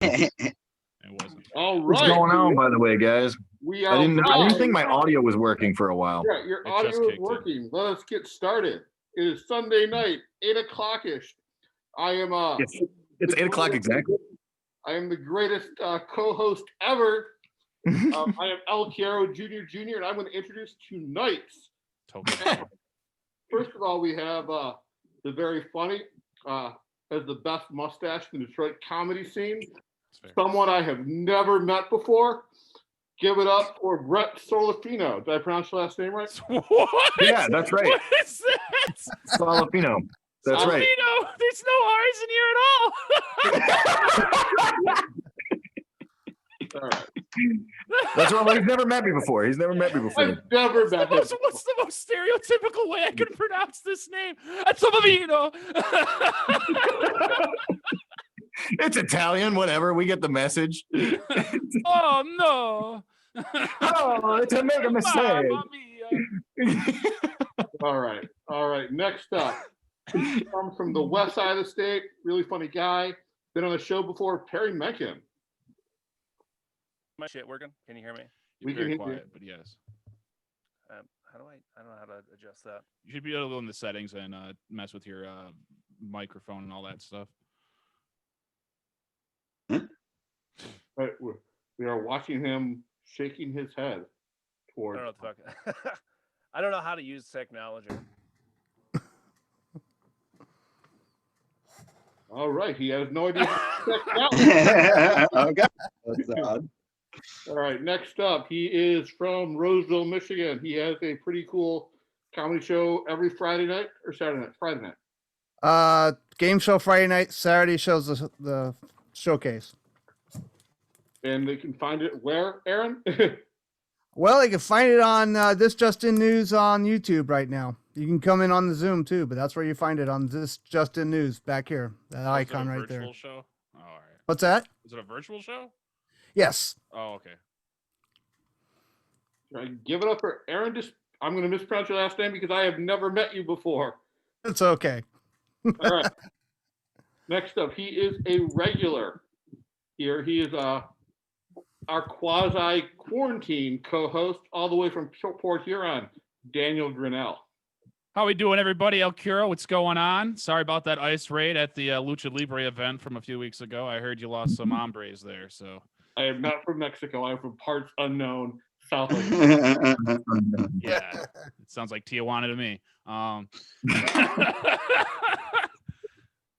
It wasn't. All What's right. going on, by the way, guys? We are I didn't live. think my audio was working for a while. Yeah, your It just audio is kicked in. working. Let us get started. It is Sunday night, 8:00-ish. I am It's 8 o'clock exactly. I am the greatest co-host ever. I am Quiero Jr, and I'm going to introduce tonight's. First of all, we have the very funny, has the best mustache in the Detroit comedy scene. Someone I have never met before. Give it up for Brett Solifino. Did I pronounce your last name right? What? Yeah, that's right. What is that? Solifino. That's right. Solifino. There's no R's in here at all. All right. That's right. He's never met me before. I've never met him. What's the most stereotypical way I can pronounce this name? Solifino. It's Italian, whatever. We get the message. Oh no! Oh, to make a mistake. All right. Next up, comes from the west side of the state. Really funny guy. Been on the show before. Perry Mencken. My shit working? Can you hear me? You're We can very hear quiet, you. but yes. How do I don't know how to adjust that. You should be able to go in the settings and mess with your microphone and all that stuff. Right, we are watching him shaking his head I toward. don't know what the fuck. I don't know how to use technology. All right, he has no idea. Okay. That's odd. All right, next up, he is from Roseville, Michigan. He has a pretty cool comedy show every Friday night or Saturday night? Friday night. Game show Friday night, Saturday shows the showcase. And they can find it where, Aaron? Well, you can find it on This Just In News on YouTube right now. You can come in on the Zoom too, but that's where you find it on This Just In News back here. That icon right there. Virtual show? Oh, all right. What's that? Is it a virtual show? Yes. Oh, okay. All right, give it up for Aaron. I'm going to mispronounce your last name because I have never met you before. It's okay. All right. Next up, he is a regular here. He is our quasi-quarantine co-host all the way from Port Huron, Daniel Grinnell. How we doing, everybody? El Curo, what's going on? Sorry about that ice raid at the Lucha Libre event from a few weeks ago. I heard you lost some hombres there, so. I am not from Mexico. I'm from parts unknown, south of. Yeah, it sounds like Tijuana to me.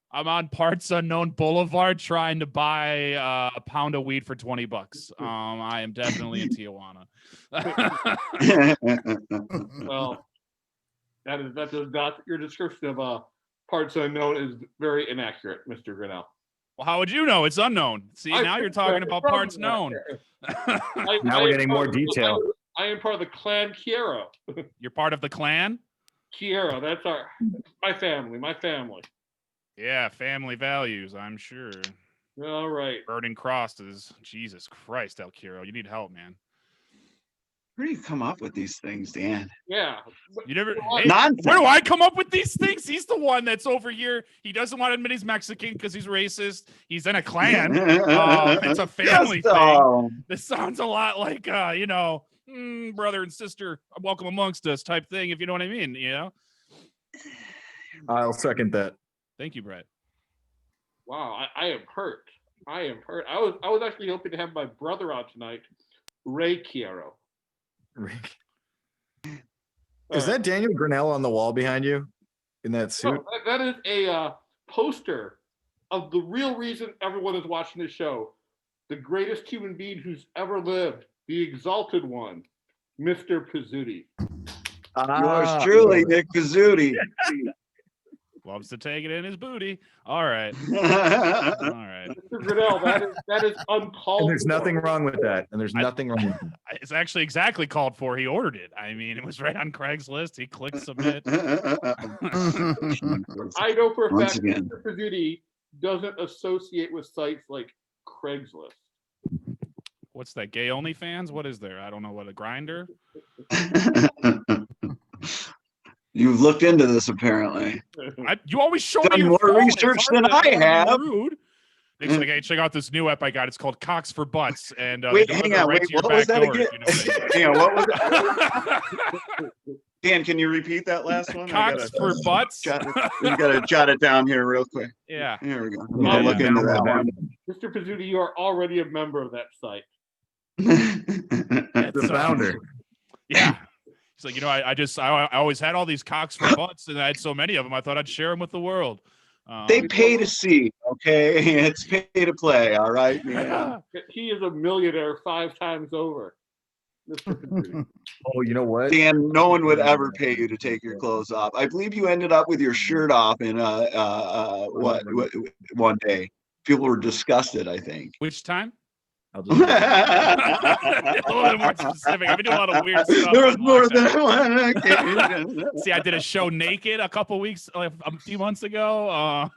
I'm on Parts Unknown Boulevard trying to buy a pound of weed for $20. I am definitely in Tijuana. Well, that does not. Your description of parts unknown is very inaccurate, Mr. Grinnell. Well, how would you know? It's unknown. See, now you're talking about parts known. Now we're getting more detail. I am part of the clan Quiero. You're part of the clan? Quiero, that's my family. Yeah, family values, I'm sure. All right. Burning crosses. Jesus Christ, El Curo, you need help, man. Where do you come up with these things, Dan? Yeah. You never. Hey, Nonsense. where do I come up with these things? He's the one that's over here. He doesn't want to admit he's Mexican because he's racist. He's in a clan. It's a family thing. This sounds a lot like, brother and sister, welcome amongst us type thing, if you know what I mean, I'll second that. Thank you, Brett. Wow, I am hurt. I was actually hoping to have my brother out tonight, Ray Quiero. Is that Daniel Grinnell on the wall behind you in that suit? No, that is a poster of the real reason everyone is watching this show. The greatest human being who's ever lived, the exalted one, Mr. Pizzuti. Yours truly, Nick Pizzuti. Loves to take it in his booty. All right. All All right. Mr. Grinnell, that is uncalled And there's for. nothing wrong with that. And there's nothing wrong with that. It's actually exactly called for. He ordered it. I mean, it was right on Craigslist. He clicked submit. I know for a Once fact again. Mr. Pizzuti doesn't associate with sites like Craigslist. What's that? Gay OnlyFans? What is there? I don't know. What, a grinder? You've looked into this apparently. You always show Done me your more phone. It's research hard than to I be have. rude. Nick's like, hey, check out this new app I got. It's called Cocks for Butts, and Wait, they hang deliver on. right Wait, to your what was back that door, again? if you know what I mean. Hang on, what was it? Dan, can you repeat that last one? Cocks for Butts. We gotta jot it down here real quick. Yeah. Here we go. Yeah, I'll look into that one. Mr. Pizzuti, you are already a member of that site. The founder. Yeah. He's like, I always had all these cocks for butts, and I had so many of them. I thought I'd share them with the world. They pay to see, okay? It's pay to play, all right? Yeah. He is a millionaire 5 times over. Mr. Pizzuti. Oh, you know what? Dan, no one would ever pay you to take your clothes off. I believe you ended up with your shirt off in one day. People were disgusted, I think. Which time? I'll just A little bit more specific. I've been doing a lot of weird stuff. There was on more lockdown. than one occasion. See, I did a show naked a few months ago.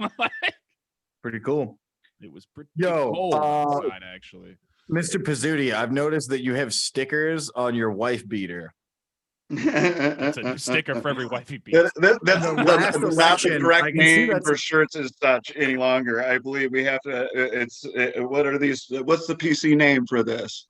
pretty cool. It was pretty Yo, cold outside, actually. Mr. Pizzuti, I've noticed that you have stickers on your wife beater. It's a new sticker for every wifey beat. That's last not the election, correct I can see name that's- for shirts as such any longer. I believe we have to. What are these? What's the PC name for this?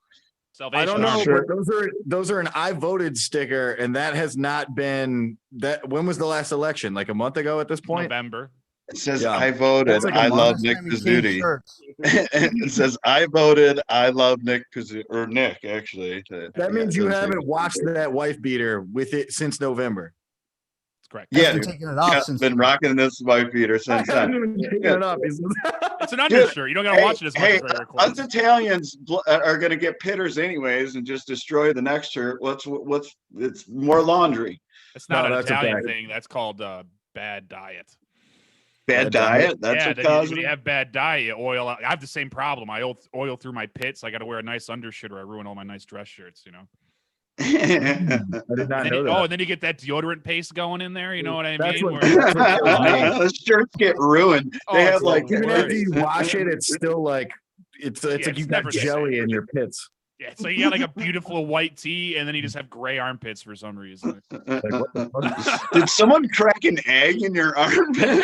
Salvation I don't know, Army. Sure. but those are an I voted sticker, and that has not been that. When was the last election? Like a month ago at this point. November. It says Yeah. I voted. That's like a I month. love Nick Time he changed Pizzuti. shirts. It says I voted. I love Nick Pizzuti, or Nick actually. That means you haven't watched that wife beater with it since November. That's correct. Yeah, Been taking it off yeah, since been rocking this wife beater since I haven't then. even taken it up. It's an undershirt. You don't gotta watch it as much Hey, as I record. us Italians are going to get pitters anyways and just destroy the next shirt. It's more laundry. It's not No, an that's a Italian fact. thing. That's called bad diet. Bad diet. That's yeah, what when causes you it. have bad diet, you oil out. I have the same problem. I oil through my pits. I got to wear a nice undershirt or I ruin all my nice dress shirts, you know. I did not And then know that. and then you get that deodorant paste going in there. You know what I That's mean? what- Where- that's what kills me. The shirts get ruined. Oh, They it's have the like Even worst. after you wash it, it's still like it's Yeah, like it's you got never the jelly same. in your pits. yeah, so you got like a beautiful white tee, and then you just have gray armpits for some reason. Like, what the fuck? Did someone crack an egg in your armpit?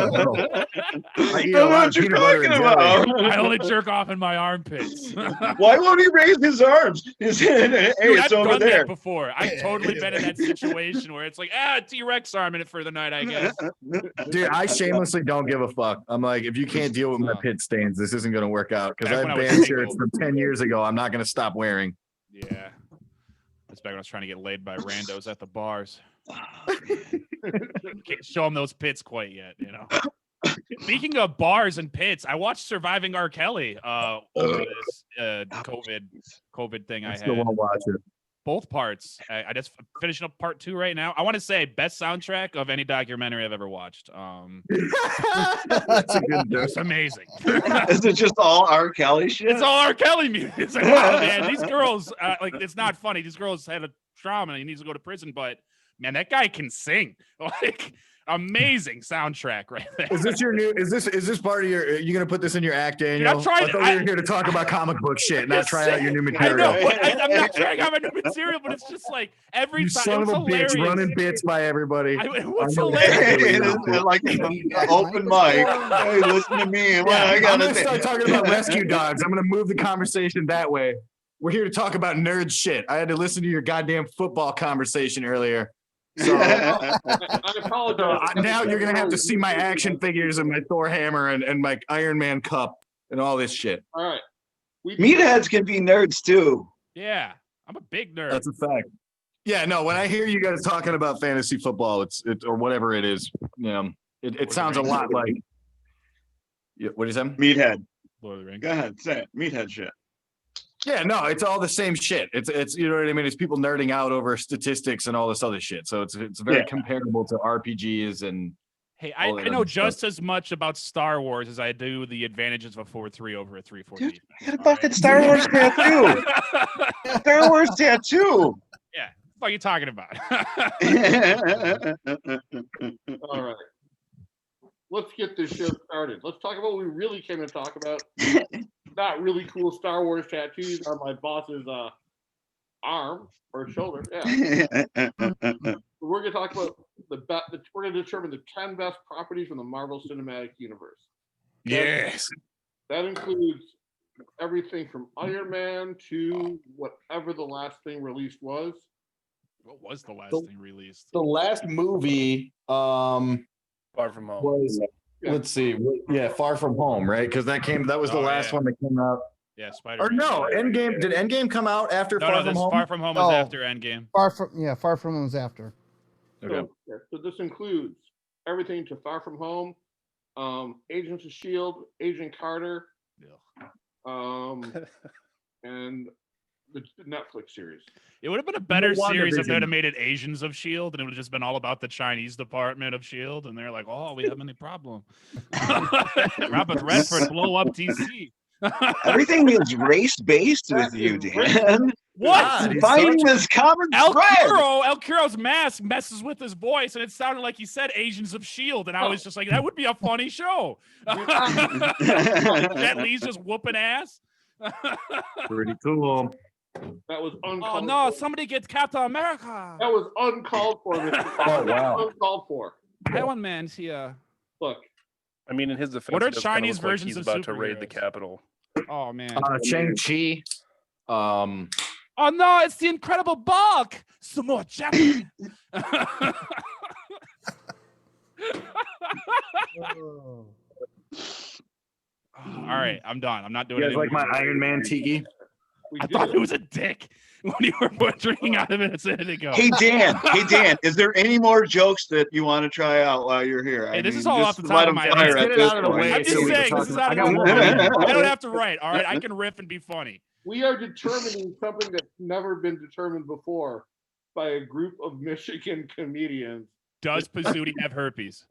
I eat a Know lot what of you're peanut butter talking and jelly. I only jerk off in my armpits. Why won't he raise his arms? Hey, Dude, I've it's over done there. that before. I've totally been in that situation where it's like, T-Rex arm in it for the night, I guess. Dude, I shamelessly don't give a fuck. I'm like, if you can't deal with my pit stains, this isn't going to work out because Back I when have I was band single. shirts from 10 years ago. I'm not going to stop wearing. Yeah. That's back when I was trying to get laid by randos at the bars. Can't show them those pits quite yet, you know. Speaking of bars and pits, I watched Surviving R. Kelly over this COVID thing I I still had. won't watch it. Both parts. I just finishing up part 2 right now. I want to say best soundtrack of any documentary I've ever watched. That's a good joke. It's amazing. Is it just all R. Kelly shit? It's all R. Kelly music. It's like, wow, man, these girls, like, it's not funny. These girls had a trauma and he needs to go to prison, but man, that guy can sing. Like, amazing soundtrack right there. Is this your new? Is this part of your? Are you gonna put this in your act, Daniel? I'm trying I to- thought we were here to talk about comic book shit, not try out your new I material. know, but I'm not trying out my new material, but it's just like every You time. son It of was a hilarious. bitch, running bits by everybody. What's I know hilarious? It's like an open mic. Hey, listen to me. And what I I'm gotta gonna say. start talking about rescue dogs. I'm gonna move the conversation that way. We're here to talk about nerd shit. I had to listen to your goddamn football conversation earlier. So I apologize. now you're gonna have to see my action figures and my Thor hammer and my Iron Man cup and all this shit. All right. Meatheads can be nerds too. Yeah, I'm a big nerd. That's a fact. Yeah, no. When I hear you guys talking about fantasy football, it's or whatever it is, it sounds a lot like. Yeah, what is that? Meathead. Lord of the Rings. Go ahead, say it. Meathead shit. Yeah, no, it's all the same shit. It's you know what I mean. It's people nerding out over statistics and all this other shit. So it's very Yeah. comparable to RPGs and. Hey, all I that know other stuff. just as much about Star Wars as I do the advantages of a 4-3 over a 3-4. Dude, I got a fucking Star Wars tattoo. Star Wars tattoo. What are you talking about? All right. Let's get this show started. Let's talk about what we really came to talk about. Not really cool Star Wars tattoos on my boss's arm or shoulder. Yeah. We're going to talk about we're going to determine the 10 best properties from the Marvel Cinematic Universe. Yes. That includes everything from Iron Man to whatever the last thing released was. What was the last thing released? The last movie Far From Home. was Yeah. let's see, Far From Home, right? Because that was the last one that came out. Yeah, Spider. Or no, Endgame. Did Endgame come out after Far From Home? Far From Home was No. after Endgame. Far From Home was after. Okay. So this includes everything to Far From Home, Agents of S.H.I.E.L.D., Agent Carter, and the Netflix series. It would have been a better series if WandaVision. they'd have made it Asians of S.H.I.E.L.D. and it would have just been all about the Chinese department of S.H.I.E.L.D. And they're like, oh, we have any problem. Robert Redford blow up DC. Everything is race-based with you, Dan. What? God, he's Finding such- this common El thread. Curo's mask messes with his voice, and it sounded like he said Asians of S.H.I.E.L.D. And I was just like, that would be a funny show. Jet Li's just whooping ass. Pretty cool. That was Oh uncalled no, for. somebody get Captain America. That was uncalled for. Oh, wow. Uncalled for. Iron Man's here. Look, I mean, in his defense, What are he does kinda Chinese look like versions he's of about to raid the superheroes? Capitol. Oh man. Shang-Chi. Oh no, it's the Incredible Bulk. Some more Japanese. Oh. All right, I'm done. I'm not doing You guys it. like my Iron Man tiki? we I did thought it. it was a dick when you were drinking out of it a minute ago. Hey Dan, is there any more jokes that you want to try out while you're here? Hey, I this is mean, all just off the let top of them my fire head. Let's at get it this out of the point. way. I'm just so we can saying, talk this is about- out I of got the one more. I don't have to write. All right, I can riff and be funny. We are determining something that's never been determined before by a group of Michigan comedians. Does Pizzuti have herpes?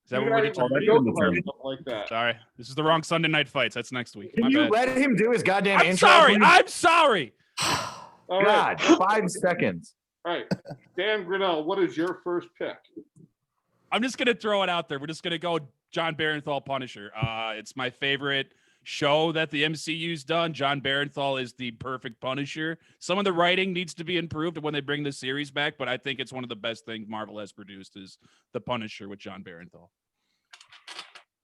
Is that You're what we're not even determining? joking about something like that. Sorry, this is the wrong Sunday Night Fights. That's next week. My Can you bad. let him do his goddamn I'm intro? sorry. please? I'm sorry. All right. God, 5 seconds. All right. Dan Grinnell, what is your first pick? I'm just gonna throw it out there. We're just gonna go John Barenthal Punisher. It's my favorite show that the MCU's done. John Barenthal is the perfect Punisher. Some of the writing needs to be improved when they bring the series back, but I think it's one of the best things Marvel has produced is the Punisher with John Barenthal.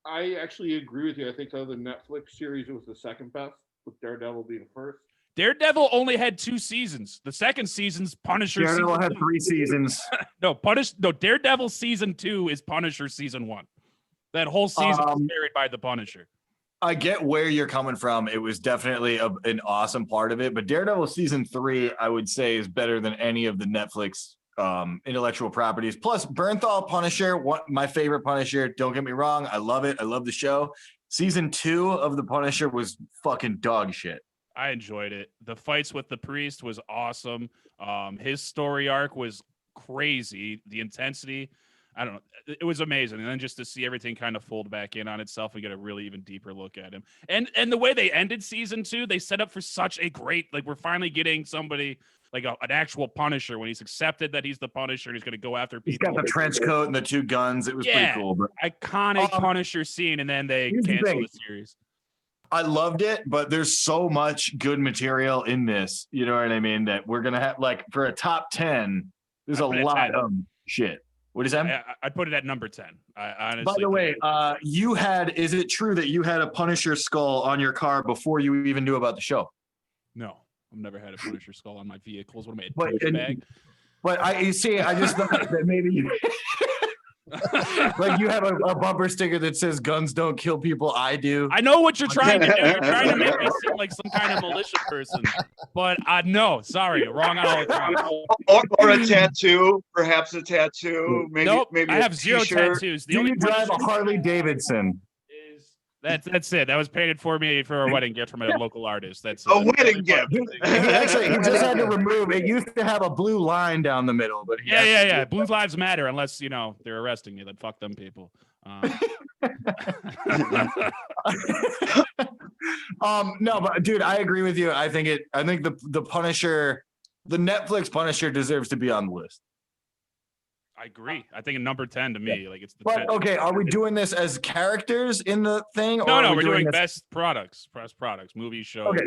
I actually agree with you. I think of the Netflix series, it was the second best, with Daredevil being first. Daredevil only had 2 seasons. The second season's Punisher. Daredevil season had 2. 3 seasons. No, Daredevil season 2 is Punisher season 1. That whole season is carried by the Punisher. I get where you're coming from. It was definitely an awesome part of it, but Daredevil season 3, I would say, is better than any of the Netflix intellectual properties. Plus, Bernthal Punisher, my favorite Punisher. Don't get me wrong, I love it. I love the show. Season 2 of the Punisher was fucking dog shit. I enjoyed it. The fights with the priest was awesome. His story arc was crazy. The intensity, I don't know. It was amazing. And then just to see everything kind of fold back in on itself and get a really even deeper look at him. And the way they ended season 2, they set up for such a great, like, we're finally getting somebody like an actual Punisher when he's accepted that he's the Punisher and he's going to go after He's people. got the trench coat and the 2 guns. It was Yeah. pretty cool. But Iconic Punisher scene, and then they here's the cancel thing. the series. I loved it, but there's so much good material in this. You know what I mean? That we're gonna have, like, for a top 10. There's I'd a put it at lot 10. of shit. What is that? I'd put it at number 10. I honestly. By the put way, it at- you had. Is it true that you had a Punisher skull on your car before you even knew about the show? No, I've never had a Punisher skull on my vehicles. What am I, a But- tote and- bag? But you see, I just thought that maybe you, like, you have a bumper sticker that says "Guns don't kill people, I do." I know what you're trying to do. You're trying to make me seem like some kind of militia person. But no, sorry, wrong on all accounts. Or a tattoo, perhaps a tattoo. Maybe Nope, maybe I a have 0 t-shirt. tattoos. The Do only you drive a Punisher Harley Davidson? is that's it. That was painted for me for a wedding gift from a local artist. That's A it. wedding gift. Actually, he just had to remove. It used to have a blue line down the middle, but he Yeah. Blue lives matter unless they're arresting me. Then fuck them people. No, but dude, I agree with you. I think the Punisher, the Netflix Punisher, deserves to be on the list. I agree. I think number 10 to me, like, it's the But 10. okay, are we doing this as characters in the thing? Or No, are we're doing this- best products, movies, shows. Okay,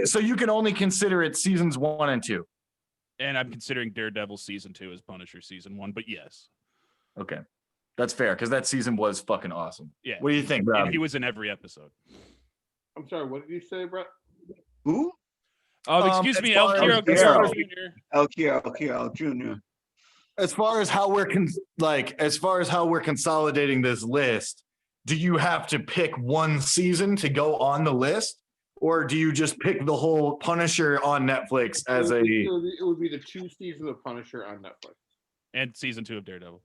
so you can only consider it seasons 1 and 2. And I'm considering Daredevil season 2 as Punisher season 1, but yes. Okay. That's fair because that season was fucking awesome. Yeah. What do you think, And Rob? he was in every episode. I'm sorry, what did you say, Brett? Who? Excuse as me, far El as- Quiero as far Jr. Quiero Jr. As far as how we're consolidating this list, do you have to pick one season to go on the list, or do you just pick the whole Punisher on Netflix as a? It would be the 2 seasons of Punisher on Netflix. And season 2 of Daredevil.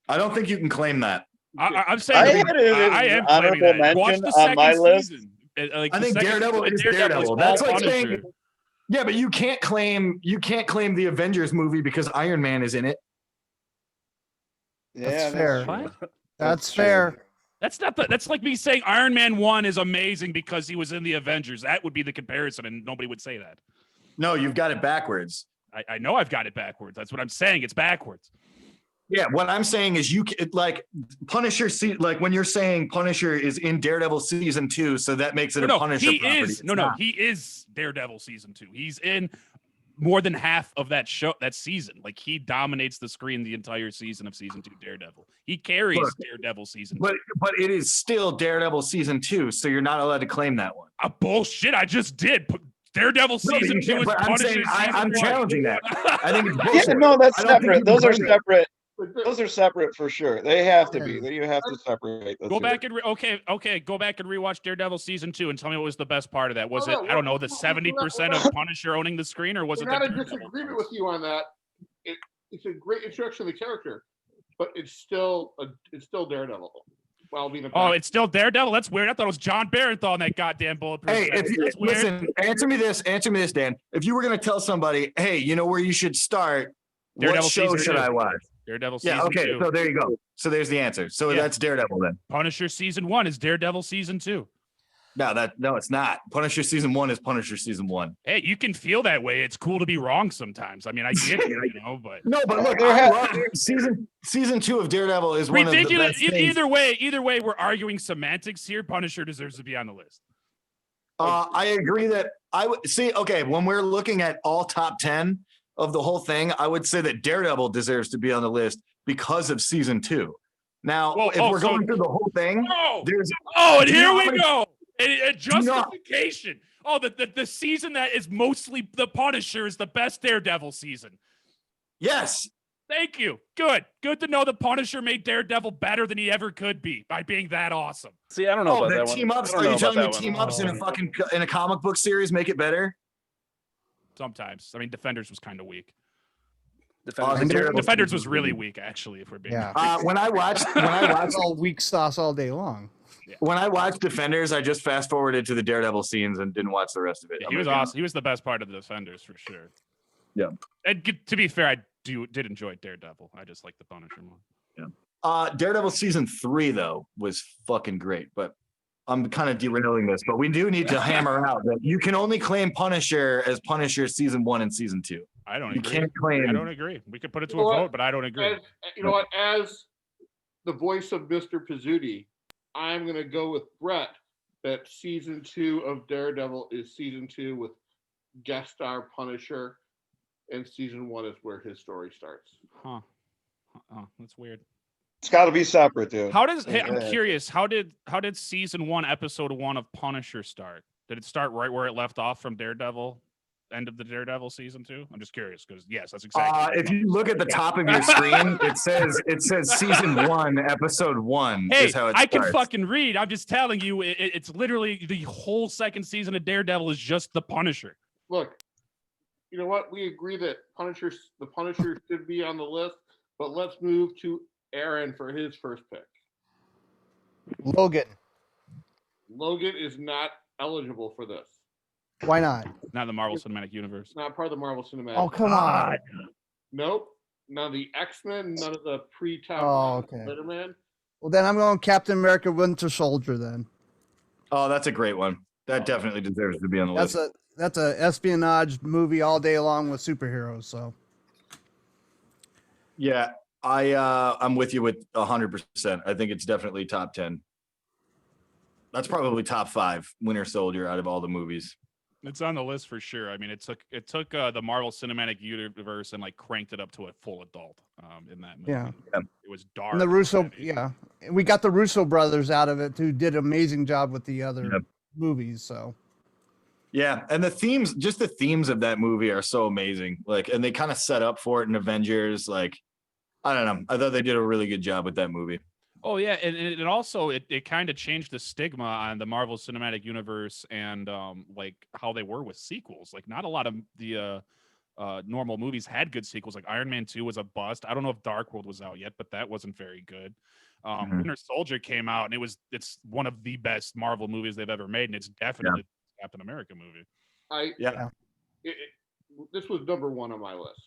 I don't think you can claim that. I'm saying I that had it as I am an claiming honorable that. Watch mention the on second my list. season. I think Daredevil is Daredevil. all That's like Punisher. saying, yeah, but you can't claim the Avengers movie because Iron Man is in it. Yeah, That's fair. true. What? That's fair. That's like me saying Iron Man 1 is amazing because he was in the Avengers. That would be the comparison, and nobody would say that. No, you've got it backwards. I know I've got it backwards. That's what I'm saying. It's backwards. Yeah, what I'm saying is like Punisher. Like when you're saying Punisher is in Daredevil season 2, so that makes it a Punisher. He property. is. It's No, not. he is Daredevil season 2. He's in more than half of that season. Like he dominates the screen the entire season of season 2 Daredevil. He carries Look, Daredevil season 2. But it is still Daredevil season 2, so you're not allowed to claim that one. Bullshit! I just did. Daredevil season 2 is But I'm Punisher saying season I'm 1. challenging that. I think it's Yeah, bullshit. no, that's I don't think separate. you Those can are claim it. separate. But Those are separate for sure. They have to Yeah. be. You have to separate. those Go two. back and okay. Go back and rewatch Daredevil season 2 and tell me what was the best part of that. Was Oh, it no, I don't know we're the not- 70% we're of Punisher owning the screen, or was it We're the not in Daredevil disagreement parts? with you on that. It's a great introduction of the character, but it's still Daredevil. Well, being a Oh, it's still Daredevil. That's weird. I thought it was John Barenthal in that goddamn bulletproof. Hey, vest. if you That's weird. listen, answer me this, Dan. If you were gonna tell somebody, hey, you know where you should start, Daredevil what show season should 2. I watch? Daredevil Yeah, season okay, 2. so there you go. So there's the answer. So Yeah. that's Daredevil then. Punisher season 1 is Daredevil season 2. No, it's not. Punisher season 1 is Punisher season 1. Hey, you can feel that way. It's cool to be wrong sometimes. I mean, I get it, but No, but look, There I ha- love season 2 of Daredevil is one of the best things. either way, we're arguing semantics here. Punisher deserves to be on the list. I agree that I would see. Okay, when we're looking at all top 10 of the whole thing, I would say that Daredevil deserves to be on the list because of season 2. Now, Whoa, if we're going through the whole thing, Oh, there's and do you here know we how many- go. A you know- justification. Oh, the season that is mostly the Punisher is the best Daredevil season. yes. Thank you. Good to know the Punisher made Daredevil better than he ever could be by being that awesome. See, I don't know Oh, about the that one. team ups. I don't Are know you about telling me that one. team ups in a comic book series make it better? Sometimes. I mean, Defenders was kind of weak. Defenders the is Daredevil Defenders was season really 2. weak, actually, if we're being Yeah. When I watched It's all weak sauce all day long. Defenders, I just fast forwarded to the Daredevil scenes and didn't watch the rest of it. Yeah, he was awesome. He was the best part of the Defenders for sure. Yeah. And to be fair, I did enjoy Daredevil. I just like the Punisher more. Daredevil season 3 though was fucking great, but I'm kind of derailing this. But we do need to hammer out that you can only claim Punisher as Punisher season 1 and season 2. I don't You agree. can't claim. I don't agree. We could put it to You know a what? vote, but I don't agree. You know what? As the voice of Mr. Pizzuti, I'm going to go with Brett that season 2 of Daredevil is season 2 with guest star Punisher, and season 1 is where his story starts. Huh. Oh, that's weird. It's got to be separate, dude. How does I'm Yeah. curious, how did season 1, episode 1 of Punisher start? Did it start right where it left off from Daredevil? End of the Daredevil season 2? I'm just curious because yes, that's exactly. If you look at the top of your screen, it says season 1, episode 1 Hey, is how it I starts. can fucking read. I'm just telling you, it's literally the whole second season of Daredevil is just the Punisher. Look, you know what? We agree that the Punisher should be on the list, but let's move to Aaron for his first pick. Logan. Logan is not eligible for this. Why not? Not the Marvel Cinematic Universe. It's not part of the Marvel Cinematic. Oh, come on. Nope. None of the X-Men, none of the pre-top Oh, okay. Spider-Man. Well, then I'm going Captain America Winter Soldier then. Oh, that's a great one. That definitely deserves to be on the list. That's a espionage movie all day long with superheroes, so. Yeah, I'm with you with 100%. I think it's definitely top 10. That's probably top 5 Winter Soldier out of all the movies. It's on the list for sure. I mean, it took the Marvel Cinematic Universe and like cranked it up to a full adult in that movie. Yeah. It was dark. And the Russo, heavy. yeah, and we got the Russo brothers out of it who did an amazing job with the other movies. So Yeah, and the themes of that movie are so amazing. Like, and they kind of set up for it in Avengers. Like, I don't know. I thought they did a really good job with that movie. Oh yeah, and it also it kind of changed the stigma on the Marvel Cinematic Universe and like how they were with sequels. Like not a lot of the normal movies had good sequels. Like Iron Man 2 was a bust. I don't know if Dark World was out yet, but that wasn't very good. Winter Soldier came out and it's one of the best Marvel movies they've ever made, and it's definitely a Captain America movie. This was number 1 on my list.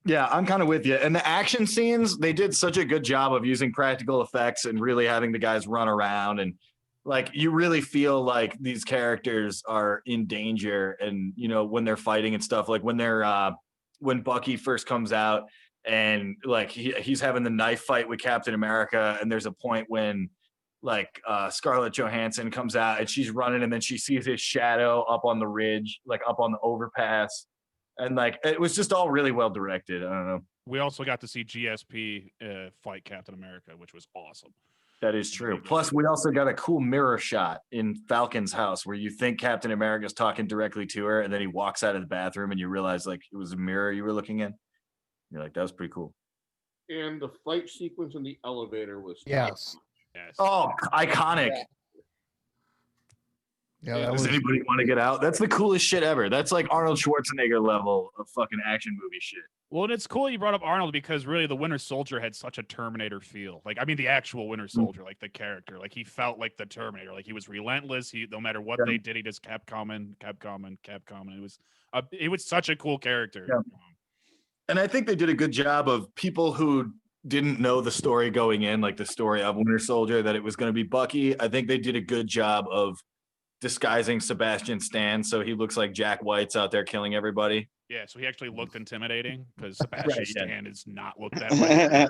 Yeah, I'm kind of with you. And the action scenes, they did such a good job of using practical effects and really having the guys run around. And like, you really feel like these characters are in danger. And, you know, when they're fighting and stuff, like when Bucky first comes out and like he's having the knife fight with Captain America. And there's a point when like Scarlett Johansson comes out and she's running and then she sees his shadow up on the ridge, like up on the overpass. And like, it was just all really well directed. I don't know. We also got to see GSP fight Captain America, which was awesome. That is true. Plus, we also got a cool mirror shot in Falcon's house where you think Captain America's talking directly to her, and then he walks out of the bathroom and you realize like it was a mirror you were looking in. You're like, that was pretty cool. And the fight sequence in the elevator was yes. Oh, iconic. Yeah. Does anybody want to get out? That's the coolest shit ever. That's like Arnold Schwarzenegger level of fucking action movie shit. Well, and it's cool you brought up Arnold because really the Winter Soldier had such a Terminator feel. Like, I mean, the actual Winter Soldier, like the character, like he felt like the Terminator. Like he was relentless. He, no matter what they did, he just kept coming. It was such a cool character. Yeah. And I think they did a good job of people who didn't know the story going in, like the story of Winter Soldier, that it was going to be Bucky. I think they did a good job of disguising Sebastian Stan so he looks like Jack White's out there killing everybody. Yeah, so he actually looked intimidating because Sebastian Stan does not look that way.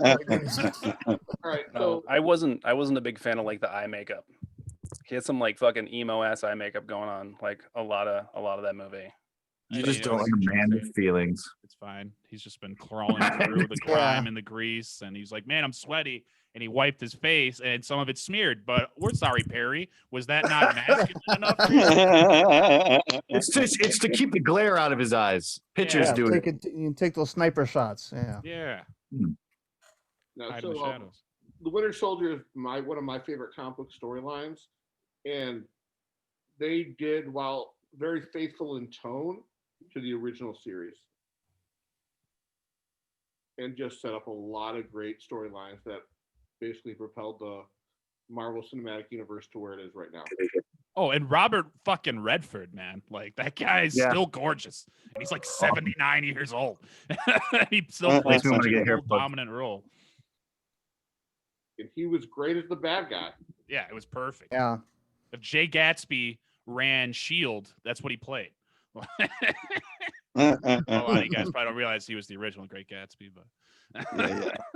All right, No, I wasn't a big fan of like the eye makeup. He had some like fucking emo ass eye makeup going on, like a lot of that movie. You just don't understand his feelings. It's fine. He's just been crawling through the grime and the grease, and he's like, "Man, I'm sweaty." And he wiped his face, and some of it smeared. But we're sorry, Perry. Was that not masculine enough? It's to keep the glare out of his eyes. Pitchers do it. You can take those sniper shots. Yeah. Yeah. Now, so, the Winter Soldier is one of my favorite comic book storylines, and they did, while very faithful in tone to the original series, and just set up a lot of great storylines that basically propelled the Marvel Cinematic Universe to where it is right now. Oh, and Robert fucking Redford, man. Like, that guy is still gorgeous. And he's like 79 years old. He still plays such a cool, dominant role. And he was great as the bad guy. Yeah, it was perfect. Yeah. If Jay Gatsby ran S.H.I.E.L.D., that's what he played. A lot of you guys probably don't realize he was the original Great Gatsby, but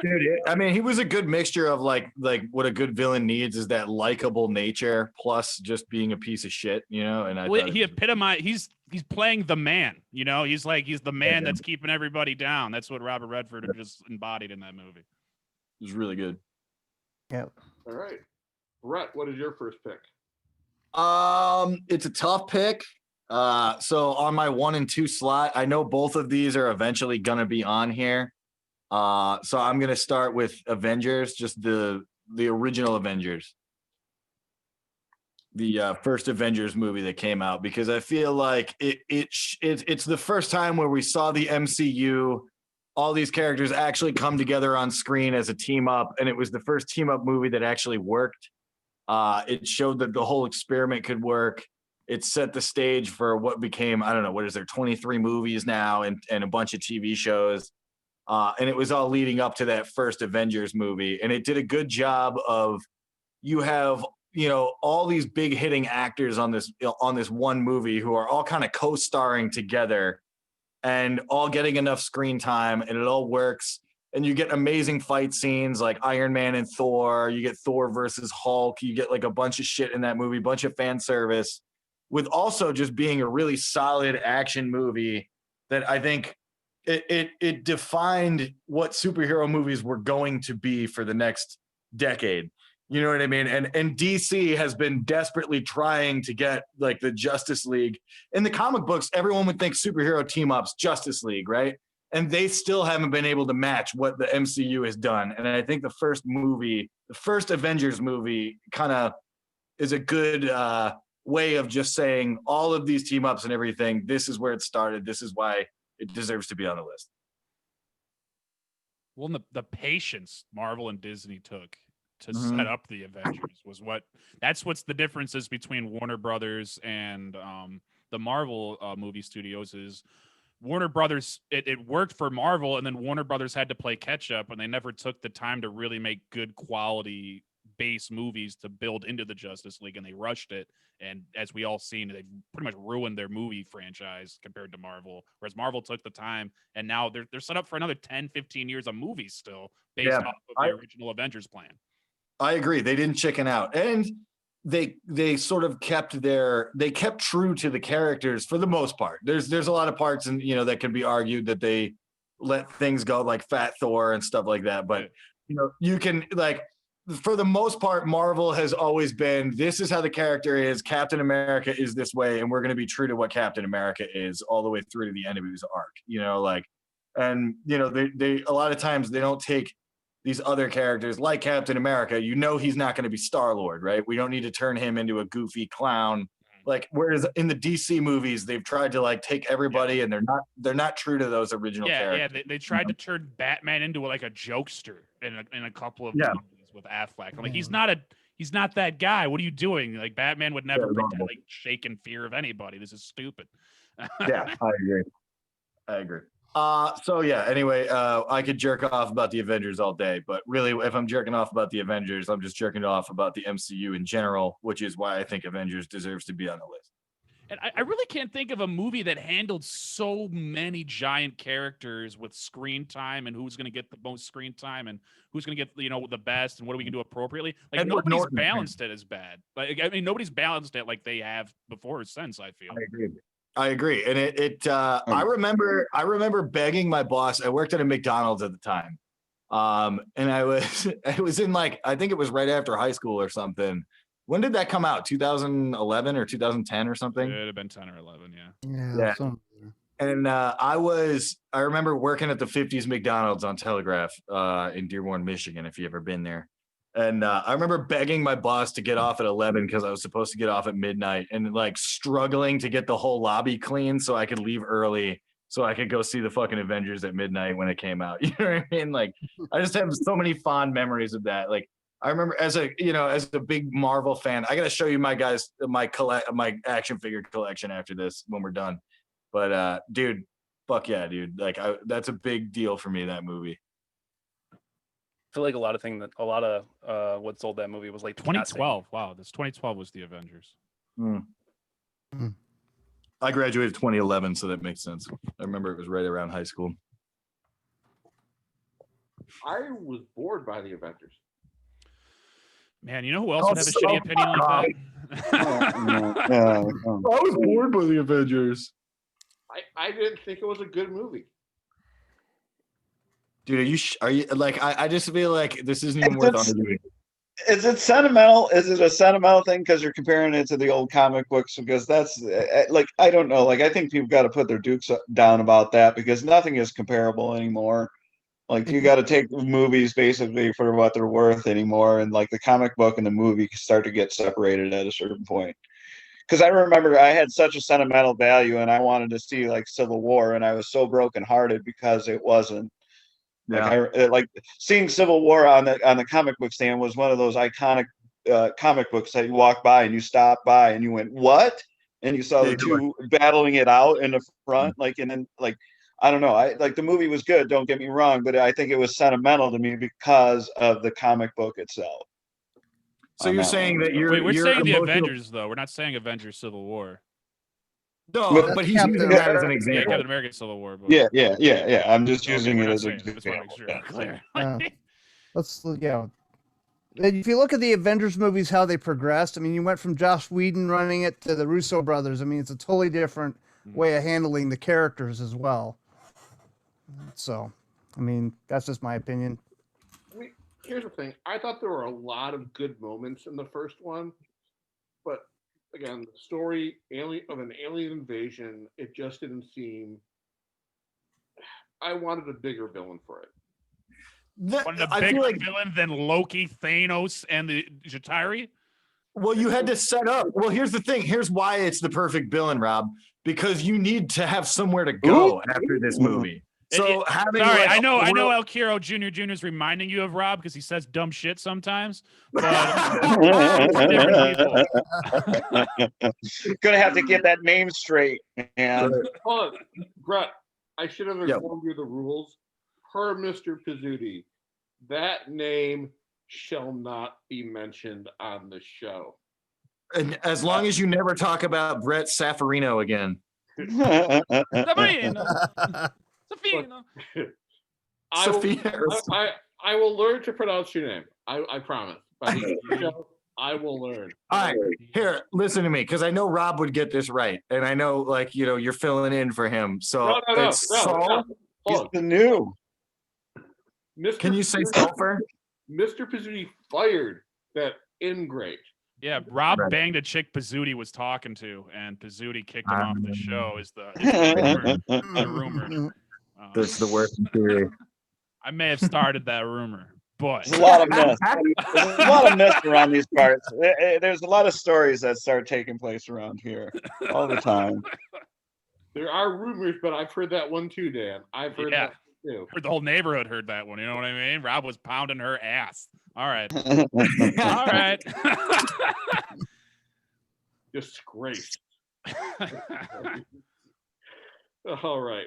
Dude, I mean, he was a good mixture of like what a good villain needs is that likable nature plus just being a piece of shit, you know. And he epitomized. He's playing the man, you know. He's the man that's keeping everybody down. That's what Robert Redford just embodied in that movie. It was really good. Yeah. All right, Brett, what is your first pick? It's a tough pick. So on my 1 and 2 slot, I know both of these are eventually gonna be on here. So I'm gonna start with Avengers, just the original Avengers, the first Avengers movie that came out, because I feel like it's the first time where we saw the MCU, all these characters actually come together on screen as a team up, and it was the first team up movie that actually worked. It showed that the whole experiment could work. It set the stage for what became, I don't know, what is there, 23 movies now and a bunch of TV shows. And it was all leading up to that first Avengers movie. And it did a good job of, you have, you know, all these big hitting actors on this one movie who are all kind of co-starring together and all getting enough screen time, and it all works. And you get amazing fight scenes like Iron Man and Thor. You get Thor versus Hulk. You get like a bunch of shit in that movie, bunch of fan service. with also just being a really solid action movie that I think it defined what superhero movies were going to be for the next decade. You know what I mean? And DC has been desperately trying to get like the Justice League. In the comic books, everyone would think superhero team ups, Justice League, right? And they still haven't been able to match what the MCU has done. And I think the first Avengers movie kind of is a good way of just saying all of these team ups and everything. This is where it started. This is why it deserves to be on the list. Well, the patience Marvel and Disney took to set up the Avengers was that's what's the differences between Warner Brothers and the Marvel movie studios is Warner Brothers, it worked for Marvel, and then Warner Brothers had to play catch up, and they never took the time to really make good quality base movies to build into the Justice League, and they rushed it. And as we all seen, they pretty much ruined their movie franchise compared to Marvel, whereas Marvel took the time, and now they're set up for another 10, 15 years of movies still based off of the original Avengers plan. I agree. They didn't chicken out. And they sort of kept true to the characters for the most part. There's a lot of parts and that can be argued that they let things go like Fat Thor and stuff like that. But you can for the most part, Marvel has always been, this is how the character is. Captain America is this way, and we're going to be true to what Captain America is all the way through to the end of his arc. They a lot of times they don't take these other characters like Captain America. He's not going to be Star-Lord, right? We don't need to turn him into a goofy clown. Whereas in the DC movies, they've tried to take everybody, and they're not true to those original characters. Yeah, they tried to turn Batman into a jokester in a couple of movies with Affleck. I'm like, he's not that guy. What are you doing? Batman would never pretend shake in fear of anybody. This is stupid. Yeah, I agree. Anyway, I could jerk off about the Avengers all day, but really, if I'm jerking off about the Avengers, I'm just jerking off about the MCU in general, which is why I think Avengers deserves to be on the list. And I really can't think of a movie that handled so many giant characters with screen time and who's going to get the most screen time and who's going to get the best and what are we going to do appropriately. Nobody's balanced it as bad. Nobody's balanced it like they have before or since. I feel. I agree. And I remember begging my boss. I worked at a McDonald's at the time. And I was in I think it was right after high school or something. When did that come out? 2011 or 2010 or something? It'd have been 10 or 11. Yeah. And I remember working at the 50s McDonald's on Telegraph in Dearborn, Michigan, if you've ever been there. And I remember begging my boss to get off at 11 because I was supposed to get off at midnight and struggling to get the whole lobby clean so I could leave early so I could go see the fucking Avengers at midnight when it came out. You know what I mean? I just have so many fond memories of that. I remember as a big Marvel fan, I got to show you my action figure collection after this when we're done. But dude, fuck yeah, dude. That's a big deal for me, that movie. I feel like a lot of what sold that movie was 2012. Wow, this 2012 was the Avengers. I graduated 2011, so that makes sense. I remember it was right around high school. I was bored by the Avengers. Man, you know who else would have a shitty opinion like that? I was bored by the Avengers. I didn't think it was a good movie. Dude, are you I just feel like this isn't even worth arguing. Is it sentimental? Is it a sentimental thing because you're comparing it to the old comic books? Because that's I don't know. I think people got to put their dukes down about that because nothing is comparable anymore. You got to take movies basically for what they're worth anymore, and the comic book and the movie start to get separated at a certain point. Because I remember I had such a sentimental value, and I wanted to see Civil War, and I was so brokenhearted because it wasn't. Seeing Civil War on the comic book stand was one of those iconic comic books that you walk by and you stop by and you went, what? And you saw the two battling it out in the front, and then I don't know. The movie was good, don't get me wrong, but I think it was sentimental to me because of the comic book itself. So you're saying that we're saying the Avengers though. We're not saying Avengers Civil War. No, but he's using that as an example. Captain America Civil War. But... Yeah. I'm just using it as an example. Clear. Let's if you look at the Avengers movies, how they progressed, I mean, you went from Joss Whedon running it to the Russo brothers. I mean, it's a totally different way of handling the characters as well. So, I mean, that's just my opinion. I mean, here's the thing. I thought there were a lot of good moments in the first one, but again, the story of an alien invasion, it just didn't seem. I wanted a bigger villain for it. Wanted a bigger villain than Loki, Thanos, and the Jatari? Well, you had to set up. Well, here's the thing. Here's why it's the perfect villain, Rob. Because you need to have somewhere to go after this movie. So having sorry, I know El Quiero Jr. is reminding you of Rob because he says dumb shit sometimes. But different people. Gonna have to get that name straight, man. Hold on, Brett. I should have informed you the rules. Per Mr. Pizzuti, that name shall not be mentioned on the show. And as long as you never talk about Brett Saffarino again. I will learn to pronounce your name. I promise. By the end of the show, I will learn. All right, here, listen to me, because I know Rob would get this right, and I know, like, you know, you're filling in for him. So no. He's the new. Can you say sulfur? Mr. Pizzuti fired that ingrate. Yeah, Rob banged a chick Pizzuti was talking to, and Pizzuti kicked him off the show. Is the rumor? That's the worst theory. I may have started that rumor, but there's a lot of mess. There's a lot of mess around these parts. There's a lot of stories that start taking place around here all the time. There are rumors, but I've heard that one too, Dan. I've heard that too. Heard the whole neighborhood heard that one. You know what I mean? Rob was pounding her ass. All right. All right. Disgrace. All right.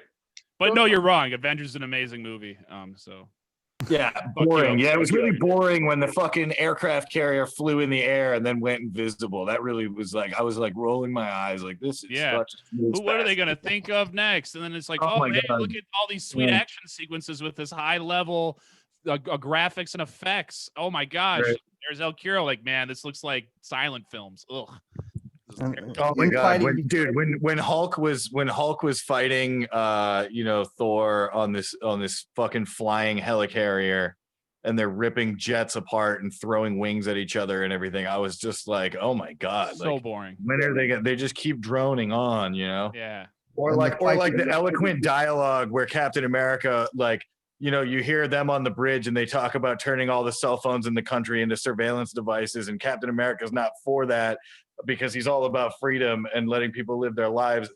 But no, you're wrong. Avengers is an amazing movie. So yeah, boring. Yeah, it was really boring when the fucking aircraft carrier flew in the air and then went invisible. That really was like, I was like rolling my eyes like this is such a what are they gonna think of next? And then it's like, oh man, look at all these sweet action sequences with this high level graphics and effects. Oh my gosh. Right. There's El Quiero, like, man, this looks like silent films. Ugh. Oh my god, when Hulk was fighting you know, Thor on this fucking flying helicarrier, and they're ripping jets apart and throwing wings at each other and everything, I was just like, oh my god, so like, boring. When are they just keep droning on, you know? Yeah. Or like the eloquent dialogue where Captain America, like, you know, you hear them on the bridge and they talk about turning all the cell phones in the country into surveillance devices, and Captain America's not for that because he's all about freedom and letting people live their lives.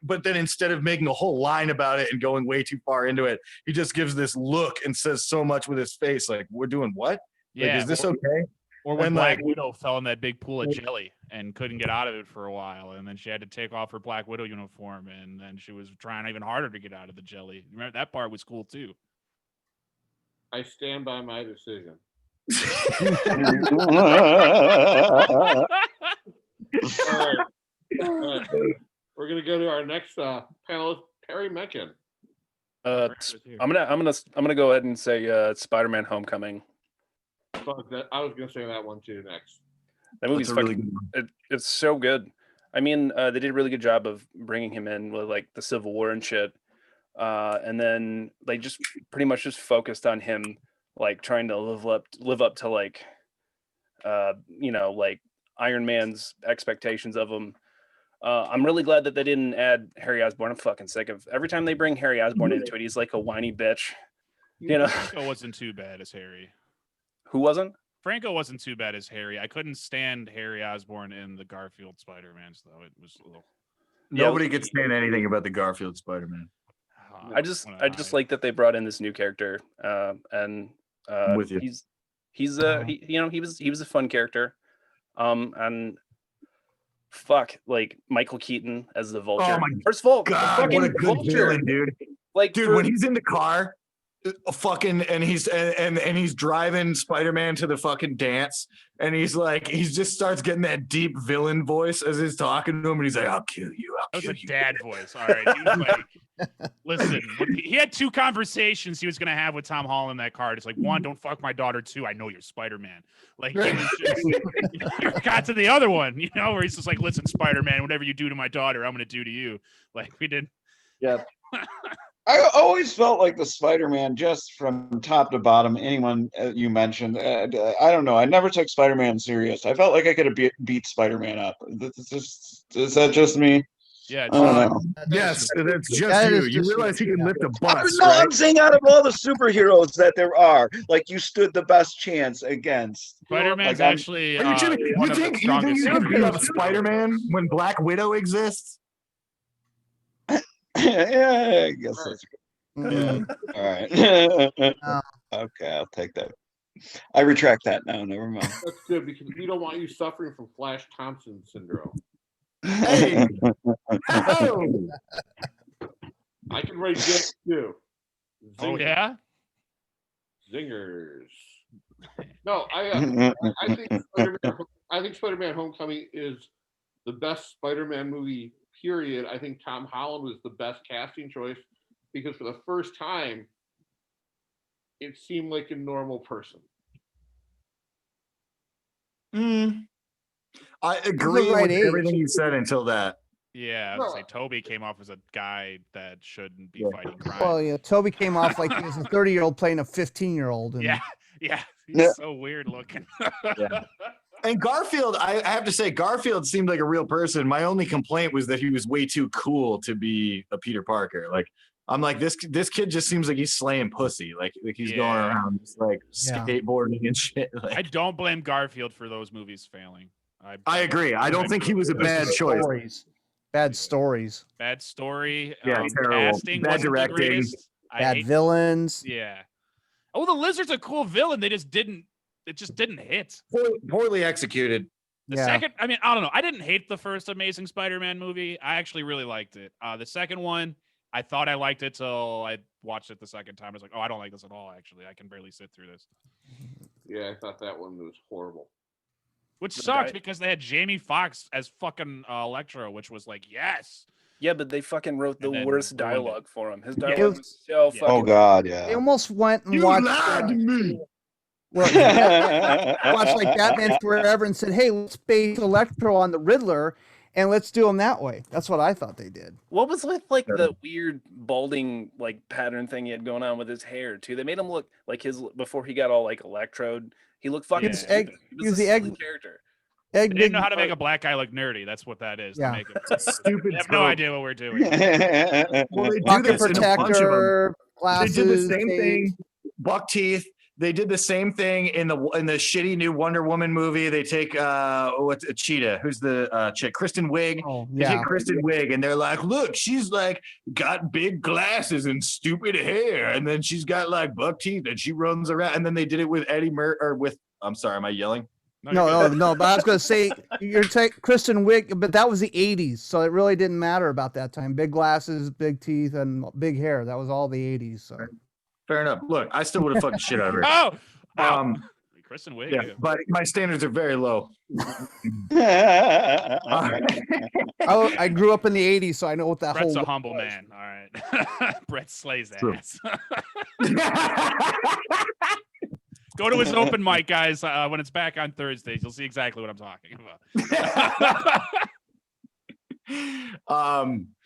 But then instead of making a whole line about it and going way too far into it, he just gives this look and says so much with his face, like, we're doing what? Yeah. Like, is this okay? Or when Black Widow fell in that big pool of jelly and couldn't get out of it for a while, and then she had to take off her Black Widow uniform, and then she was trying even harder to get out of the jelly. Remember, that part was cool too. I stand by my decision. All right. We're gonna go to our next panelist, Perry Mencken. I'm gonna go ahead and say Spider-Man: Homecoming. I was gonna say that one too next. That movie's fucking. It's so good. I mean, they did a really good job of bringing him in with like the Civil War and shit, and then they just pretty much just focused on him, like trying to live up to like, you know, like Iron Man's expectations of him. I'm really glad that they didn't add Harry Osborn. I'm fucking sick of every time they bring Harry Osborn into it. He's like a whiny bitch. You know, Franco wasn't too bad as Harry. Who wasn't? Franco wasn't too bad as Harry. I couldn't stand Harry Osborn in the Garfield Spider-Man, though. It was a little. Nobody could stand anything about the Garfield Spider-Man. I just like that they brought in this new character, and with you. He was a fun character, and fuck, like Michael Keaton as the Vulture. Oh my First of all, god, what a good villain, dude! Like, dude, when he's in the car, fucking, and he's driving Spider-Man to the fucking dance, and he just starts getting that deep villain voice as he's talking to him, and he's like, "I'll kill you, I'll kill you." That was a dad voice. All right, he was like, Listen, he had 2 conversations he was going to have with Tom Holland in that card. It's like, 1, don't fuck my daughter. 2, I know you're Spider-Man. Like, he was just, got to the other one, where he's just like, listen, Spider-Man, whatever you do to my daughter, I'm going to do to you. Like, we did. Yeah. I always felt like the Spider-Man, just from top to bottom, anyone you mentioned, I don't know. I never took Spider-Man serious. I felt like I could have beat Spider-Man up. Is that just me? Yeah. I don't know. Yes, that's just That you. is You just realize you. he can lift a bus, No, right? I'm saying out of all the superheroes that there are, like, you stood the best chance against. Spider-Man's Like, actually Are you kidding? You one of the think strongest you can beat up superheroes. Spider-Man when Black Widow exists? Yeah, I guess that's Mm. all right. No. Okay, I'll take that. I retract that now. Never mind. That's good because we don't want you suffering from Flash Thompson syndrome. Hey. Oh. I can write jokes too. Oh, yeah? Zingers. No, I think Spider-Man Homecoming is the best Spider-Man movie, period. I think Tom Holland was the best casting choice because for the first time, it seemed like a normal person. I agree right with age. everything you said until that. Yeah, I was gonna say Toby came off as a guy that shouldn't be fighting crime. Well, yeah, Toby came off like he was a 30-year-old playing a 15-year-old. And yeah, he's Yeah. so weird looking. Yeah. And Garfield, I have to say, Garfield seemed like a real person. My only complaint was that he was way too cool to be a Peter Parker. Like, I'm like, this kid just seems like he's slaying pussy. Like he's going around just like skateboarding and shit. Like, I don't blame Garfield for those movies failing. I agree. I don't think he was a bad choice. Bad stories. Bad story. Yeah, terrible. Casting Bad wasn't the directing. greatest. Bad villains. Yeah. Oh, the Lizard's a cool villain. It just didn't hit. Poorly executed. The second, I don't know. I didn't hate the first Amazing Spider-Man movie. I actually really liked it. The second one, I thought I liked it till I watched it the second time. I was like, oh, I don't like this at all, actually. I can barely sit through this. Yeah, I thought that one was horrible. Which sucked because they had Jamie Foxx as fucking Electro, which was like, yes. Yeah, but they fucking wrote the worst dialogue for him. His dialogue was so fucking. Oh God, yeah. They almost went and You watched. lied to me. Watched like Batman Forever and said, "Hey, let's base Electro on the Riddler, and let's do him that way." That's what I thought they did. What was with like the weird balding like pattern thing he had going on with his hair too? They made him look like before he got all like electrode. He looked fucking stupid. He was the egg character. They didn't know how to make a black guy look nerdy. That's what that is. Yeah. To make him Stupid. I have no idea what we're doing. Well, they do pocket this in a bunch of them. protector, glasses. They did the same tape. thing. Buck teeth. They did the same thing in the shitty new Wonder Woman movie. They take what's a Cheetah? Who's the chick? Kristen Wiig. Oh, They yeah. take Kristen Wiig, and they're like, look, she's like got big glasses and stupid hair, and then she's got like buck teeth, and she runs around. And then they did it with I'm sorry, am I yelling? No. But I was going to say you're taking Kristen Wiig, but that was the '80s, so it really didn't matter about that time. Big glasses, big teeth, and big hair. That was all the '80s. So. Fair enough. Look, I still would have fucking shit out of her. Oh, Kristen Wiig. Yeah, but my standards are very low. I grew up in the '80s, so I know what that Brett's whole. a humble man. All right. Brett slays True. ass. Go to his open mic, guys. When it's back on Thursdays, you'll see exactly what I'm talking about.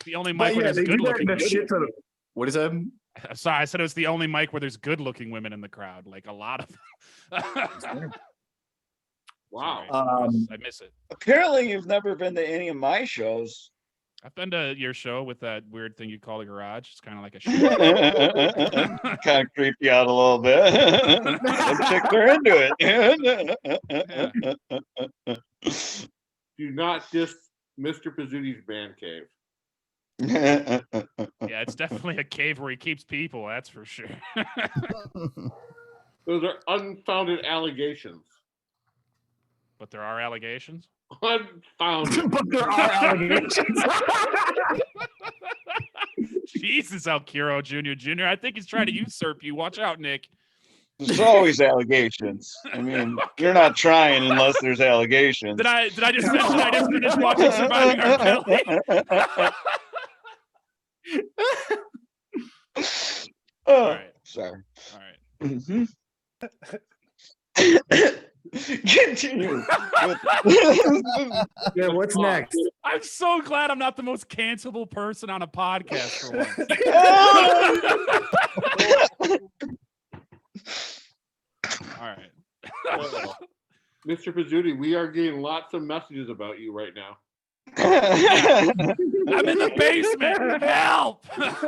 The only mic where there's good looking. What is that? Sorry, I said it was the only mic where there's good looking women in the crowd. Like a lot of them. Wow. Sorry, I miss it. Apparently, you've never been to any of my shows. I've been to your show with that weird thing you call a garage. It's kind of like a show. Kind of creep you out a little bit. Those chicks are into it. Do not diss Mr. Pizzuti's man cave. Yeah, it's definitely a cave where he keeps people. That's for sure. Those are unfounded allegations. But there are allegations. Unfounded. But there are allegations. Jesus, Quiero Jr. I think he's trying to usurp you. Watch out, Nick. There's always allegations. I mean, you're not trying unless there's allegations. Did I just mention I just finished watching Surviving R. Kelly? Oh, right. sorry. All right. Mhm. Continue. Yeah, what's next? I'm so glad I'm not the most cancelable person on a podcast for once. All right. Mr. Pizzuti, we are getting lots of messages about you right now. I'm in the basement. Help! Get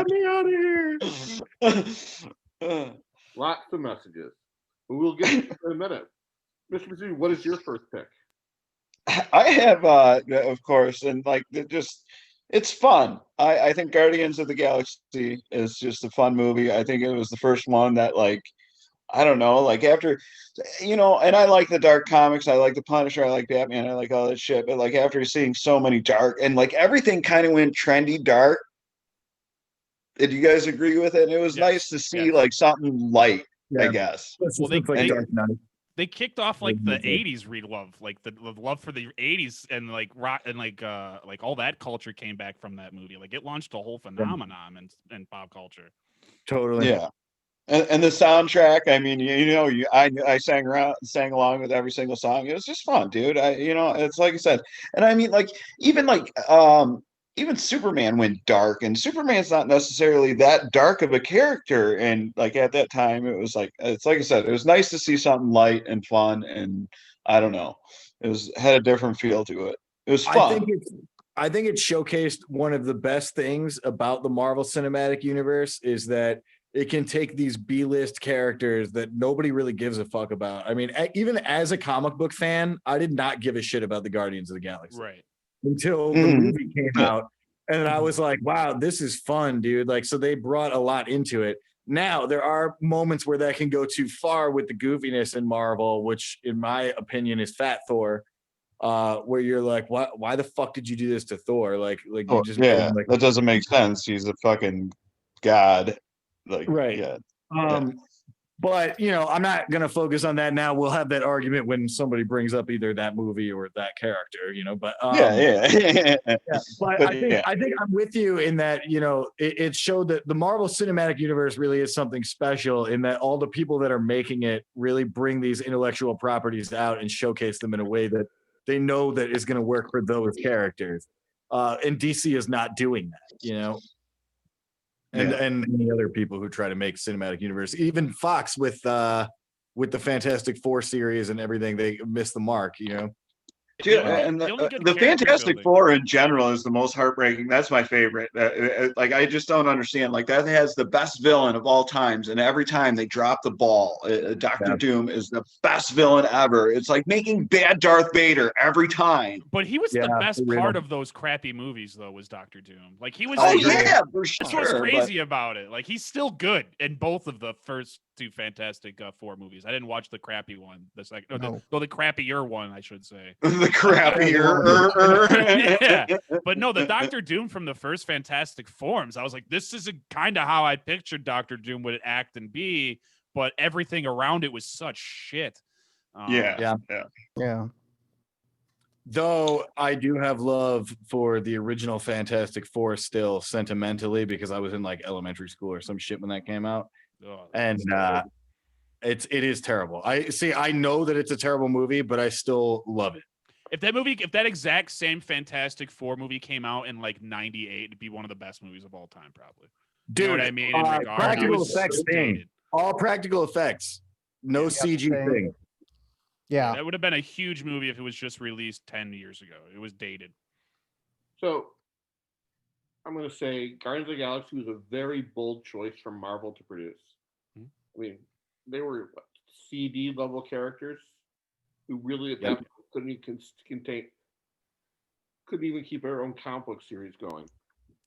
me out of here. Lots of messages. We'll get to it in a minute. Mr. Pizzuti, what is your first pick? I have, of course, and like it's fun. I think Guardians of the Galaxy is just a fun movie. I think it was the first one that, like, I don't know, like after, and I like the dark comics. I like the Punisher. I like Batman. I like all that shit. But like after seeing so many dark and like everything kind of went trendy dark. Did you guys agree with it? And it was nice to see like something light, I guess. Well, they kicked off like the '80s relove, like the love for the '80s, and like rock and like all that culture came back from that movie. Like it launched a whole phenomenon in pop culture. Totally. Yeah. And the soundtrack, I mean, I sang along with every single song. It was just fun, dude. It's like I said, and I mean, like even Superman went dark, and Superman's not necessarily that dark of a character. And like at that time, it's like I said, it was nice to see something light and fun, and I don't know, had a different feel to it. It was fun. I think it showcased one of the best things about the Marvel Cinematic Universe is that it can take these B-list characters that nobody really gives a fuck about. I mean, even as a comic book fan, I did not give a shit about the Guardians of the Galaxy. Right. Until the movie came out. And I was like, wow, this is fun, dude. Like, so they brought a lot into it. Now, there are moments where that can go too far with the goofiness in Marvel, which in my opinion is Fat Thor, where you're like, why the fuck did you do this to Thor? Like you just that doesn't make sense. He's a fucking god. Like, right. Yeah. But I'm not gonna focus on that now. We'll have that argument when somebody brings up either that movie or that character, But But I think I'm with you in that it showed that the Marvel Cinematic Universe really is something special in that all the people that are making it really bring these intellectual properties out and showcase them in a way that they know that is going to work for those characters. And DC is not doing that, And any other people who try to make cinematic universe, even Fox with the Fantastic Four series and everything, they miss the mark, Dude, and the Fantastic Four in general is the most heartbreaking. That's my favorite. Like, I just don't understand. Like, that has the best villain of all times, and every time they drop the ball, Doctor Doom is the best villain ever. It's like making bad Darth Vader every time. But he was the best part of those crappy movies, though, was Doctor Doom. Like, he was. Oh yeah, for sure. That's what's crazy about it. Like, he's still good in both of the first two Fantastic Four movies. I didn't watch the crappy one. The second, the crappier one, I should say. The crappier. Yeah, but no, the Doctor Doom from the first Fantastic Forms. I was like, this is kind of how I pictured Doctor Doom would act and be, but everything around it was such shit. Yeah. Though I do have love for the original Fantastic Four still sentimentally because I was in like elementary school or some shit when that came out. And it is terrible. I know that it's a terrible movie, but I still love it. If that exact same Fantastic Four movie came out in like '98, it'd be one of the best movies of all time, probably. Dude, you know what I mean? Practical effects thing. All practical effects. No CG thing. Yeah. That would have been a huge movie if it was just released 10 years ago. It was dated. So I'm going to say Guardians of the Galaxy was a very bold choice for Marvel to produce. I mean, they were CD level characters who really at that point couldn't even keep their own comic book series going.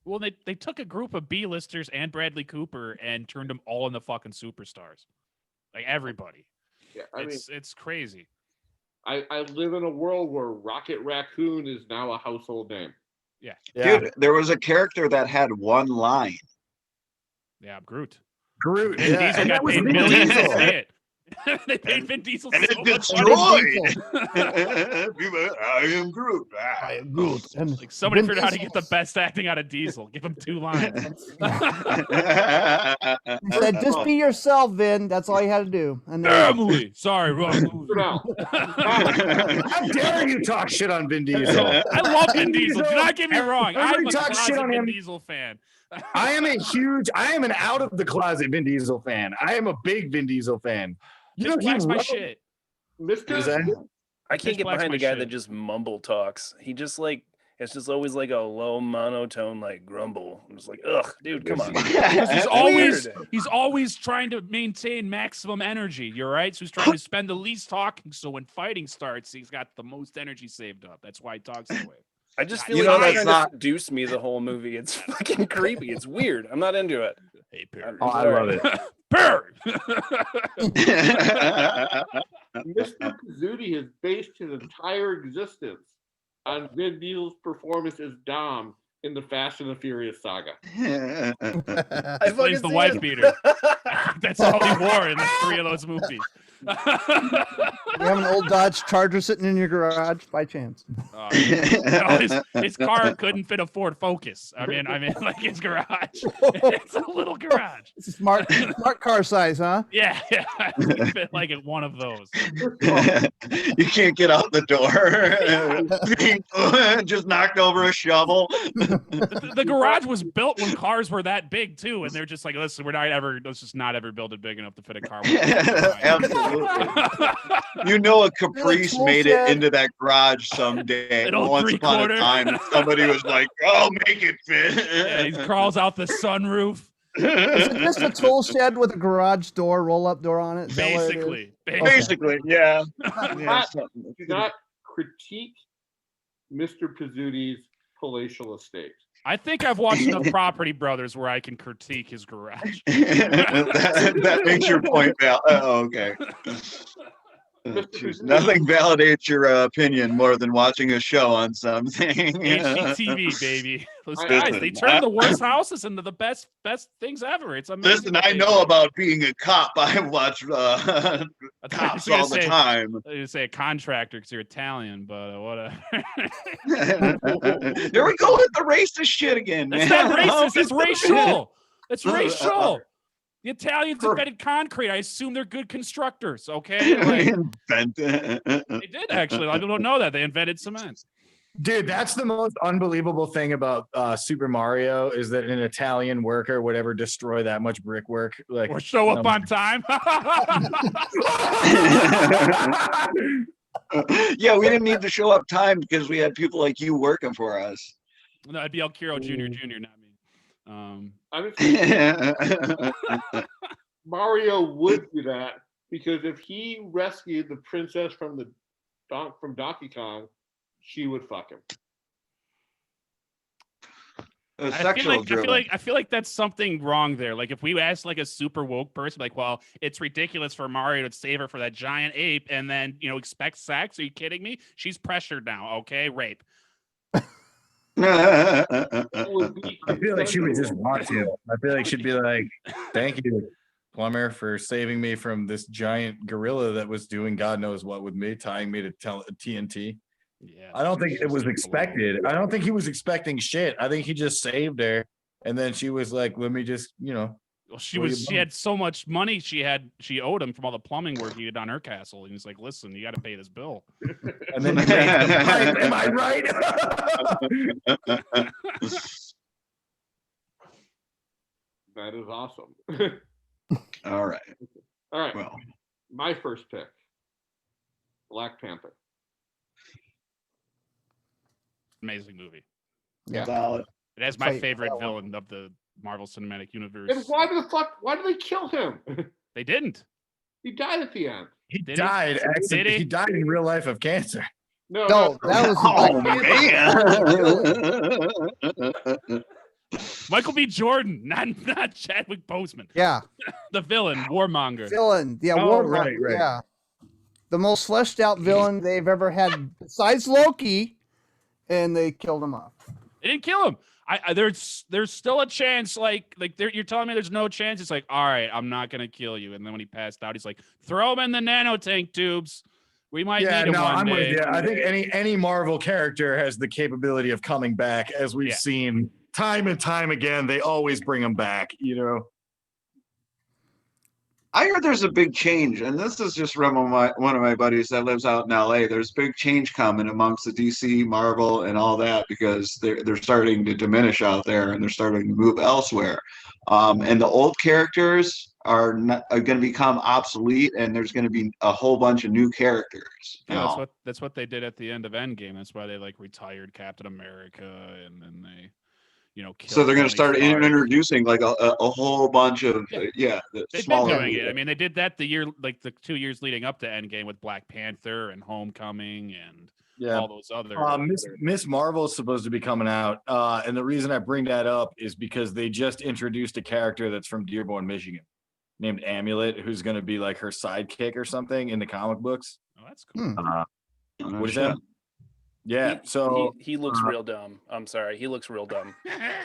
Well, they took a group of B-listers and Bradley Cooper and turned them all into fucking superstars. Like everybody. Yeah, it's crazy. I live in a world where Rocket Raccoon is now a household name. Yeah. Dude, there was a character that had one line. Yeah, Groot. Yeah. Diesel got paid millions to say it. They paid Vin Diesel And so it much destroyed. money. I am Groot. I am Groot. And Like somebody Vin figured out how to get the Diesel's- best acting out of Diesel. Give him 2 lines. He said, "Just be yourself, Vin." That's all you had to do. And then Family. Sorry, wrong movie. Now, How dare you talk shit on Vin Diesel? I love Vin Diesel. Do not get me wrong. I'm Everybody a talks shit closet on Vin him. Diesel fan. I am an out of the closet Vin Diesel fan. I am a big Vin Diesel fan. You know, Pitch he Black's my wrote- shit. Is Mr. that- I can't Pitch get Black's behind my the guy shit. that just mumble talks. He just like it's just always like a low monotone like grumble. I'm just like, ugh, dude, come on. Because he's Weird. always trying to maintain maximum energy. You're right. So he's trying to spend the least talking. So when fighting starts, he's got the most energy saved up. That's why he talks that way. I just You feel know, like that's he's trying not- to seduce me the whole movie. It's fucking creepy. It's weird. I'm not into it. Hey, Perry. Oh, I love it. Perry. Mr. Pizzuti has based his entire existence on Vin Diesel's performance as Dom in the Fast and the Furious saga. I He plays the wife beater. That's all he wore in 3 of those movies. you have an old Dodge Charger sitting in your garage by chance. His car couldn't fit a Ford Focus. I mean, like his garage. It's a little garage. It's a smart car size, huh? Yeah, it fit like in one of those. You can't get out the door. Just knocked over a shovel. The garage was built when cars were that big too, and they're just like, listen, let's just not ever build it big enough to fit a car. Absolutely. You know, a Caprice tool made shed. it into that garage someday. An old Once upon a 3/4. time, somebody was like, "Oh, make it Yeah, he fit." crawls out the sunroof. Is it just a tool shed with a garage door, roll-up door on it? Is that what it is? Basically, yeah. Not- Do not critique Mr. Pizzuti's palatial estate. I think I've watched enough Property Brothers where I can critique his garage. that makes your point valid. Oh, okay. Jeez, nothing validates your opinion more than watching a show on something. HGTV, baby. Those I- guys, Listen, they turn the worst houses into the best things ever. It's amazing. Listen, what I they know do. about being a cop. I watch I cops was all the time. I was gonna say a contractor because you're Italian, but whatever. There we go with the racist shit again, man. That's not racist. It's racial. It's racial. The Italians invented concrete. I assume they're good constructors. Okay, like, they did actually. A lot of people don't know that they invented cement. Dude, that's the most unbelievable thing about Super Mario is that an Italian worker would ever destroy that much brickwork. Like, Or show up on time. Yeah, we didn't need to show up time because we had people like you working for us. No, it'd be El Quiero Jr., not me. I'm just saying Mario would do that because if he rescued the princess from from Donkey Kong, she would fuck him. I feel like that's something wrong there. Like if we asked like a super woke person, like, well, it's ridiculous for Mario to save her for that giant ape and then expect sex. Are you kidding me? She's pressured now. Okay, rape. That would be I feel like she would just want to. I feel like she'd be like, "Thank you, plumber, for saving me from this giant gorilla that was doing God knows what with me, tying me to TNT." Yeah. I don't think it was expected. I don't think he was expecting shit. I think he just saved her, and then she was like, "Let me just, Well, What she do you had so much money she owed him from all the plumbing work he did on her castle. And he's like, listen, you got to pay this bill. And then he raised the pipe. Am I right? That is awesome. All right. All right. Well, My first pick, Black Panther. Amazing movie. Yeah. solid. It has my Fight favorite that one. villain of the Marvel Cinematic Universe. And why did they kill him? They didn't. He died at the end. He Did he? died. Did he? He died in real life of cancer. No, No, that was Oh man. Michael B. Jordan, not Chadwick Boseman. yeah, The villain, Warmonger. villain. Yeah, Oh, Warmonger, right. Yeah, the most fleshed out villain they've ever had besides Loki, and they killed him off. They didn't kill him. there's still a chance. Like you're telling me there's no chance. It's like, all right, I'm not gonna kill you. And then when he passed out, he's like, throw him in the nanotank tubes. We might need him one I'm day. with you. I think any Marvel character has the capability of coming back, as we've seen time and time again. They always bring him back, you know. I heard there's a big change, and this is just from one of my buddies that lives out in LA. There's big change coming amongst the DC, Marvel, and all that because they're starting to diminish out there and they're starting to move elsewhere. And the old characters are going to become obsolete, and there's going to be a whole bunch of new characters. Yeah, that's what they did at the end of Endgame. That's why they like retired Captain America, and then they. So they're going to start introducing like a whole bunch of They've been doing it. I mean, they did that the 2 years leading up to Endgame with Black Panther and Homecoming and all those other. Miss Marvel is supposed to be coming out, and the reason I bring that up is because they just introduced a character that's from Dearborn, Michigan, named Amulet, who's going to be like her sidekick or something in the comic books. Oh, that's cool. What is that? Yeah, he looks real dumb. I'm sorry, he looks real dumb.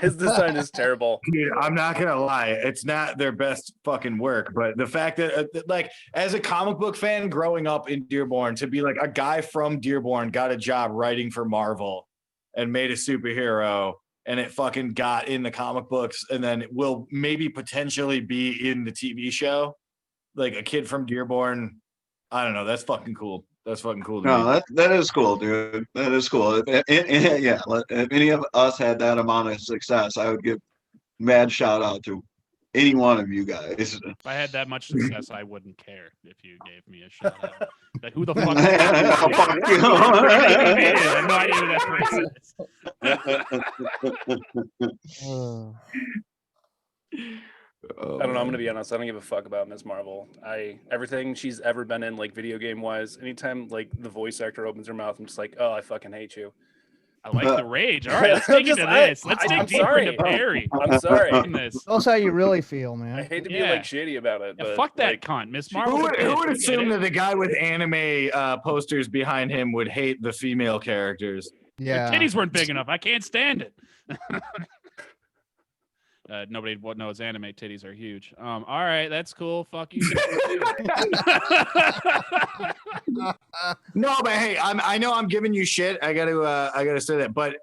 His design is terrible. Dude, I'm not gonna lie, it's not their best fucking work, but the fact that like as a comic book fan growing up in Dearborn, to be like a guy from Dearborn got a job writing for Marvel and made a superhero, and it fucking got in the comic books, and then it will maybe potentially be in the TV show. Like a kid from Dearborn, I don't know. That's fucking cool. That's fucking cool. No, that is cool, dude. That is cool. If any of us had that amount of success, I would give mad shout out to any one of you guys. If I had that much success, I wouldn't care if you gave me a shout out. Like, who the fuck is that? Fuck you. I have no idea who that person is. I don't know. I'm gonna be honest. I don't give a fuck about Ms. Marvel. Everything she's ever been in, like video game wise, anytime like the voice actor opens her mouth, I'm just like, oh, I fucking hate you. I like the rage. All right, let's dig into this. Let's dig deeper into Perry. I'm sorry. Tell us how you really feel, man. I hate to be like shady about it. But fuck that like, cunt, Miss Marvel. Who would assume that the guy with anime posters behind him would hate the female characters? Yeah, the titties weren't big enough. I can't stand it. Nobody knows anime titties are huge. All right, that's cool. Fuck you. No, but hey, I know I'm giving you shit. I gotta say that. But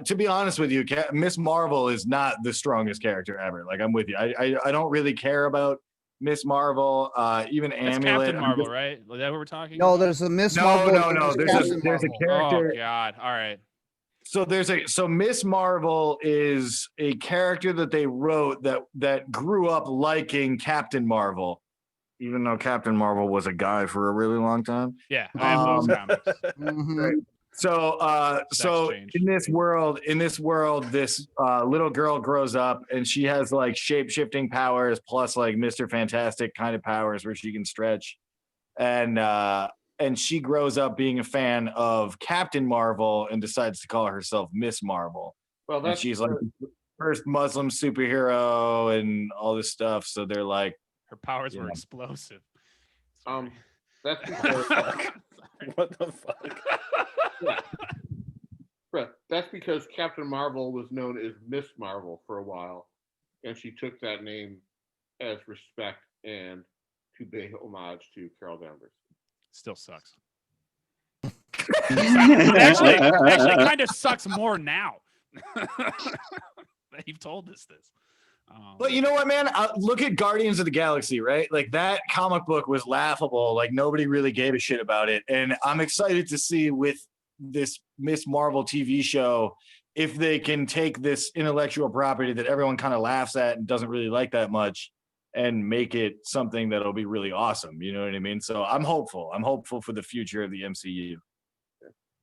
to be honest with you, Miss Marvel is not the strongest character ever. Like I'm with you. I don't really care about Miss Marvel. Even Amulet. Captain Marvel, right? Is that what we're talking? No, about? there's a Miss Marvel. No. There's a character. Oh God! All right. So Miss Marvel is a character that they wrote that grew up liking Captain Marvel, even though Captain Marvel was a guy for a really long time. Yeah, I have those comics. Mm-hmm. So in this world, this little girl grows up and she has like shape-shifting powers plus like Mr. Fantastic kind of powers where she can stretch, and she grows up being a fan of Captain Marvel and decides to call herself Miss Marvel. Well, and she's like the first Muslim superhero and all this stuff. So they're like, her powers were explosive. That's because what the fuck? That's because Captain Marvel was known as Miss Marvel for a while, and she took that name as respect and to pay homage to Carol Danvers. Still sucks. actually kind of sucks more now that you've told us this. But you know what, man? Look at Guardians of the Galaxy, right? Like that comic book was laughable. Like nobody really gave a shit about it. And I'm excited to see with this Miss Marvel TV show if they can take this intellectual property that everyone kind of laughs at and doesn't really like that much and make it something that'll be really awesome. You know what I mean? So I'm hopeful. I'm hopeful for the future of the MCU.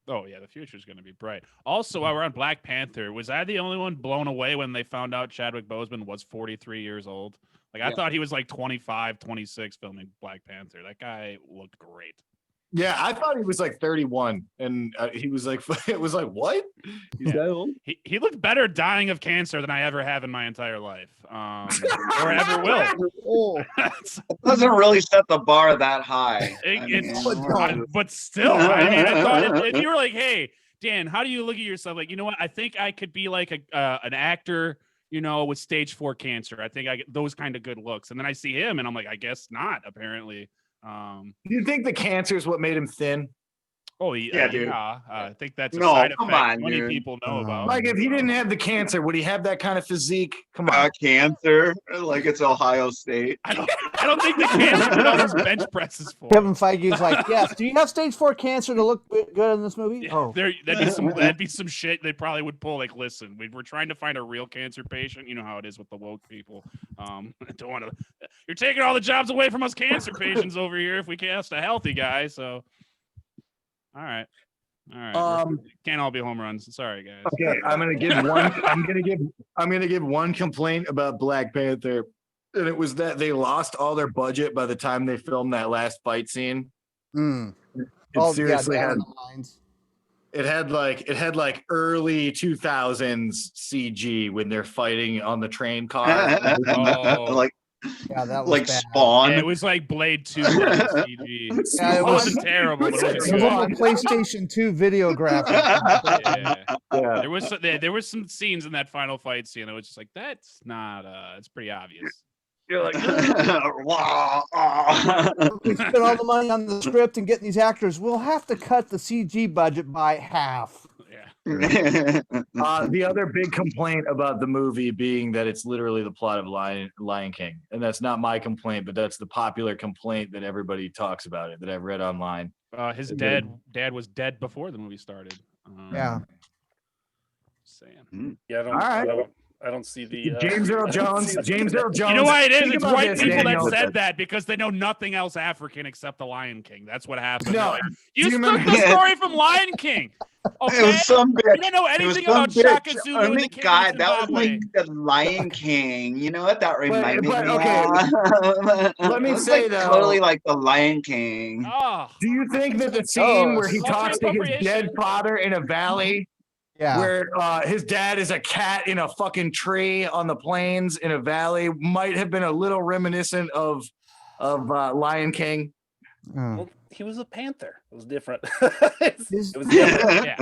Oh, yeah, the future is going to be bright. Also, while we're on Black Panther, was I the only one blown away when they found out Chadwick Boseman was 43 years old? Like, I thought he was like 25, 26 filming Black Panther. That guy looked great. Yeah, I thought he was like 31, and he was like, it was like, what? He's that old? He looked better dying of cancer than I ever have in my entire life, or ever will. It doesn't really set the bar that high. But still, I mean, I thought if you were like, hey, Dan, how do you look at yourself? Like, you know what? I think I could be like an actor, you know, with stage 4 cancer. I think I get those kind of good looks. And then I see him and I'm like, I guess not, apparently. Do you think the cancer is what made him thin? Oh, Yeah, dude. yeah. I think that's a No, side come effect on, many dude. people know about. Like, if he didn't have the cancer, would he have that kind of physique? Come on. Cancer, like it's Ohio State. I don't think the cancer did all those bench presses for. Kevin Feige's like, yes. Do you have stage 4 cancer to look good in this movie? Yeah, Oh, that'd be some shit they probably would pull. Like, listen, we're trying to find a real cancer patient. You know how it is with the woke people. I don't want to. You're taking all the jobs away from us cancer patients over here if we cast a healthy guy. So, all right. Can't all be home runs. Sorry, guys. Okay, I'm gonna give one complaint about Black Panther, and it was that they lost all their budget by the time they filmed that last fight scene. It seriously had. It had like early 2000s CG when they're fighting on the train car. Like yeah, that was like bad. Spawn. Yeah, it was like Blade 2 CG. Yeah, It wasn't terrible, but it It was was on good. the PlayStation 2 video graphic. Yeah. There was some scenes in that final fight scene that was just like, that's not it's pretty obvious. You're like, We spent all the money on the script and getting these actors. We'll have to cut the CG budget by half. Yeah. the other big complaint about the movie being that it's literally the plot of Lion King, and that's not my complaint, but that's the popular complaint that everybody talks about it that I've read online. His dad was dead before the movie started. Yeah. Saying. Yeah, I don't see the James Earl Jones. James Earl Jones. You know why it is? Think It's about white this, people that Daniel. said that because they know nothing else African except the Lion King. That's what happened. No. They're like, you Do you took remember- the story from Lion King. Okay. It was some You bitch. don't know It was anything some about bitch. Shaka Zulu Oh and my the King God, of that was Zimbabwe. like the Lion King. You know what that reminded but, me okay, of? let me It was say, like though- totally like the Lion King. Oh, Do you think that the scene where he Cultural talks to his appropriation. dead father in a valley, Yeah. where his dad is a cat in a fucking tree on the plains in a valley, might have been a little reminiscent of Lion King? Well, he was a panther. It was different. it His- was different. yeah.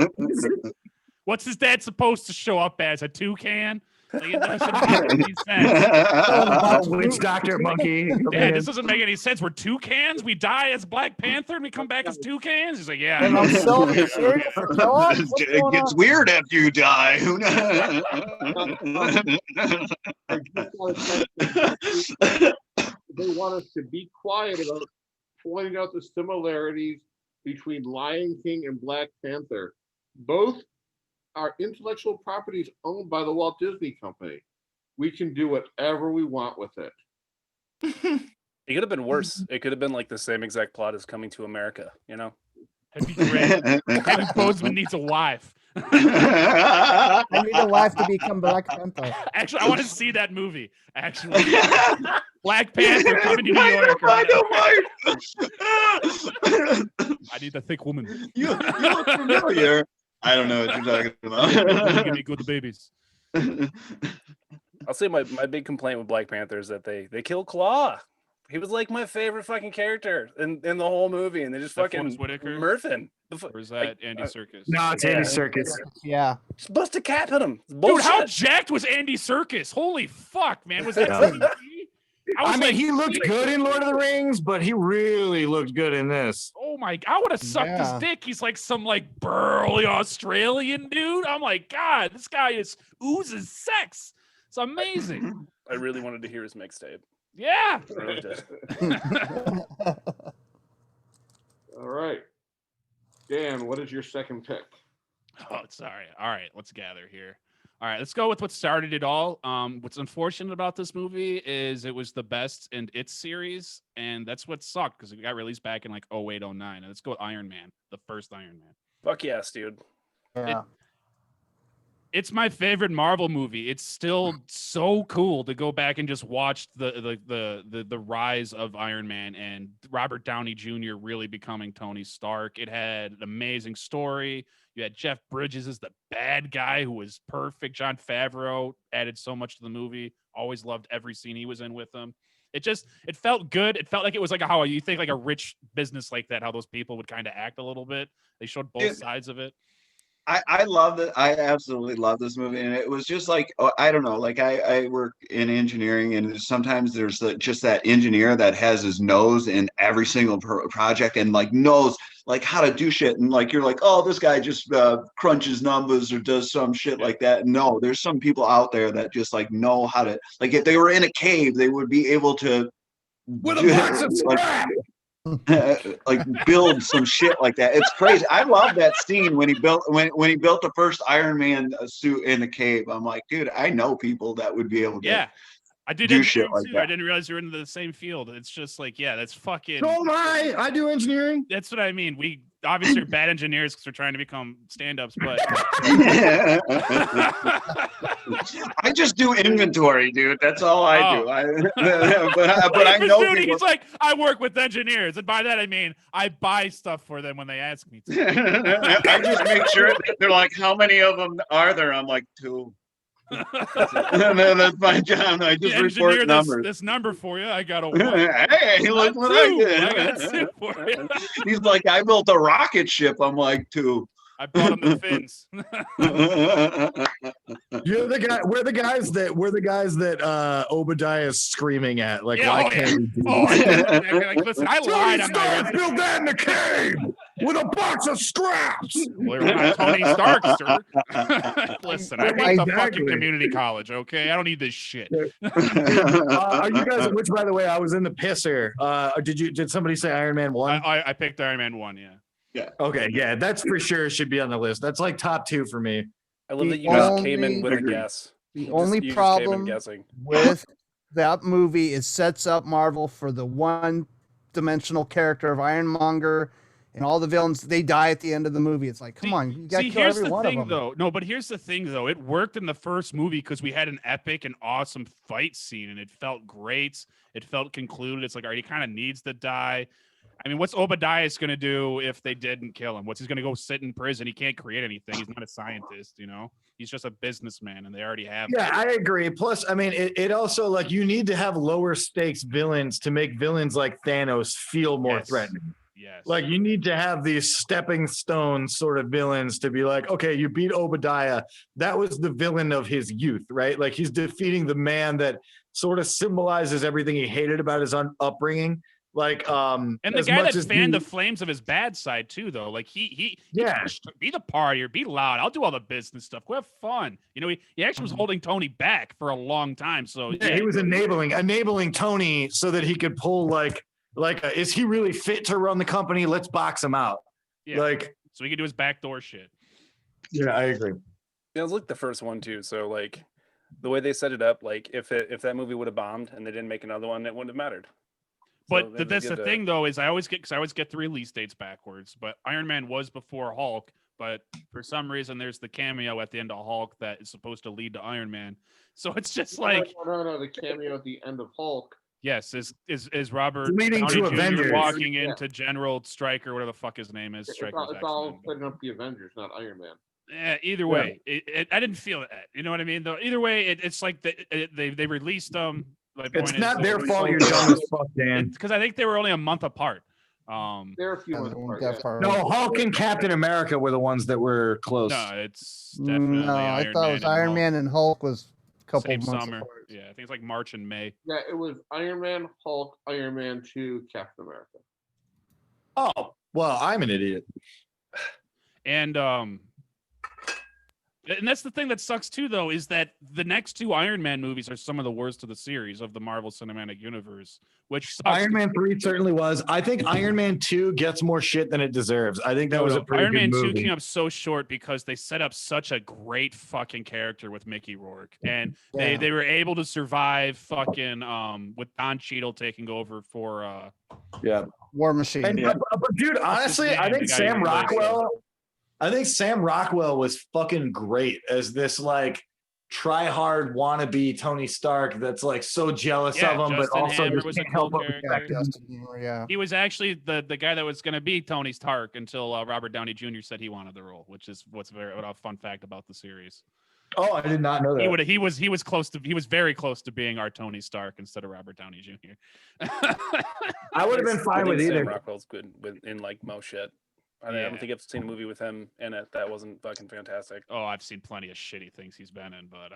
What's his dad supposed to show up as? A toucan? Like, it doesn't make any sense. Witch doctor monkey. Dad, this doesn't make any sense. We're toucans. We die as Black Panther and we come back as toucans. He's like, yeah. And I'm selling cereal for Kellogg's? What's It going gets on? weird after you die. They want us to be quiet about pointing out the similarities between Lion King and Black Panther. Both are intellectual properties owned by the Walt Disney Company. We can do whatever we want with it. It could have been worse. It could have been like the same exact plot as Coming to America, you know? That'd be great. Kevin Bozeman needs a wife. I need a wife to become Black Panther. Actually, I want to see that movie. Actually, Black Panther coming to New York. or Find a whatever. wife. I need a thick woman. You look familiar. I don't know what you're talking Give me about. good babies. I'll say my big complaint with Black Panther is that they kill Claw. He was like my favorite fucking character in the whole movie, and they just That fucking Forrest Whitaker? Murphin. Or is that Andy Serkis? No, it's Andy Serkis. Yeah. Just bust a cap at him. It's Dude, bullshit. how jacked was Andy Serkis? Holy fuck, man! Was that? Yeah. CG? I mean, he looked good in Lord of the Rings, but he really looked good in this. Oh my! I would have sucked his Yeah. dick. He's like some like burly Australian dude. I'm like, God, this guy is oozes sex. It's amazing. I really wanted to hear his mixtape. Yeah. I really did. All right. Dan, what is your second pick? Oh, sorry. All right, let's gather here. All right, let's go with what started it all. What's unfortunate about this movie is it was the best in its series, and that's what sucked because it got released back in like 08, 09. And let's go with Iron Man, the first Iron Man. Fuck yes, dude. Yeah. It's my favorite Marvel movie. It's still so cool to go back and just watch the rise of Iron Man and Robert Downey Jr. really becoming Tony Stark. It had an amazing story. You had Jeff Bridges as the bad guy who was perfect. Jon Favreau added so much to the movie. Always loved every scene he was in with them. It felt good. It felt like it was like how you think like a rich business like that, how those people would kind of act a little bit. They showed both sides of it. I love it. I absolutely love this movie, and it was just like I don't know, like I work in engineering, and sometimes there's just that engineer that has his nose in every single project and like knows like how to do shit, and like you're like, oh, this guy just crunches numbers or does some shit like that. No, there's some people out there that just like know how to, like if they were in a cave, they would be able to With a box of scrap. like build some shit like that. It's crazy. I love that scene when he built when he built the first Iron Man suit in the cave. I'm like, dude, I know people that would be able to. Yeah, I did do shit engineering like too. that. I didn't realize you're in the same field. It's just like, yeah, that's fucking. So am I. I do engineering. That's what I mean. We obviously are bad engineers because we're trying to become stand-ups, but I just do inventory, dude. That's all I do. But I know Pizzuti, people. he's like, I work with engineers, and by that I mean I buy stuff for them when they ask me to. I just make sure that they're like, how many of them are there? I'm like, 2. That's my job. I just report numbers. This number for you. I got a 1. Hey, look what I did. I got 2 for you. He's like, I built a rocket ship. I'm like, 2. I brought him the fins. You're the guy. We're the guys that Obadiah is screaming at. Like, Yeah, why can't we do like, listen, I lied on my resume. built that in the cave with a box of scraps. Well, we're not Tony Stark, sir. Listen, I went to fucking community college, okay? I don't need this shit. Are you guys? Which, by the way, I was in the pisser. Did somebody say Iron Man 1? I picked Iron Man 1. Yeah. Yeah. Okay. Yeah, that's for sure should be on the list. That's like top 2 for me. I love that you The guys came in only- with a Agreed. guess. The You only just came in problem guessing. with that movie is sets up Marvel for the one-dimensional character of Ironmonger, and all the villains, they die at the end of the movie. It's like, come on, you got to kill here's every the one thing, of them. though. No, but here's the thing, though. It worked in the first movie because we had an epic and awesome fight scene, and it felt great. It felt concluded. It's like, all right, he kind of needs to die. I mean, what's Obadiah going to do if they didn't kill him? What's he's going to go sit in prison? He can't create anything. He's not a scientist, you know? He's just a businessman, and they already have. Yeah, I agree. Plus, I mean, it also, like, you need to have lower stakes villains to make villains like Thanos feel more threatening. Yes. Like, you need to have these stepping stone sort of villains to be like, okay, you beat Obadiah. That was the villain of his youth, right? Like, he's defeating the man that sort of symbolizes everything he hated about his upbringing. Like, and the guy that fanned the flames of his bad side too, though. Like he be the partier, be loud. I'll do all the business stuff. Go have fun. You know, he actually was holding Tony back for a long time. So yeah, he was enabling Tony so that he could pull like, is he really fit to run the company? Let's box him out. Yeah. Like, so he could do his backdoor shit. Yeah, I agree. It was like the first one too. So like the way they set it up, like if that movie would have bombed and they didn't make another one, it wouldn't have mattered. But So that's the thing, though, is I always get the release dates backwards. But Iron Man was before Hulk, but for some reason there's the cameo at the end of Hulk that is supposed to lead to Iron Man. So it's just like no, the cameo at the end of Hulk. Yes, is Robert leading Downey to Jr. Avengers. walking into General Stryker, whatever the fuck his name is. It's Stryker's all setting up the Avengers, not Iron Man. Either way, I didn't feel that. You know what I mean? Though either way, it's like they released them. It's not their fault you're dumb as fuck, Dan. Because I think they were only a month apart. They're a few months apart. That Yeah. far No, away. Hulk and Captain America were the ones that were close. No, it's definitely No, I Iron thought Man it was and Iron Hulk. Man and Hulk was a couple Same months summer. apart. Yeah, I think it's like March and May. Yeah, it was Iron Man, Hulk, Iron Man 2, Captain America. Oh, well, I'm an idiot. And that's the thing that sucks too, though, is that the next 2 Iron Man movies are some of the worst of the series of the Marvel Cinematic Universe, which sucks. Iron Man 3 certainly was. I think Iron Man 2 gets more shit than it deserves. I think that was a pretty Iron good Man movie. 2 came up so short because they set up such a great fucking character with Mickey Rourke, and they were able to survive fucking with Don Cheadle taking over for Yeah. War Machine. And, but dude, honestly, name? I think The guy Sam who plays Rockwell. I think Sam Rockwell was fucking great as this like try hard wannabe Tony Stark that's like so jealous Yeah, of him, Justin but also Hammer just was a can't cool help but character. respect him. Justin Hammer, yeah. he was actually the guy that was going to be Tony Stark until Robert Downey Jr. said he wanted the role, which is what a fun fact about the series. Oh, I did not know that. He was very close to being our Tony Stark instead of Robert Downey Jr. I would have been I fine think with Sam either. Rockwell's good in like most shit. I don't think I've seen a movie with him in it that wasn't fucking fantastic. Oh, I've seen plenty of shitty things he's been in, but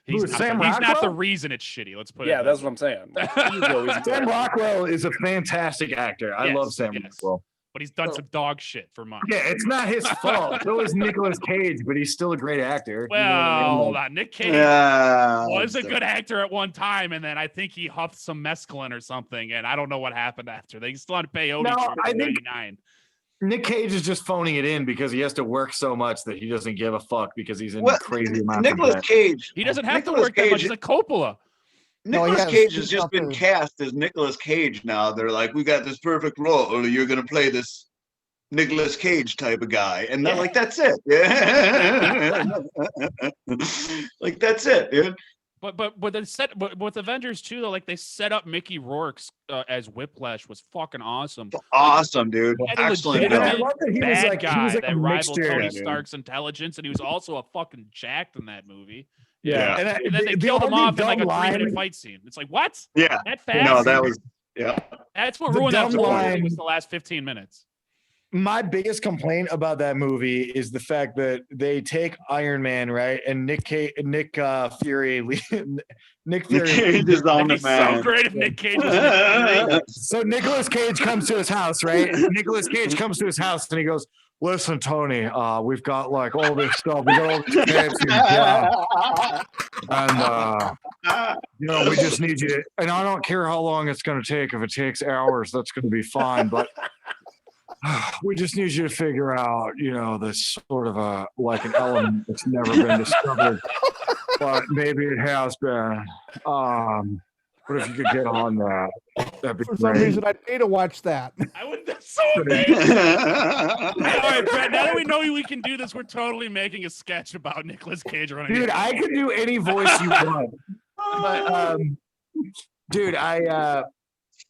Who, he's Sam not the Rockwell? reason it's shitty. Let's put it. Yeah, that that's way. what I'm saying. Like, he's always Sam good. Rockwell is a fantastic actor. I love Yes, Sam yes. Rockwell. But he's done some dog shit for months. Yeah, it's not his fault. So is Nicolas Cage, but he's still a great actor. Well, You know what I mean? hold Like, on. Nick Cage was a good actor at one time, and then I think he huffed some mescaline or something, and I don't know what happened after. They still had to pay Odie No, for I think- 99. Nick Cage is just phoning it in because he has to work so much that he doesn't give a fuck because he's in Well, crazy amounts of Nicolas debt. Cage. He doesn't have to Nicolas work that much. Cage- He's a Coppola. No, he Nicolas has- Cage he's has just not been the- cast as Nicolas Cage now. They're like, we got this perfect role. You're going to play this Nicolas Cage type of guy. And they're like, that's it. Yeah. Like, that's it, dude. But they set but with Avengers 2 though, like they set up Mickey Rourke as Whiplash was fucking awesome. Awesome, dude. Had a Excellent. And I legitimate job. love that he was bad like, he guy was like that a rivaled mixture. Tony Yeah, dude. Stark's intelligence, and he was also a fucking jacked in that movie. Yeah. And then they killed him off in like a 3-minute fight scene. It's like, what? Yeah. That fast? No, that was, yeah. That's what the ruined that dumb whole line- movie was the last 15 minutes. My biggest complaint about that movie is the fact that they take Iron Man, right? And Nick Fury, Nick Fury. Nick Cage is on That'd the be so man. great if Nick Cage was Nick Fury. So Nicolas Cage comes to his house, right? Nicolas Cage comes to his house and he goes, "Listen, Tony, we've got like all this stuff. We got all this fancy and you know, we just need you to, and I don't care how long it's going to take. If it takes hours, that's going to be fine. But we just need you to figure out, you know, this sort of like an element that's never been discovered, but maybe it has been. But if you could get on that, that'd be For some great." reason, I'd pay to watch that. That's so amazing. All right, Brett, now that we know we can do this, we're totally making a sketch about Nicolas Cage running. Dude, I could do any voice you want. But dude,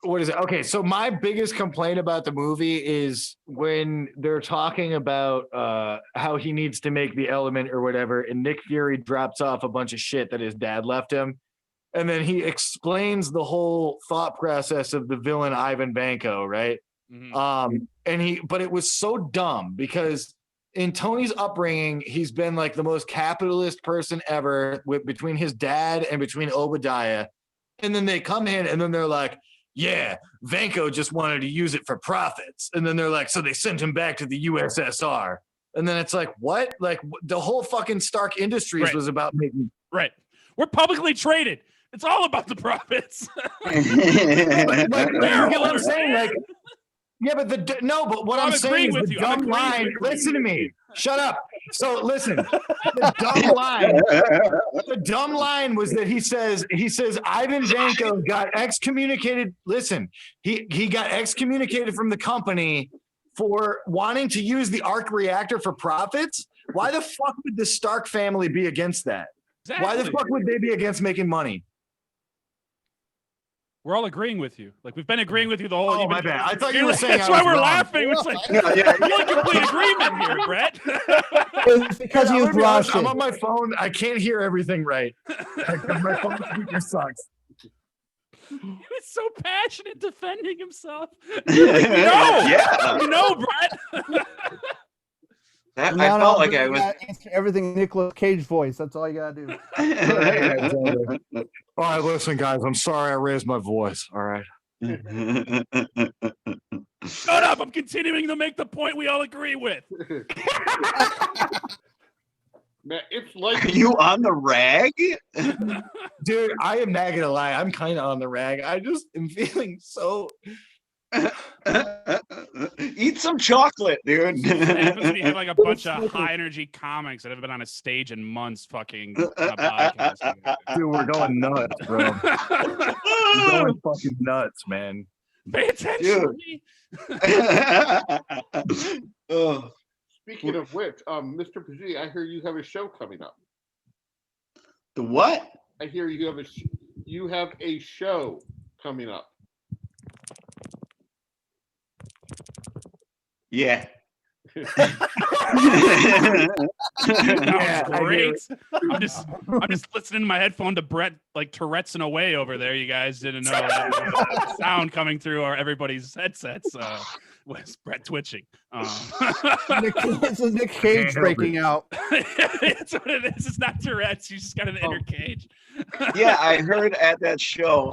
what is it? Okay, so my biggest complaint about the movie is when they're talking about how he needs to make the element or whatever, and Nick Fury drops off a bunch of shit that his dad left him. And then he explains the whole thought process of the villain Ivan Vanko, right? Mhm. But it was so dumb because in Tony's upbringing, he's been like the most capitalist person ever between his dad and between Obadiah. And then they come in and then they're like, yeah, Vanko just wanted to use it for profits. And then they're like, so they sent him back to the USSR. And then it's like, what? Like the whole fucking Stark Industries Right. was about making. Right. We're publicly traded. It's all about the profits. Like, you get what I'm saying? Like, yeah, but but what I'm I'm saying agreeing is with the you. I'm dumb agreeing line. with you. Listen to me. Shut up. So listen, the dumb line. The dumb line was that he says Ivan Vanko got excommunicated. Listen, he got excommunicated from the company for wanting to use the arc reactor for profits. Why the fuck would the Stark family be against that? Exactly. Why the fuck would they be against making money? We're all agreeing with you. Like we've been agreeing with you the whole. Oh, you've my been- bad. I thought you were saying that's I why was we're wrong. laughing. It's like Yeah. we're in complete agreement here, Brett. It's because I'm he was gonna be honest, Russian. I'm on my phone. I can't hear everything right. My phone speaker sucks. He was so passionate defending himself. Yeah. You know, Brett. That, From I now on, felt like you I was. gotta answer everything in Nicolas Cage voice. That's all you gotta do. All right, listen, guys. I'm sorry I raised my voice. All right. Shut up. I'm continuing to make the point we all agree with. Man, it's Are like you on the rag? Dude, I am not gonna lie. I'm kind of on the rag. I just am feeling so. Eat some chocolate, dude. It happens when you have like a bunch of high energy comics that have been on a stage in months fucking on a podcast. Dude, we're going nuts, bro. We're going fucking nuts, man. Pay attention. Oh, speaking of which, Mr. Pizzuti, I hear you have a show coming up. the what? I hear you have a show coming up. Yeah. That Yeah, was I great. I'm just listening to my headphone to Brett like Tourette'sing away over there. You guys didn't know the sound coming through everybody's headsets. was Brett twitching. This is Nick Cage breaking out. That's what it is. It's not Tourette's. You just got an inner cage. Yeah, I heard at that show,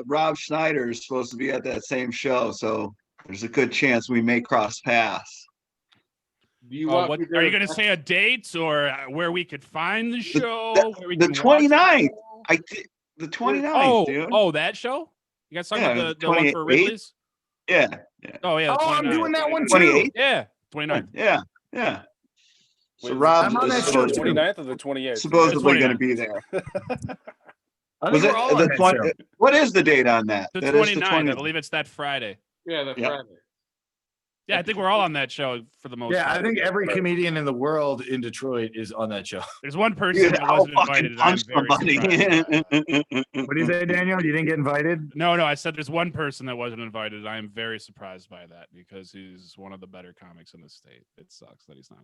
Rob Schneider is supposed to be at that same show, so there's a good chance we may cross paths. Do you want what, me are you going to say a date or where we could find the show? The 29th. The 29th, dude. Oh, that show? You guys talking about the one for 28th? Ridley's? Yeah. Oh, yeah. Oh, I'm doing that one too. 28th? Yeah, 29th. Yeah. So Wait, Rob I'm on that is show the too. 29th or the 28th? supposedly The going to be there. I Was think it we're all on the that 20? show. What is the date on that? The That is 29th. I believe it's that Friday. Yeah, that's Yeah. Friday. Yeah, I think we're all on that show for the most Yeah, part. I think every comedian in the world in Detroit is on that show. There's one person Dude, that I'll wasn't fucking invited. And I'm punch very somebody. surprised. What do you say, Daniel? You didn't get invited? No, I said there's one person that wasn't invited. I am very surprised by that because he's one of the better comics in the state. It sucks that he's not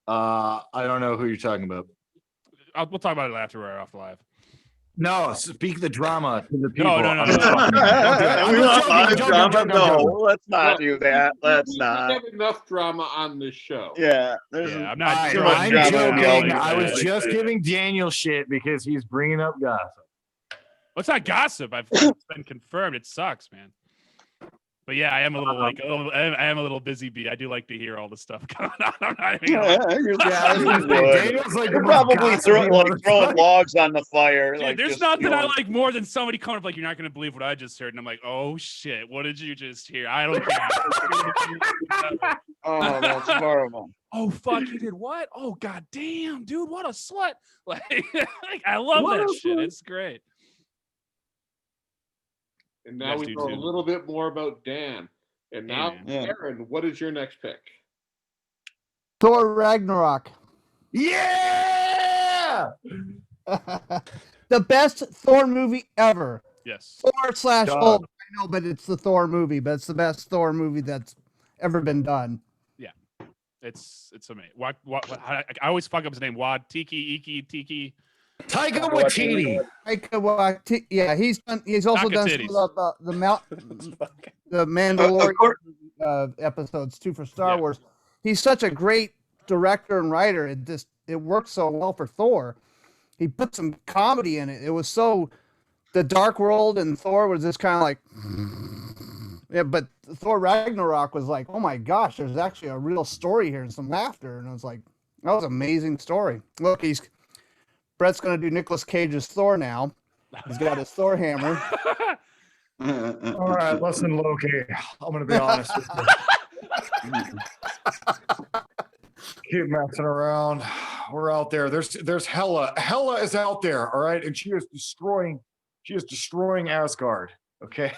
on. I don't know who you're talking about. We'll talk about it after we're off the live. No, speak the drama to the people. No. I'm just fucking- don't do it. I'm We just want joking, live joking, drama? joking. No, let's not do that. Let's We not. have enough drama on this show. Yeah, there's Yeah, I'm All not. right, too much I'm drama joking. going on. I was just giving Daniel shit because he's bringing up gossip. Well, it's not gossip. It's been confirmed. It sucks, man. But yeah, I am a little I am a little busy bee. I do like to hear all the stuff going on. I'm not even gonna lie. Yeah, you Daniel's would. like You're the most probably gossipy throwing logs on the fire. Dude, like, there's just, nothing you know, I like more than somebody coming up like, you're not going to believe what I just heard. And I'm like, oh, shit. What did you just hear? I don't care. Oh, that's horrible. Oh, fuck, you did what? Oh, god damn, dude, what a slut. Like I love What that a shit. slut. It's great. And now Yes, we do know too. a little bit more about Dan. And now, Yeah. Aaron, what is your next pick? Thor Ragnarok. Yeah. The best Thor movie ever. Yes. Thor / Dog. Hulk. I know, but it's the Thor movie, but it's the best Thor movie that's ever been done. It's amazing. I always fuck up his name. Tiki. Taika Waititi. Yeah, he's also Taka done titties. some of the Mandalorian episodes too for Star Yeah. Wars. He's such a great director and writer. It worked so well for Thor. He put some comedy in it. It was so the Dark World and Thor was just kind of like yeah, but Thor Ragnarok was like, oh my gosh, there's actually a real story here and some laughter. And I was like, that was an amazing story. Look, Brett's gonna do Nicolas Cage's Thor now. He's got his Thor hammer. All right, listen, Loki. I'm gonna be honest with you. Keep messing around. We're out there. There's Hela. Hela is out there, all right, and she is destroying Asgard. Okay.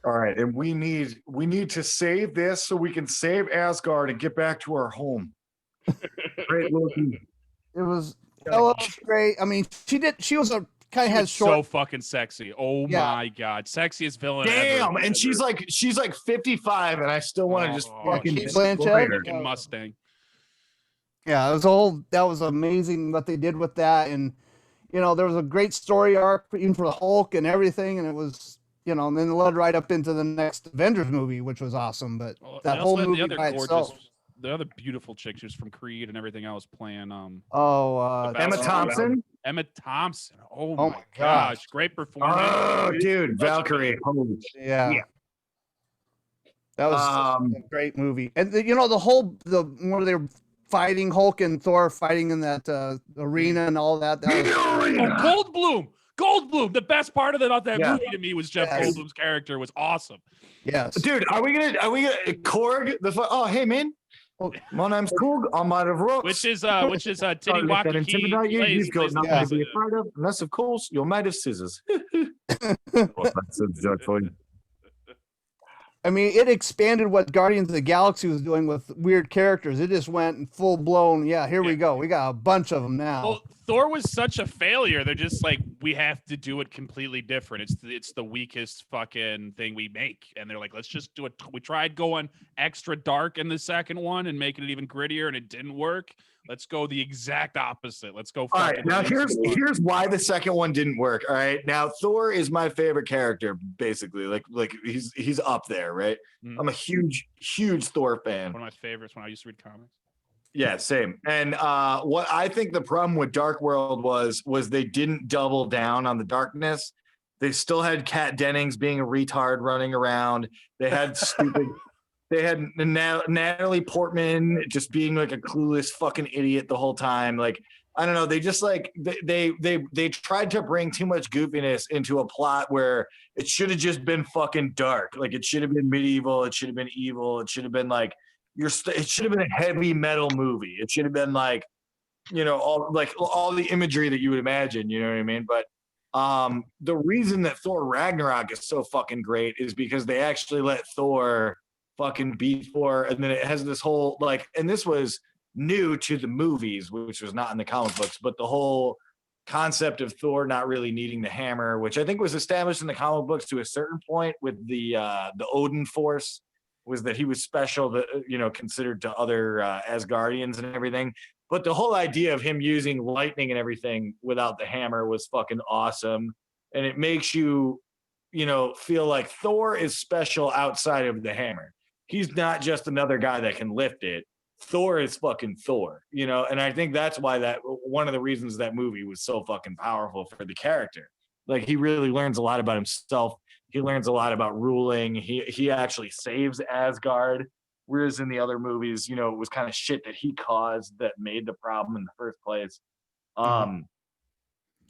All right, and we need to save this so we can save Asgard and get back to our home. Great Loki. It was Ella was great. I mean, she was a kind of She had was short. so fucking sexy. Oh Yeah. my god, sexiest villain Damn, ever. and she's like 55, and I still want to just fucking Kate destroy Blanchett? her. Fucking Mustang. Yeah, it was that was amazing what they did with that, and there was a great story arc even for the Hulk and everything, and it was and then it led right up into the next Avengers movie, which was awesome. But Well, that they whole also had movie the other by itself. the other beautiful chick, she was from Creed and everything else, playing Oh, Emma Best- Thompson. Emma Thompson. Oh, Oh my my gosh, gosh. great performance. Oh, dude, Valkyrie. Holy shit. yeah. Yeah. That was a great movie, and the where they were fighting Hulk and Thor fighting in that arena and all that. That was, Oh, Goldblum. The best part about that Yeah. movie to me was Jeff Yes. Goldblum's character was awesome. yes, Dude, are we gonna Korg? Oh, hey man, my name's Korg. I'm out of rocks. Which is Sorry, Titty let that Wacky. intimidate you. You've got nothing Yeah. to be afraid of, unless of course you're made of scissors. What's that joke for you? I mean, it expanded what Guardians of the Galaxy was doing with weird characters. It just went full blown. Yeah, here we go. We got a bunch of them now. Well, Thor was such a failure. They're just like, we have to do it completely different. It's the weakest fucking thing we make, and they're like, let's just do it. We tried going extra dark in the second one and making it even grittier, and it didn't work. Let's go the exact opposite. Let's go. All right, now here's why the second one didn't work. All right, now Thor is my favorite character, basically. Like he's up there, right? Mm. I'm a huge Thor fan. One of my favorites when I used to read comics. Yeah, same. And what I think the problem with Dark World was they didn't double down on the darkness. They still had Kat Dennings being a retard running around. They had stupid. They had Natalie Portman just being like a clueless fucking idiot the whole time. Like, I don't know. They just like they tried to bring too much goofiness into a plot where it should have just been fucking dark. Like, it should have been medieval. It should have been evil. It should have been like it should have been a heavy metal movie. It should have been like, you know, all the imagery that you would imagine. You know what I mean? But the reason that Thor Ragnarok is so fucking great is because they actually let Thor fucking beat Thor, and then it has this whole like, and this was new to the movies, which was not in the comic books, but the whole concept of Thor not really needing the hammer, which I think was established in the comic books to a certain point with the Odin Force, was that he was special, that, you know, considered to other Asgardians and everything. But the whole idea of him using lightning and everything without the hammer was fucking awesome, and it makes you, you know, feel like Thor is special outside of the hammer. He's not just another guy that can lift it. Thor is fucking Thor, you know? And I think that's why that one of the reasons that movie was so fucking powerful for the character. Like, he really learns a lot about himself. He learns a lot about ruling. He actually saves Asgard. Whereas in the other movies, you know, it was kind of shit that he caused that made the problem in the first place.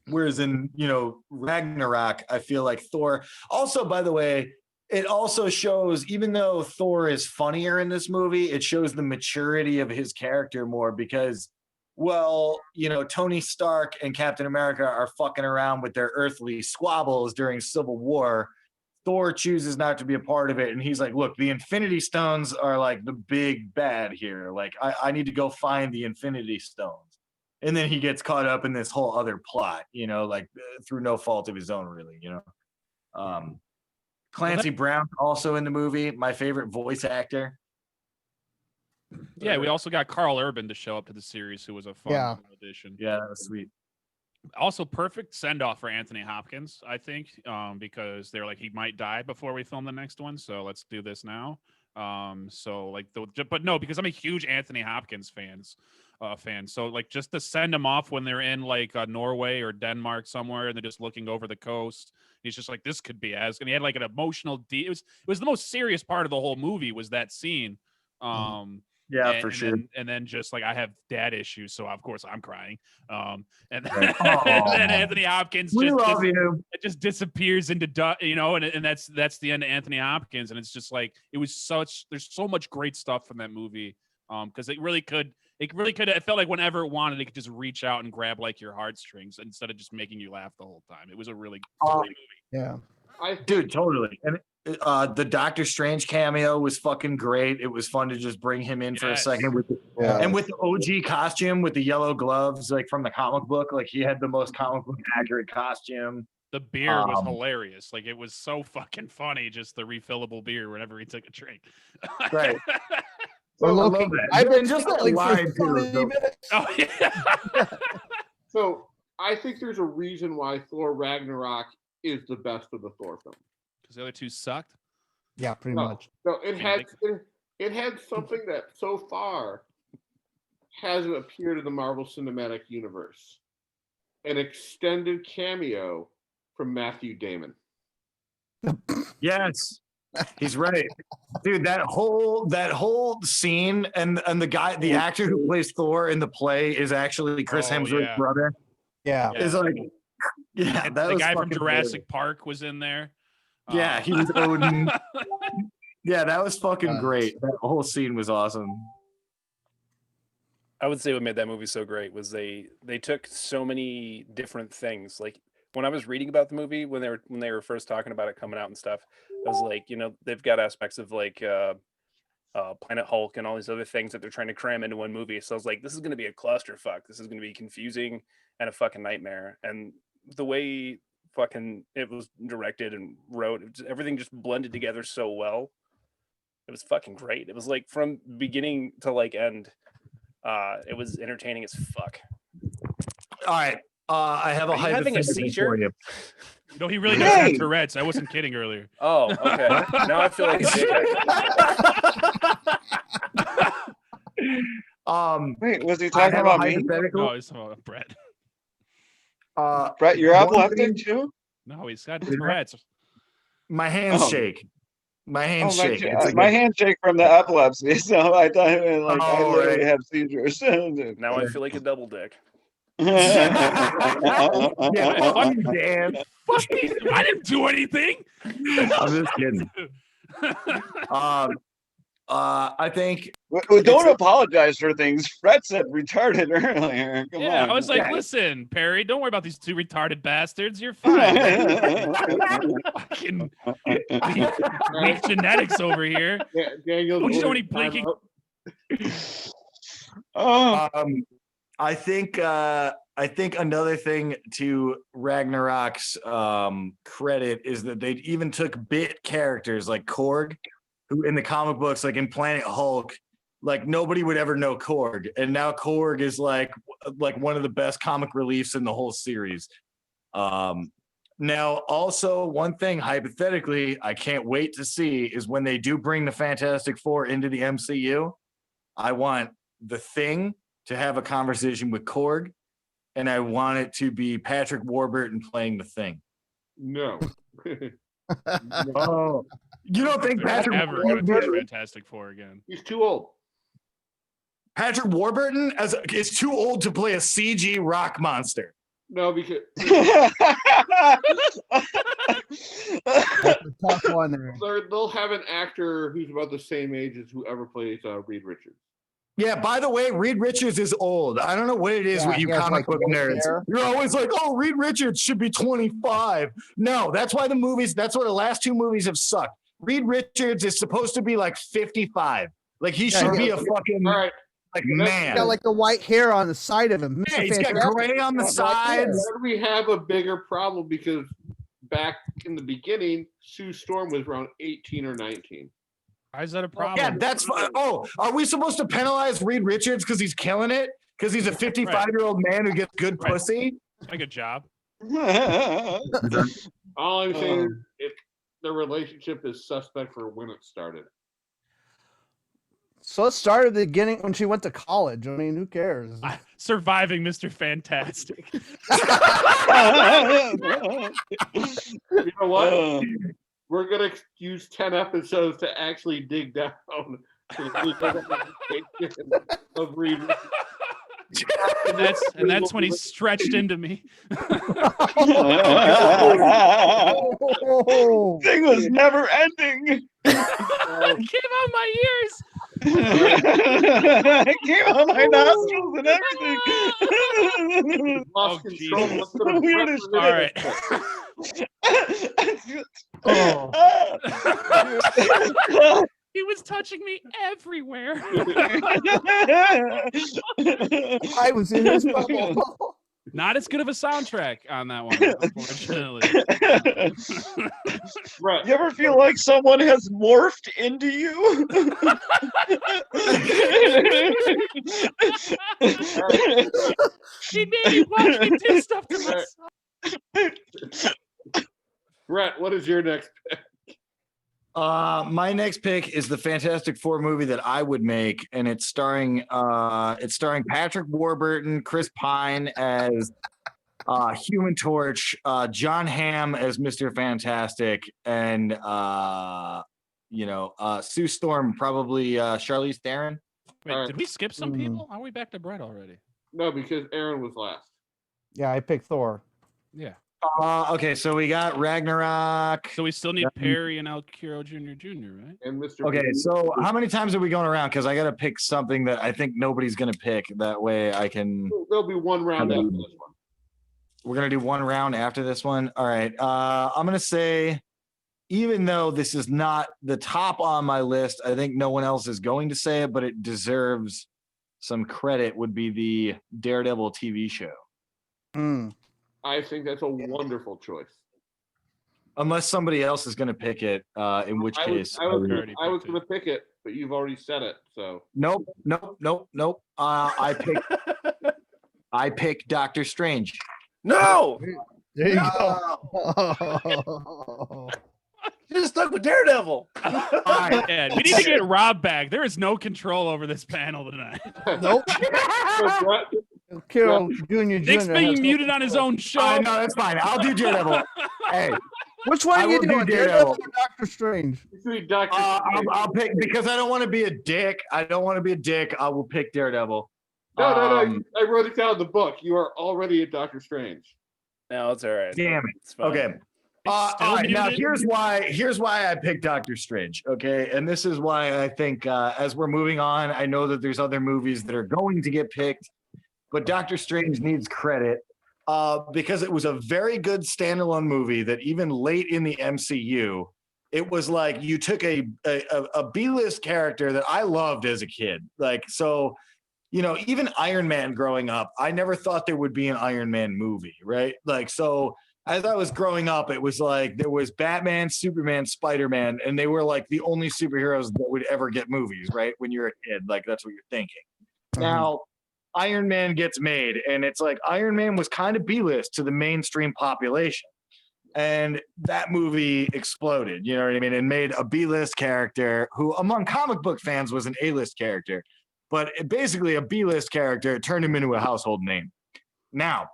Whereas in, you know, Ragnarok, I feel like Thor also, by the way, it also shows, even though Thor is funnier in this movie, it shows the maturity of his character more because, well, you know, Tony Stark and Captain America are fucking around with their earthly squabbles during Civil War. Thor chooses not to be a part of it. And he's like, look, the Infinity Stones are like the big bad here. Like, I need to go find the Infinity Stones. And then he gets caught up in this whole other plot, you know, like through no fault of his own, really, you know. Clancy Brown also in the movie, my favorite voice actor. Yeah, we also got Carl Urban to show up to the series, who was a fun addition. Yeah, that was sweet. Also, perfect send off for Anthony Hopkins, I think, because they're like, he might die before we film the next one, so let's do this now. So like, but no, because I'm a huge Anthony Hopkins fan. So like, just to send him off when they're in like Norway or Denmark somewhere, and they're just looking over the coast. He's just like, this could be as, and he had like an emotional. It was the most serious part of the whole movie was that scene. Yeah, for sure. And then just like, I have dad issues, so of course I'm crying. And then, and then Anthony Hopkins just disappears into you know, and that's the end of Anthony Hopkins, and it's just like, there's so much great stuff from that movie. Because it felt like whenever it wanted, it could just reach out and grab like your heartstrings instead of just making you laugh the whole time. It was a really great movie. Yeah, dude, totally. And the Doctor Strange cameo was fucking great. It was fun to just bring him in for a second with the OG costume with the yellow gloves, like from the comic book. Like, he had the most comic book accurate costume. The beer was hilarious. Like, it was so fucking funny, just the refillable beer whenever he took a drink. Right. So I've been just that line too. Oh, yeah. So I think there's a reason why Thor Ragnarok is the best of the Thor films. Because the other two sucked. Yeah, pretty much. No, it had something that so far hasn't appeared in the Marvel Cinematic Universe. An extended cameo from Matthew Damon. Yes. He's right, dude. That whole scene and the actor who plays Thor in the play is actually Chris Hemsworth's brother. Yeah, is like, yeah. And the guy from Jurassic Park was in there. Yeah, he was Odin. Yeah, that was fucking great. That whole scene was awesome. I would say what made that movie so great was they took so many different things. Like, when I was reading about the movie, when they were first talking about it coming out and stuff, I was like, you know, they've got aspects of like Planet Hulk and all these other things that they're trying to cram into one movie. So I was like, this is going to be a clusterfuck. This is going to be confusing and a fucking nightmare. And the way fucking it was directed and wrote, everything just blended together so well. It was fucking great. It was like from beginning to like end. It was entertaining as fuck. All right. I have a having a hypothetical seizure? for you. No, he really does have Tourette's. I wasn't kidding earlier. Oh, okay. Now I feel like a dickhead. Wait, was he talking about me? No, he's talking about Brett. Brett, you're one epileptic thing- too? No, he's got Tourette's. My hands Oh. shake. My Oh, hands shake. It's like my handshake from the epilepsy, so I thought like I Oh, literally right. have seizures. Now I feel like a double dick. yeah, fuck you, Dan. Fuck me. I didn't do anything. I'm just kidding. I think Don't apologize for things. Fred said retarded earlier. Come Yeah, on. I was like, listen, Perry, don't worry about these two retarded bastards. You're fine. Fucking weak genetics over here. Yeah, Daniel, Don't show any blinking. I think another thing to Ragnarok's credit is that they even took bit characters like Korg, who in the comic books, like in Planet Hulk, like nobody would ever know Korg, and now Korg is like one of the best comic reliefs in the whole series. Now, also one thing hypothetically I can't wait to see is when they do bring the Fantastic Four into the MCU. I want the Thing to have a conversation with Korg, and I want it to be Patrick Warburton playing the Thing. No. Oh, you don't think Patrick Ever going to touch Warburton? Fantastic Four again? He's too old. Patrick Warburton is too old to play a CG rock monster. No, because Tough one there. they'll have an actor who's about the same age as whoever plays Reed Richards. Yeah, by the way, Reed Richards is old. I don't know what it is Yeah, with you he has, comic like, book white nerds. hair. You're always like, oh, Reed Richards should be 25. No, that's why that's why the last two movies have sucked. Reed Richards is supposed to be like 55. Like he should be a fucking All right. like He's man. got like the white hair on the side of him. Yeah, Mr. he's got Fantastic. gray on the sides. Then we have a bigger problem because back in the beginning, Sue Storm was around 18 or 19. Why is that a problem? Yeah, that's fine. Oh, are we supposed to penalize Reed Richards because he's killing it? Because he's a 55-year-old man who gets good pussy? Like a job. All I'm saying is the relationship is suspect for when it started. So it started at the beginning when she went to college. I mean, who cares? Surviving Mr. Fantastic. You know what? We're going to use 10 episodes to actually dig down to the of Reed. and that's when he stretched into me. Thing was never ending. It came out my ears. It came out my nostrils and everything. Lost Oh, control. Jesus. Let's go to Weirdest All right. He was touching me everywhere. I was in his bubble. Not as good of a soundtrack on that one, unfortunately. Right. You ever feel like someone has morphed into you? He made me watch me do stuff to myself. Brett, what is your next pick? My next pick is the Fantastic Four movie that I would make, and it's starring Patrick Warburton, Chris Pine as Human Torch, John Hamm as Mr. Fantastic, and Sue Storm, probably Charlize Theron. Wait, did we skip some people? Are we back to Brett already? No, because Aaron was last. Yeah, I picked Thor. Yeah. Okay, so we got Ragnarok. So we still need Perry and Quiero Jr., right? And Mr. Okay, Booth. so how many times are we going around? Because I got to pick something that I think nobody's going to pick. That way I can. There'll be one round after this one. We're going to do one round after this one. All right. I'm going to say even though this is not the top on my list, I think no one else is going to say it, but it deserves some credit, would be the Daredevil TV show. I think that's a wonderful choice. Unless somebody else is going to pick it, in which case I was going to pick it, but you've already said it. So nope. I pick Doctor Strange. No, There you No. go. you just stuck with Daredevil. Yeah, we need to get Rob back. There is no control over this panel tonight. Nope. Quiero Jr. Nick's being muted on his own show. No, that's fine. I'll do Daredevil. Hey, Which one I are you will do doing? Daredevil. Daredevil or Doctor Strange? I'll pick, because I don't want to be a dick. I will pick Daredevil. No. I wrote it down in the book. You are already a Doctor Strange. No, it's all right. Damn it. It's fine. Okay. All right, now here's why I picked Doctor Strange. Okay, and this is why I think as we're moving on, I know that there's other movies that are going to get picked, but Doctor Strange needs credit because it was a very good standalone movie that even late in the MCU, it was like you took a B-list character that I loved as a kid. Like, so, you know, even Iron Man growing up, I never thought there would be an Iron Man movie, right? Like, so as I was growing up, it was like there was Batman, Superman, Spider-Man, and they were like the only superheroes that would ever get movies, right? When you're a kid, like that's what you're thinking. Now, Iron Man gets made, and it's like Iron Man was kind of B-list to the mainstream population. And that movie exploded, you know what I mean? And made a B-list character who among comic book fans was an A-list character. But basically a B-list character turned him into a household name. Now,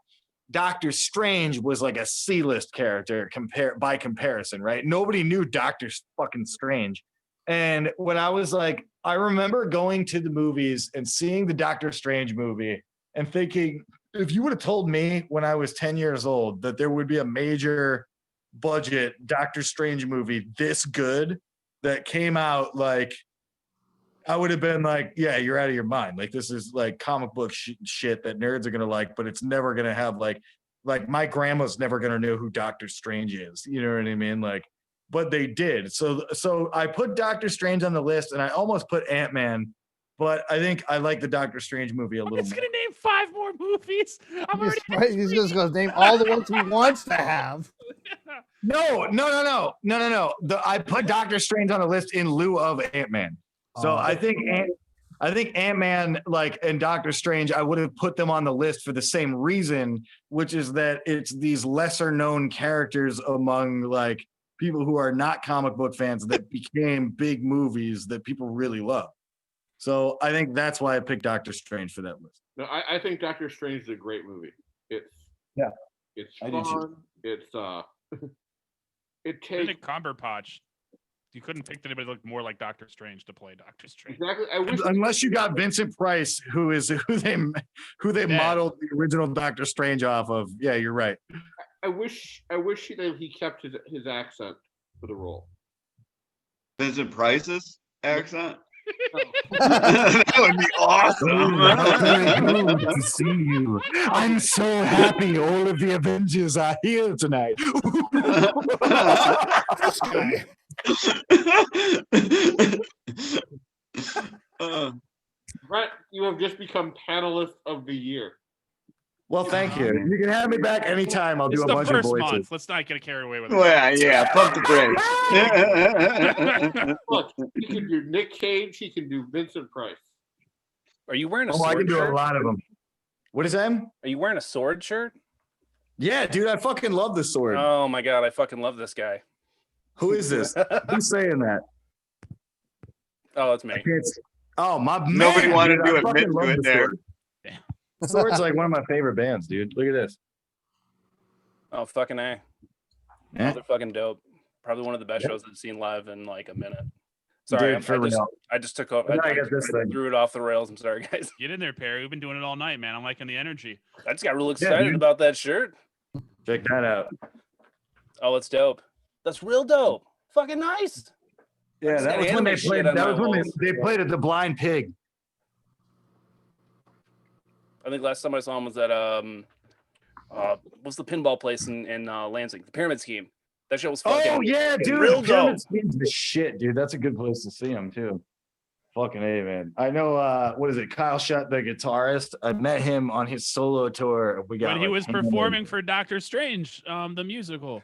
Doctor Strange was like a C-list character by comparison, right? Nobody knew Doctor fucking Strange. And when I was like, I remember going to the movies and seeing the Doctor Strange movie and thinking, if you would have told me when I was 10 years old that there would be a major budget Doctor Strange movie this good that came out, like, I would have been like, yeah, you're out of your mind. Like, this is like comic book shit that nerds are going to like, but it's never going to have like my grandma's never going to know who Doctor Strange is. You know what I mean? Like, but they did. So I put Doctor Strange on the list and I almost put Ant-Man, but I think I like the Doctor Strange movie a little He's more. going to name 5 more movies. He's just going to name all the ones he wants to have. No. I put Doctor Strange on the list in lieu of Ant-Man. So I think Ant-Man, like, and Doctor Strange, I would have put them on the list for the same reason, which is that it's these lesser known characters among like people who are not comic book fans that became big movies that people really love. So I think that's why I picked Doctor Strange for that list. No, I think Doctor Strange is a great movie. It's I do fun. It's it takes Benedict Cumberbatch. You couldn't pick anybody that looked more like Doctor Strange to play Doctor Strange. exactly. I wish Unless you got Vincent Price, who they modeled the original Doctor Strange off of. Yeah, you're right. I wish he kept his accent for the role. Vincent Price's accent? That would be awesome. Very good to see you. I'm so happy all of the Avengers are here tonight. This guy. Brett, you have just become panelist of the year. Well, thank you. You can have me back anytime. I'll It's do a the bunch of first voices. month. Let's not get carried away with it. Well, yeah, pump the brakes. Look, he can do Nick Cage. He can do Vincent Price. Are you wearing a Oh, sword I can do shirt? a lot of them. What is that? Are you wearing a sword shirt? Yeah, dude, I fucking love the sword. Oh my god, I fucking love this guy. Who is this? Who's saying that? Oh, it's me. Oh, my man. Nobody wanted dude, to I admit fucking to love it the there. Sword. Sword's like one of my favorite bands, dude. Look at this. Oh, fucking A. Yeah. They're fucking dope. Probably one of the best shows I've seen live in like a minute. Sorry, Dude, for real. I just took off. I I got this thing. threw it off the rails. I'm sorry, guys. Get in there, Perry. We've been doing it all night, man. I'm liking the energy. I just got real excited dude. about that shirt. Check that out. Oh, it's dope. That's real dope. Fucking nice. Yeah, Just that got was when they anime played. shit on That my was when walls. they played at the Blind Pig. I think last time I saw him was at what's the pinball place in Lansing? The Pyramid Scheme. That shit was fucking. Oh yeah, dude. real dope. Pyramid Scheme's the shit, dude. That's a good place to see him too. Fucking A, man. I know what is it? Kyle Shutt, the guitarist. I met him on his solo tour. We got When he like, was hammered. performing for Doctor Strange, the musical.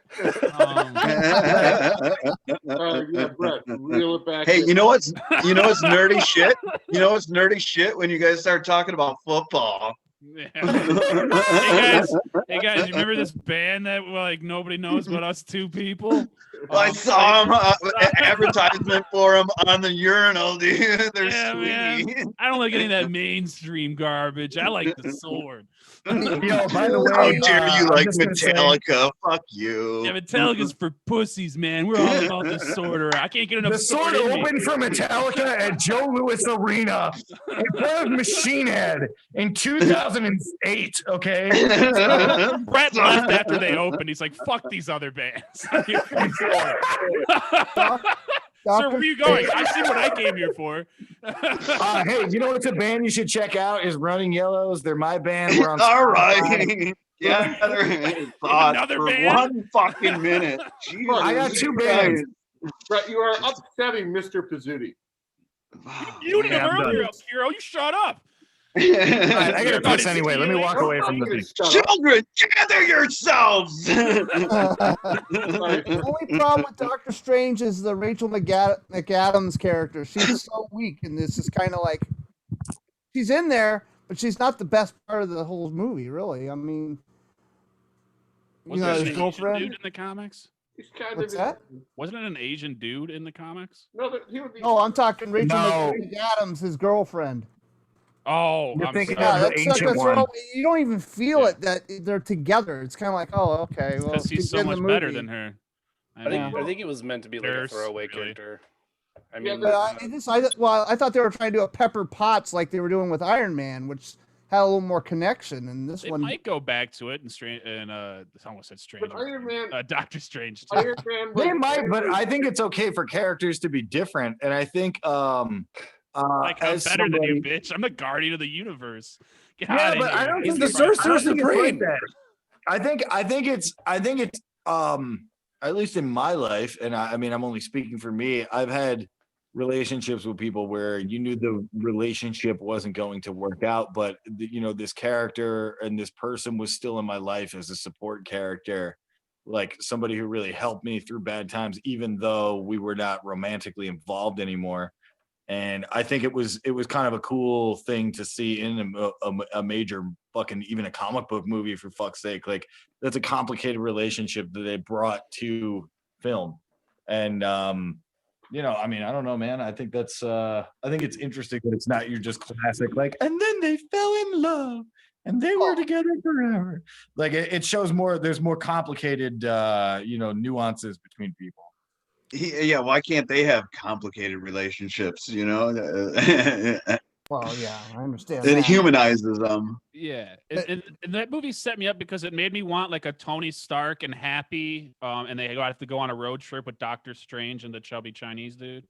Yeah, Brett, reel it back. Hey, in. you know what's nerdy shit? You know what's nerdy shit when you guys start talking about football. Yeah. Hey guys, you remember this band that like nobody knows but us two people? I saw him advertisement for him on the urinal, dude. They're Yeah, sweet. man. I don't like any of that mainstream garbage. I like the sword. Yo, by the way, How dare you I'm like just gonna say- Metallica? Fuck you. Yeah, Metallica's for pussies, man. We're all about the sword. I can't get enough The sword in me. opened for Metallica at Joe Louis Arena in front of Machine Head in 2008. Okay. Brett left after they opened. He's like, fuck these other bands. Sir, where are you going? I see what I came here for. Hey, you know what's a band you should check out is Running Yellows. They're my band. We're on All Spotify. right. Yeah, thought Another for band? 1 fucking minute. Jesus I got 2 Christ. bands. Brett, you are upsetting Mr. Pizzuti. You did Yeah, I'm earlier, done. Hero. You shut up. All right, I gotta Everybody's piss anyway. Let me walk away from the thing. Children, gather yourselves. The only problem with Doctor Strange is the Rachel McAdams character. She's so weak, and this is kind of like she's in there, but she's not the best part of the whole movie, really. I mean, Was you there know, an his Asian girlfriend. dude in the comics? He's kind What's of that? Wasn't it an Asian dude in the comics? No, he would be. Oh, I'm talking Rachel No. McAdams, his girlfriend. Oh, You're I'm thinking sorry. of the that's ancient one. you don't even feel Yeah. it that they're together. It's kind of like, oh, okay, well, Because he's she's so in the much better movie. than her. I think Yeah. I think it was meant to be like a Nurse, throwaway really. character. I Yeah, mean, but I thought they were trying to do a Pepper Potts like they were doing with Iron Man, which had a little more connection. And this They one, might go back to it and I almost said Strange. But Iron Man, Doctor Strange. Too. Iron Man was They might, but I think it's okay for characters to be different. And I think Like I'm as better than you, somebody- bitch. I'm the guardian of the universe. Get Yeah, outta but here. I don't He's think the it's- Sorcerer I don't think it's like Supreme. that. I think it's at least in my life, and I mean I'm only speaking for me. I've had relationships with people where you knew the relationship wasn't going to work out, but this character and this person was still in my life as a support character, like somebody who really helped me through bad times, even though we were not romantically involved anymore. And I think it was kind of a cool thing to see in a major fucking, even a comic book movie, for fuck's sake. Like, that's a complicated relationship that they brought to film. And I mean, I don't know, man. I think that's I think it's interesting that it's not your just classic like, and then they fell in love and they were together forever. Like, it shows more, there's more complicated nuances between people. Yeah, why can't they have complicated relationships? well, yeah, I understand. It that. humanizes them. Yeah, and that movie set me up because it made me want like a Tony Stark and Happy, and they have to go on a road trip with Doctor Strange and the chubby Chinese dude.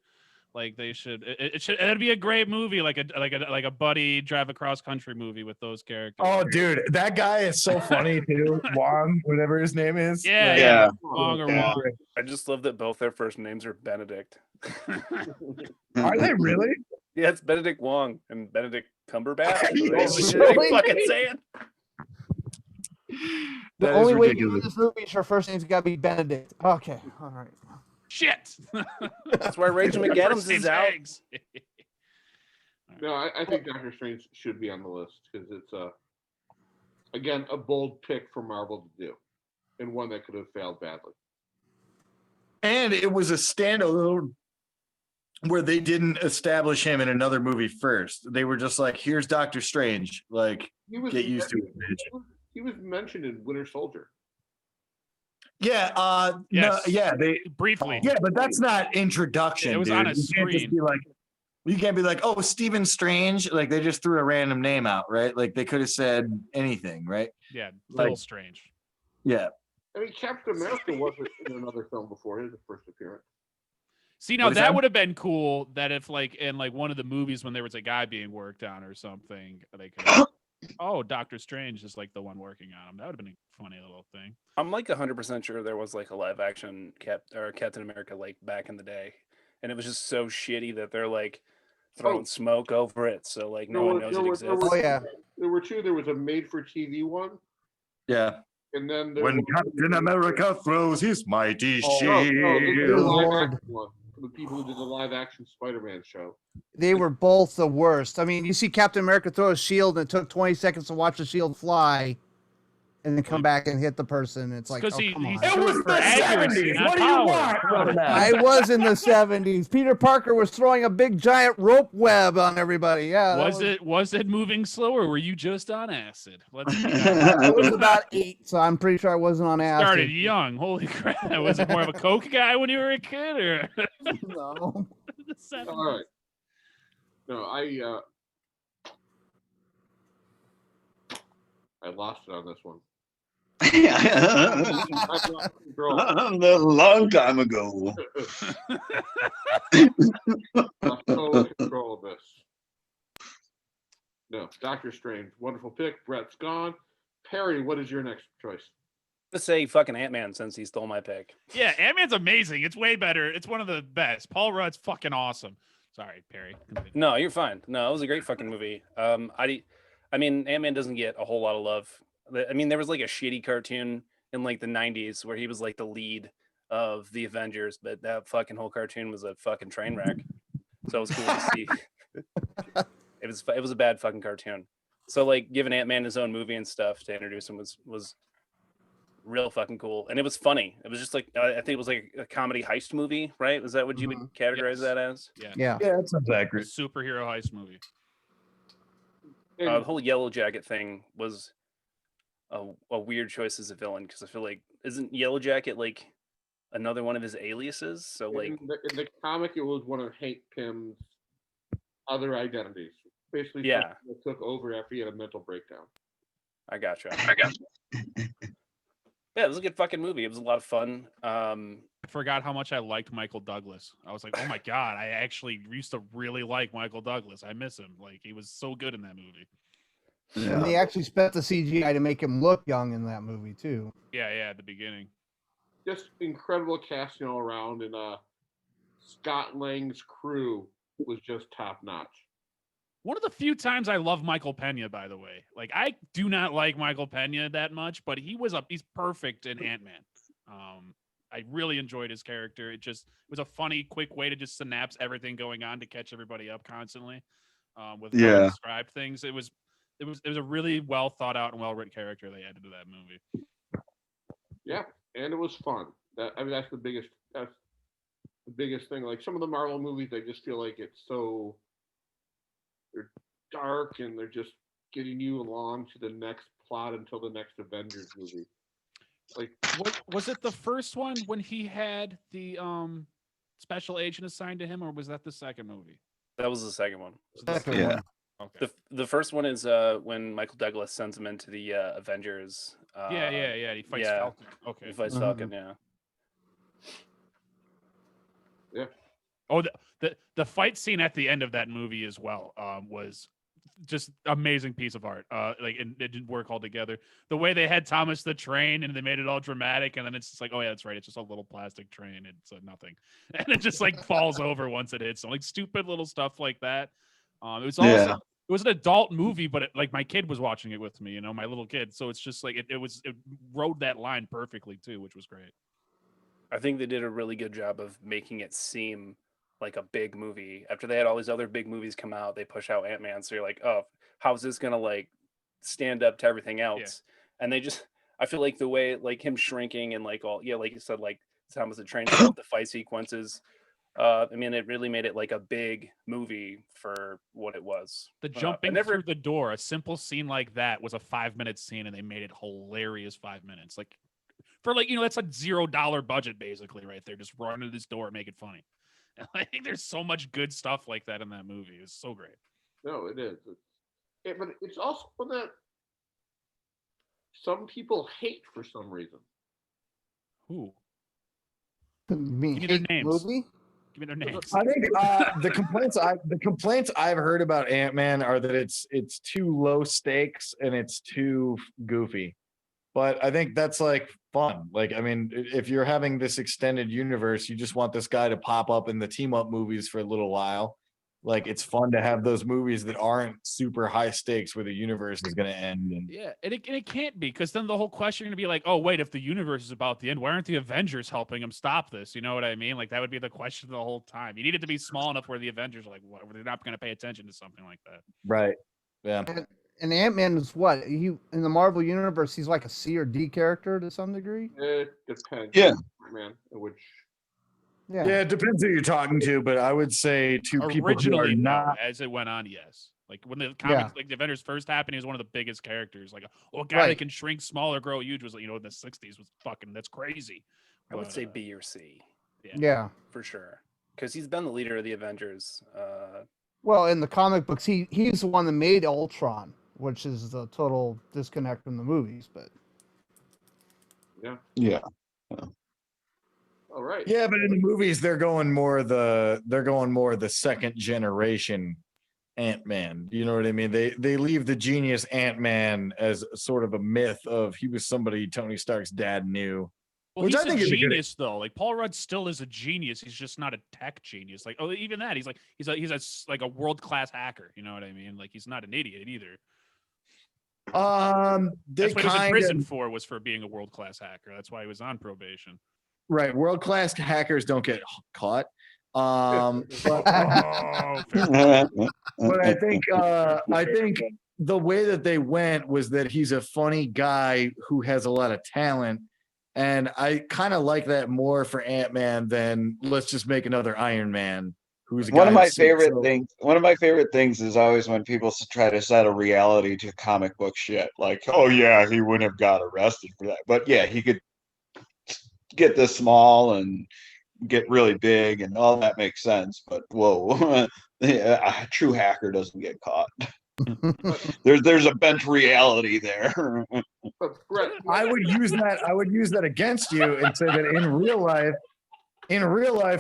Like they should, it'd be a great movie, like a buddy drive across country movie with those characters. Oh, dude, that guy is so funny too. Wong, whatever his name is. Yeah, Yeah. Wong or Yeah. Wong. I just love that both their first names are Benedict. Are they really? Yeah, it's Benedict Wong and Benedict Cumberbatch. Yes. What are you fucking saying? The That is only way to do ridiculous. this movie is her first name's got to be Benedict. Okay, all right. Shit. That's why Rachel Her McAdams first name's is out. Eggs. no, I think Doctor Strange should be on the list because it's again a bold pick for Marvel to do, and one that could have failed badly. And it was a standalone where they didn't establish him in another movie first. They were just like, here's Doctor Strange. Like, He was get used to it, bitch. He was mentioned in Winter Soldier. Yeah, Yes. no, yeah, Briefly. but that's not introduction. It was dude. on a You can't just screen. be like, you can't be like, oh, Stephen Strange. Like, they just threw a random name out, right? Like, they could have said anything, right? Yeah, Like- Phil Strange. Yeah. I mean, Captain America wasn't in another film before his first appearance. See, now What is that that? would have been cool. That if like in like one of the movies when there was a guy being worked on or something, they could. Oh, Doctor Strange is like the one working on him. That would have been a funny little thing. I'm like 100% sure there was like a live action Captain America like back in the day, and it was just so shitty that they're like throwing smoke over it, so like no one knows it exists. Oh yeah. There were two. There was a made-for-TV one, Yeah. and then there When was Captain America throws his mighty no, shield. this is a Lord. live-action one for the people who did the live-action Spider-Man show. They were both the worst. I mean, you see Captain America throw a shield, and it took 20 seconds to watch the shield fly, and then come back and hit the person. It's like, oh, come on. It was the accuracy, 70s. not What do you power. want from that? I was in the 70s. Peter Parker was throwing a big giant rope web on everybody. Yeah. Was it moving slow, or were you just on acid? Let's be I was about 8, so I'm pretty sure I wasn't on acid. started young. Holy crap! Was it more of a coke guy when you were a kid, or No. All right. No, I lost it on this one. I lost control. A long time ago. Lost total control of this. No, Doctor Strange, wonderful pick. Brett's gone. Perry, what is your next choice? Let's say fucking Ant-Man since he stole my pick. yeah, Ant-Man's amazing. It's way better. It's one of the best. Paul Rudd's fucking awesome. Sorry, Perry. Continue. No, you're fine. No, it was a great fucking movie. I mean, Ant-Man doesn't get a whole lot of love. I mean, there was like a shitty cartoon in like the 90s where he was like the lead of the Avengers, but that fucking whole cartoon was a fucking train wreck. So it was cool to see. It was a bad fucking cartoon. So like giving Ant-Man his own movie and stuff to introduce him was real fucking cool, and it was funny. It was just like I think it was like a comedy heist movie, right? Is that what you would categorize that as? Yeah. Yeah, that sounds accurate. Superhero heist movie. The whole Yellow Jacket thing was a weird choice as a villain, because I feel like isn't Yellow Jacket like another one of his aliases? So like in the comic, it was one of Hank Pym's other identities. Basically, Yeah. something that took over after he had a mental breakdown. I gotcha. Yeah, it was a good fucking movie. It was a lot of fun. I forgot how much I liked Michael Douglas. I was like, oh my god, I actually used to really like Michael Douglas. I miss him. Like he was so good in that movie. And they actually spent the CGI to make him look young in that movie too. Yeah, at the beginning. Just incredible casting all around, and Scott Lang's crew was just top notch. One of the few times I love Michael Pena, by the way. Like I do not like Michael Pena that much, but he's perfect in Ant-Man. I really enjoyed his character. It was a funny, quick way to just synapse everything going on to catch everybody up constantly. With described things. It was a really well thought out and well written character they added to that movie. Yeah, and it was fun. That's the biggest thing. Like some of the Marvel movies, I just feel like they're dark and they're just getting you along to the next plot until the next Avengers movie. Like, what was it? The first one when he had the special agent assigned to him, or was that the second movie? That was the second one. Yeah. Okay. The first one is when Michael Douglas sends him into the Avengers. Yeah. He fights Falcon. Okay. He fights Falcon. Yeah. Yeah. Oh, the fight scene at the end of that movie as well was just amazing piece of art. Like it didn't work all together. The way they had Thomas the Train and they made it all dramatic, and then it's just like, oh yeah, that's right. It's just a little plastic train. It's nothing, and it just like falls over once it hits. So like stupid little stuff like that. It was also it was an adult movie, but like my kid was watching it with me, my little kid. So it's just like it rode that line perfectly too, which was great. I think they did a really good job of making it seem like a big movie. After they had all these other big movies come out, they push out Ant-Man. So you're like, oh, how's this gonna like stand up to everything else? Yeah. And I feel like the way like him shrinking and like like you said, like Thomas the Train, the fight sequences. I mean, it really made it like a big movie for what it was. The jumping through the door, a simple scene like that was a 5-minute scene, and they made it hilarious 5 minutes. Like for like that's a $0 budget basically right there. Just run to this door and make it funny. And I think there's so much good stuff like that in that movie. It's so great. No, it is. But it's also one that some people hate for some reason. Who? You mean Give me their hate names. movie? Give me their names. I think the complaints I've heard about Ant-Man are that it's too low stakes and it's too goofy. But I think that's like fun. Like, I mean, if you're having this extended universe, you just want this guy to pop up in the team up movies for a little while. Like, it's fun to have those movies that aren't super high stakes where the universe is going to end. And Yeah, and it can't be, because then the whole question is going to be like, oh, wait, if the universe is about the end, why aren't the Avengers helping him stop this? You know what I mean? Like, that would be the question the whole time. You need it to be small enough where the Avengers are like, what, they're not going to pay attention to something like that. right. Yeah. And Ant-Man is what? He in the Marvel universe, he's like a C or D character to some degree. It depends. Yeah. Man, which Yeah, it depends who you're talking to, but I would say to people who are Originally, not. no, as it went on, yes. Like when the comics, like the Avengers first happened, he was one of the biggest characters. Like, a guy that can shrink small or grow huge was, in the 60s was fucking, that's crazy. I would say B or C. Yeah. For sure. Because he's been the leader of the Avengers. Well, in the comic books, he's the one that made Ultron, which is the total disconnect from the movies. But Yeah. all right. Yeah, but in the movies, they're going more the second generation Ant-Man. You know what I mean? They leave the genius Ant-Man as sort of a myth of he was somebody Tony Stark's dad knew. Well, Which he's I think a is a good- genius, though. Like, Paul Rudd still is a genius. He's just not a tech genius. Like, even that, he's like a world-class hacker. You know what I mean? Like, he's not an idiot either. They That's what he was in kind prison of for, was for being a world-class hacker. That's why he was on probation. right. World-class hackers don't get caught. But Oh, but I think the way that they went was that he's a funny guy who has a lot of talent, and I kind of like that more for Ant-Man than let's just make another Iron Man. Who's a One guy of my that's favorite so- things. One of my favorite things is always when people try to set a reality to comic book shit. Like, oh yeah, he wouldn't have got arrested for that, but yeah, he could get this small and get really big, and all that makes sense. But whoa, a true hacker doesn't get caught. There's a bent reality there. But Brett, I would use that against you and say that in real life,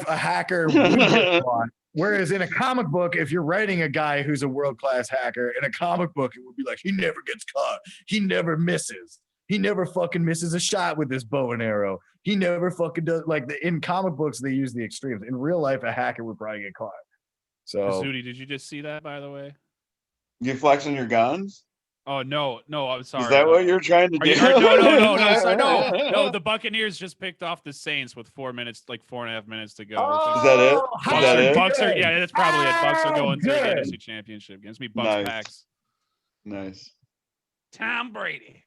a hacker would get caught. Whereas in a comic book, if you're writing a guy who's a world-class hacker, in a comic book, it would be like, he never gets caught. He never misses. He never fucking misses a shot with this bow and arrow. He never fucking does. Like, in comic books, they use the extremes. In real life, a hacker would probably get caught. So, Pizzuti, did you just see that, by the way? You flexing your guns? Oh, no, I'm sorry. Is that what you're trying to do? No, the Buccaneers just picked off the Saints with 4.5 minutes to go. Is that it? how Is that it? Bucks are, yeah, that's probably it. Bucks are going to the good. NFC Championship. Against me, Bucks Nice. Packs. Nice. Tom Brady.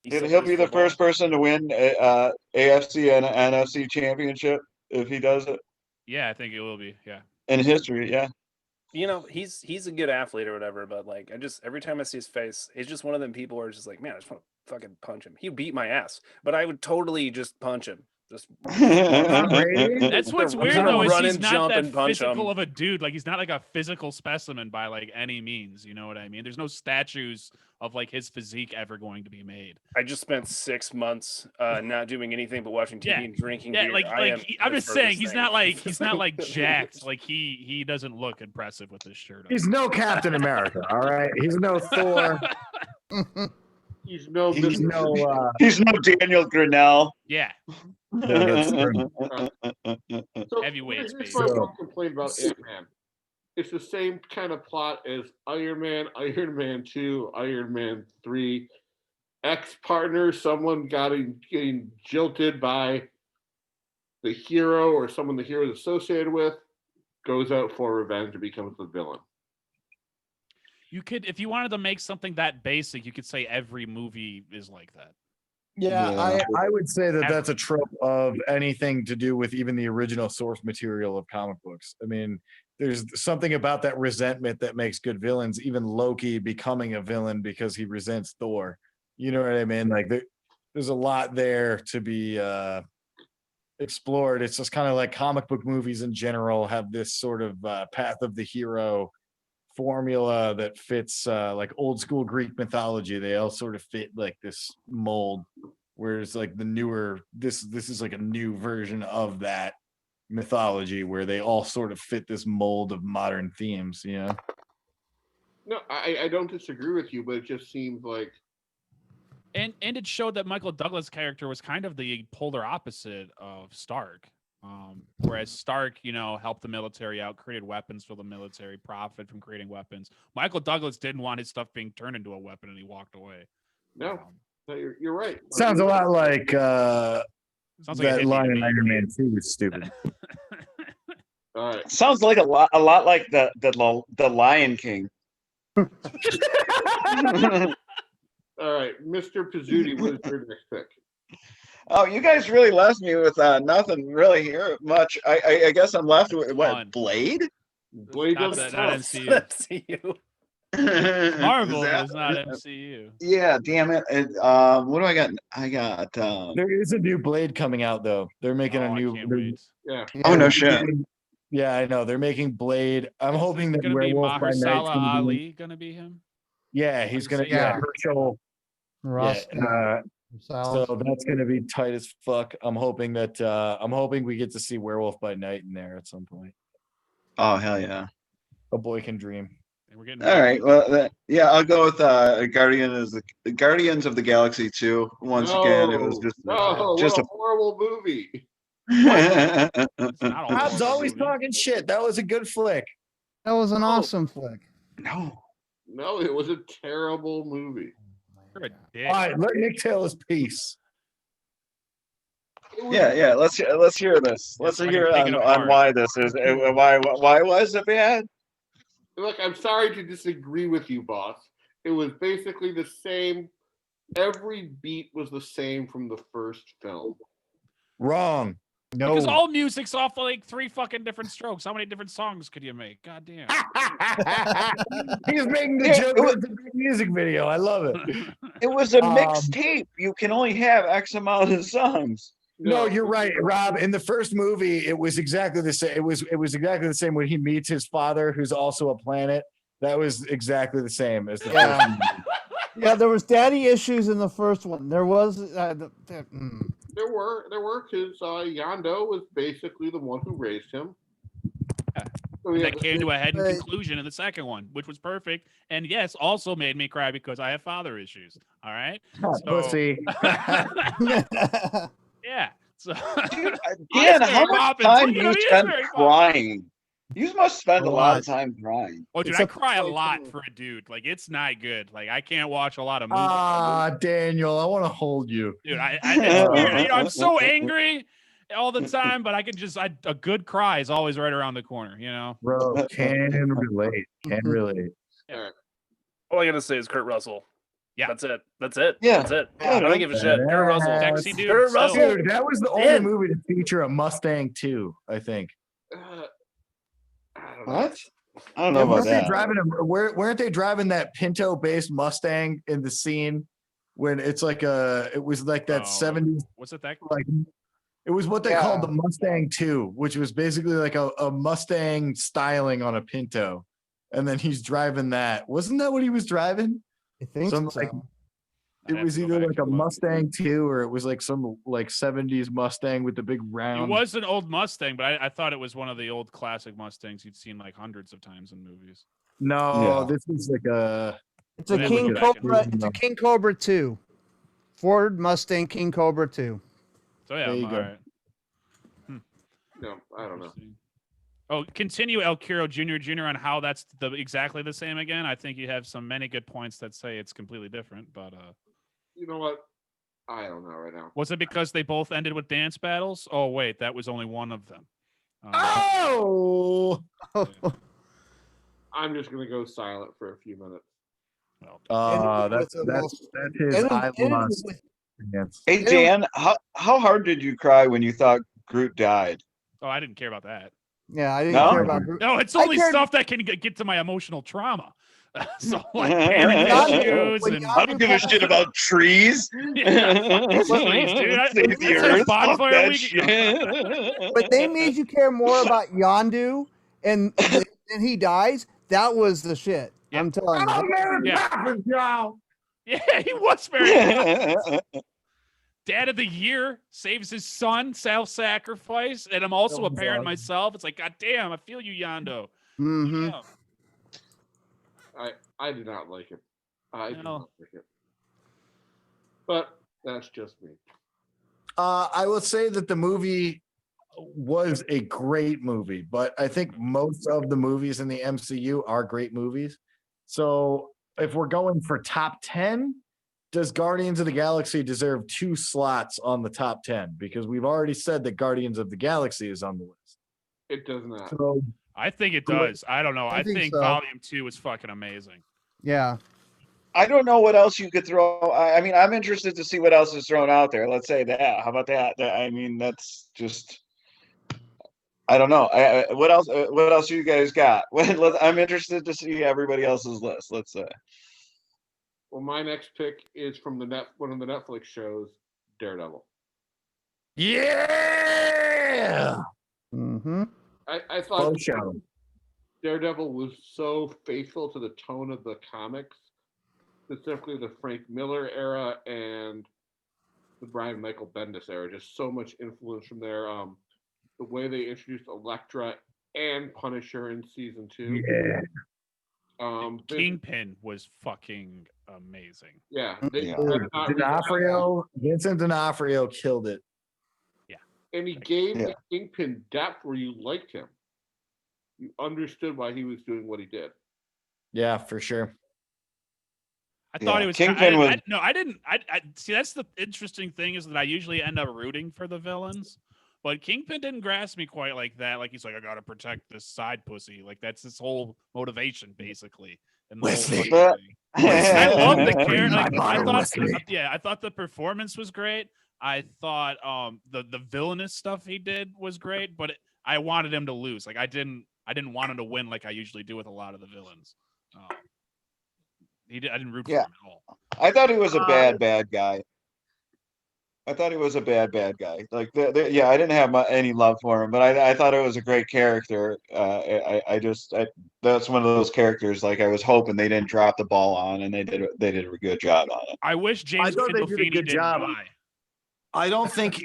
He'll be the first person to win AFC and NFC championship if he does it Yeah, I think it will be. Yeah. in history. Yeah. He's a good athlete or whatever, but like every time I see his face, he's just one of them people where it's just like, man, I just want to fucking punch him. He beat my ass, but I would totally just punch him. Just That's what's weird though, is run he's and not jump that and punch physical him. of a dude. Like, he's not like a physical specimen by like any means. You know what I mean? There's no statues of like his physique ever going to be made. I just spent 6 months not doing anything but watching TV Yeah. and drinking Yeah, beer. I'm just saying he's not not like jacked. Like he doesn't look impressive with this shirt on. he's no Captain America, all right? He's no Thor. he's no. He's no. He's no Daniel Grinnell. Yeah. That's true. So Heavyweight here's space. my one complaint about Ant-Man. It's the same kind of plot as Iron Man, Iron Man 2, Iron Man 3. Ex-partner, someone getting jilted by the hero or someone the hero is associated with, goes out for revenge and becomes the villain. You could, if you wanted to make something that basic, you could say every movie is like that. Yeah, Yeah. I would say that that's a trope of anything to do with even the original source material of comic books. I mean, there's something about that resentment that makes good villains, even Loki becoming a villain because he resents Thor. You know what I mean? Like there's a lot there to be explored. It's just kind of like comic book movies in general have this sort of path of the hero formula that fits like old school Greek mythology. They all sort of fit like this mold, whereas like the newer this is like a new version of that. mythology where they all sort of fit this mold of modern themes, you know? No, I don't disagree with you, but it just seems like. And it showed that Michael Douglas' character was kind of the polar opposite of Stark. Whereas Stark, helped the military out, created weapons for the military, profited from creating weapons. Michael Douglas didn't want his stuff being turned into a weapon, and he walked away. No, you're right. Sounds a lot like Sounds like that line in Iron Man 2 was stupid. All right. Sounds like a lot like the Lion King. All right, Mr. Pizzuti, what is your next pick? Oh, you guys really left me with nothing really here much. I guess I'm left with what? Fun. Blade? Blade Not doesn't MCU. MCU. Marvel, Is but that- it's not MCU. Yeah, damn it. What do I got? I got. There is a new Blade coming out though. They're making a I new. can't wait. Yeah. Oh no shit. Yeah, I know. They're making Blade. I'm hoping that Gonna be Werewolf by Night's Mahershala gonna be. Ali gonna be him. Yeah, he's gonna. Yeah. Yeah, Herschel. Ross. Yeah, so that's gonna be tight as fuck. I'm hoping we get to see Werewolf by Night in there at some point. Oh hell yeah. A boy can dream. And we're getting All right. Well, yeah, I'll go with Guardians of the Galaxy 2. Once again, it was just what a horrible movie. Rob's always talking shit. That was a good flick. That was an awesome flick. No, it was a terrible movie. You're a dick. All right, let Nick tell his piece. Yeah. Let's hear this. Let's like hear taking it on apart. why this is. Why was it bad? Look, I'm sorry to disagree with you, boss. It was basically the same. Every beat was the same from the first film. Wrong. No. Because all music's off like 3 fucking different strokes. How many different songs could you make? God damn. He's making the Yeah, joke of the music video. I love it. It was a mixtape. You can only have X amount of songs. No, you're right, Rob. In the first movie, it was exactly the same. It was exactly the same when he meets his father, who's also a planet. That was exactly the same as the first movie. Yeah, there was daddy issues in the first one. There was. There were because Yondu was basically the one who raised him. So And yeah, that came to a head and conclusion in the second one, which was perfect. And yes, also made me cry because I have father issues. All right. Pussy. Yeah. So Dude, Dan, how much time do you spend crying? You must spend a lot of time crying. Oh, dude, It's I a cry a play lot too. for a dude. Like, it's not good. Like, I can't watch a lot of movies. Daniel, I want to hold you. Dude, it's weird. I'm so angry all the time, but I can just, a good cry is always right around the corner, Bro, can relate. Can relate. All I gotta say is Kurt Russell. Yeah. That's it. That's it. Yeah. That's it. Yeah, I don't give a shit. Kurt Russell. Sexy dude. Kurt still. Russell. Dude, that was the only movie to feature a Mustang too, I think. I don't know. What? I don't know about that. Weren't they driving that Pinto-based Mustang in the scene when it was like that 70s, What's it that? like it was what they called the Mustang 2, which was basically like a Mustang styling on a Pinto. And then he's driving that. Wasn't that what he was driving? I think Some, so. like, it was either like a Mustang 2 or it was like some like 70s Mustang with the big round. It was an old Mustang, but I thought it was one of the old classic Mustangs you'd seen like hundreds of times in movies. No, this is like a. It's a Then King look at that. Cobra. It's a King Cobra 2. Ford Mustang King Cobra 2. So yeah, There you all go. right. No, I don't know. Oh, continue El Quiero Jr. on how that's exactly the same again. I think you have many good points that say it's completely different, but You know what? I don't know right now. was it because they both ended with dance battles? Oh wait, that was only one of them. Oh! I'm just gonna go silent for a few minutes. Well, That's his Ended- I ended lost. with- Yes. Hey Dan, how hard did you cry when you thought Groot died? oh, I didn't care about that. Yeah, I didn't No? care about Groot. No, it's I only cared- stuff that can get to my emotional trauma. So like When panic Yondu- issues when and I don't give a shit about trees. yeah, fuck these trees, dude. Save the It says earth. Fuck bonfire that week. shit. But they made you care more about Yondu, and then he dies. That was the shit. Yep. I'm telling you. Yeah, he was very. Dad of the Year saves his son, self-sacrifice, and I'm also a parent myself. It's like, God damn, I feel you, Yando. Mm-hmm. Yeah. I did not like it. I did No. not like it. But that's just me. I will say that the movie was a great movie, but I think most of the movies in the MCU are great movies. So if we're going for top 10, does Guardians of the Galaxy deserve 2 slots on the top 10? Because we've already said that Guardians of the Galaxy is on the list. It does not. So I think it does. I don't know. I think so. Volume 2 is fucking amazing. Yeah. I don't know what else you could throw. I mean, I'm interested to see what else is thrown out there. Let's say that. How about that? I mean, that's just. I don't know. What else? What else you guys got? I'm interested to see everybody else's list. Let's say. Well, my next pick is from one of the Netflix shows, Daredevil. yeah. Mm-hmm. I thought show. Daredevil was so faithful to the tone of the comics, specifically the Frank Miller era and the Brian Michael Bendis era. Just so much influence from there. The way they introduced Elektra and Punisher in season 2. Yeah. Kingpin was fucking amazing. Yeah. Vincent D'Onofrio killed it. Yeah. And he gave the Kingpin depth where you liked him. You understood why he was doing what he did. Yeah, for sure. I thought it was Kingpin was. I didn't. I see. That's the interesting thing is that I usually end up rooting for the villains, but Kingpin didn't grasp me quite like that. Like he's like, I gotta protect this side pussy. Like that's his whole motivation, basically. And Wesley. I love the character. My Like, I bottle, thought, Wesley. I thought the performance was great. I thought the villainous stuff he did was great, but I wanted him to lose. Like I didn't want him to win like I usually do with a lot of the villains. I didn't root for him at all. I thought he was a bad guy. I thought he was a bad guy. Like, I didn't have any love for him, but I thought it was a great character. That's one of those characters. Like, I was hoping they didn't drop the ball on, and they did a good job on it. I wish James Gandolfini did die. I don't think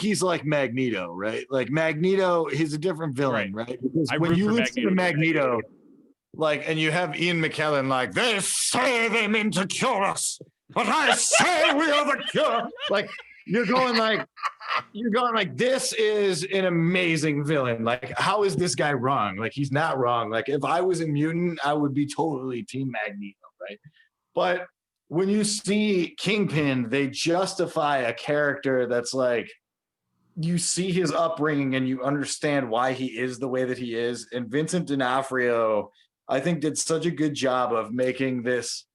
he's like Magneto, right? Like Magneto, he's a different villain, right? Because when you listen to Magneto, like, and you have Ian McKellen, like, they say they mean to cure us, but I say we are the cure. Like, you're going like, this is an amazing villain. Like, how is this guy wrong? Like, he's not wrong. Like, if I was a mutant, I would be totally Team Magneto, right? But when you see Kingpin, they justify a character that's like, you see his upbringing and you understand why he is the way that he is. And Vincent D'Onofrio, I think, did such a good job of making this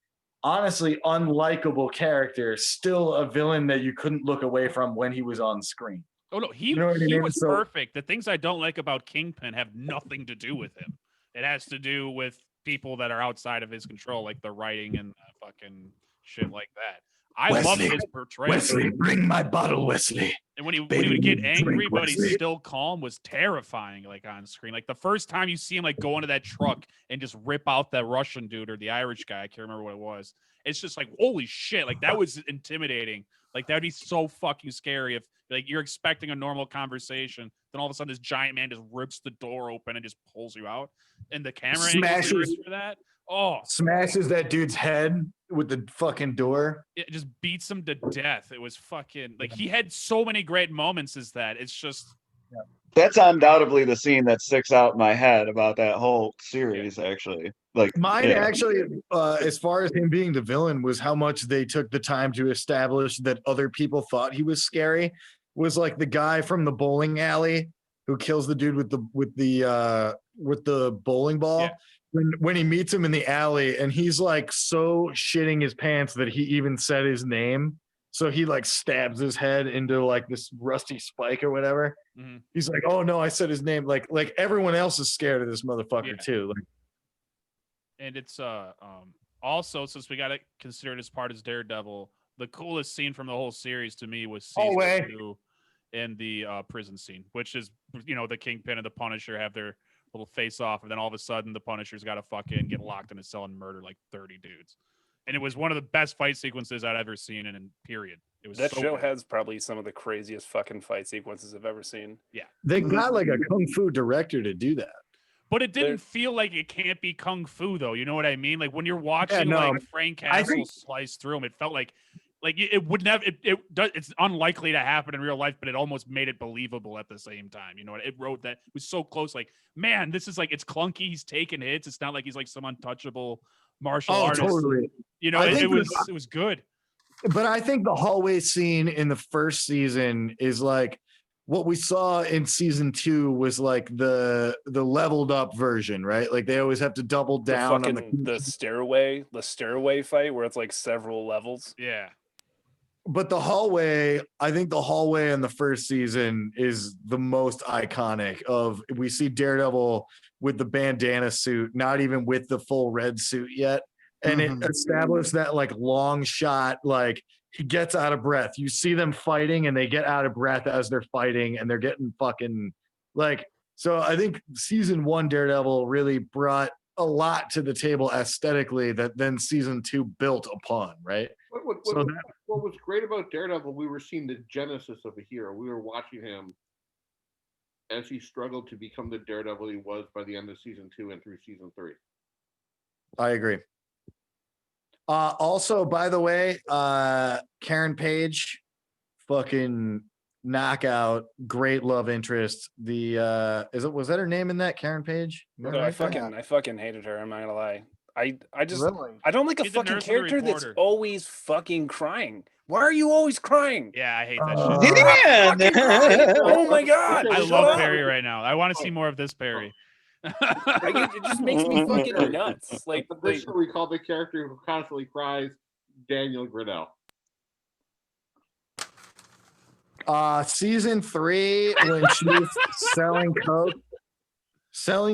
honestly unlikable character still a villain that you couldn't look away from when he was on screen. Oh no, he was perfect. The things I don't like about Kingpin have nothing to do with him. It has to do with people that are outside of his control, like the writing and fucking shit like that. I love his portrayal. Wesley, bring my bottle, Wesley. And when he would get angry, but he's still calm, was terrifying. Like on screen, like the first time you see him like go into that truck and just rip out that Russian dude or the Irish guy, I can't remember what it was. It's just like, holy shit! Like that was intimidating. Like that'd be so fucking scary if like you're expecting a normal conversation, then all of a sudden this giant man just rips the door open and just pulls you out, and the camera smashes for that. Oh, smashes that dude's head with the fucking door. It just beats him to death. It was fucking like he had so many great moments as that. It's just that's undoubtedly the scene that sticks out in my head about that whole series, actually. Like mine actually, as far as him being the villain, was how much they took the time to establish that other people thought he was scary. Was like the guy from the bowling alley who kills the dude with the bowling ball. Yeah. When he meets him in the alley and he's like so shitting his pants that he even said his name. So he like stabs his head into like this rusty spike or whatever. Mm-hmm. He's like, oh no, I said his name. Like everyone else is scared of this motherfucker too. Like, and it's also, since we got to consider it as part of Daredevil, the coolest scene from the whole series to me was season 2 in the prison scene, which is, you know, the Kingpin and the Punisher have their little face off, and then all of a sudden the Punisher's got to fucking get locked in a cell and murder like 30 dudes. and it was one of the best fight sequences I'd ever seen in period. It was That so show good. has probably some of the craziest fucking fight sequences I've ever seen. Yeah. They got like a kung fu director to do that. But it didn't feel like it can't be kung fu though. You know what I mean? Like when you're watching Yeah, no, like Frank Castle slice through him, it felt like it would never. It's unlikely to happen in real life, but it almost made it believable at the same time. You know what? It wrote that it was so close. Like, man, this is like it's clunky. He's taking hits. It's not like he's like some untouchable martial artist. Totally. You know, it was good. But I think the hallway scene in the first season is like what we saw in season 2 was like the leveled up version, right? Like they always have to double down on the stairway fight where it's like several levels. Yeah. But the hallway, I think the hallway in the first season is the most iconic of we see Daredevil with the bandana suit, not even with the full red suit yet. And it established that like long shot, like he gets out of breath. You see them fighting and they get out of breath as they're fighting and they're getting fucking like, so I think season 1 Daredevil really brought a lot to the table aesthetically that then season 2 built upon, right? What was great about Daredevil, we were seeing the genesis of a hero. We were watching him as he struggled to become the Daredevil he was by the end of season 2 and through season 3. I agree. Also, by the way, Karen Page, fucking knockout, great love interest. Was that her name in that, Karen Page? No, I fucking hated her. I'm not gonna lie. I just Really? I don't like a She's the fucking nurse and the character that's reporter. always fucking crying. Why are you always crying? Yeah, I hate that shit. Oh my god! I shut love up. Perry right now. I want to see more of this Perry. It just makes me fucking nuts. Like This show we call the character who constantly cries Daniel Grinnell. Season 3 when she's selling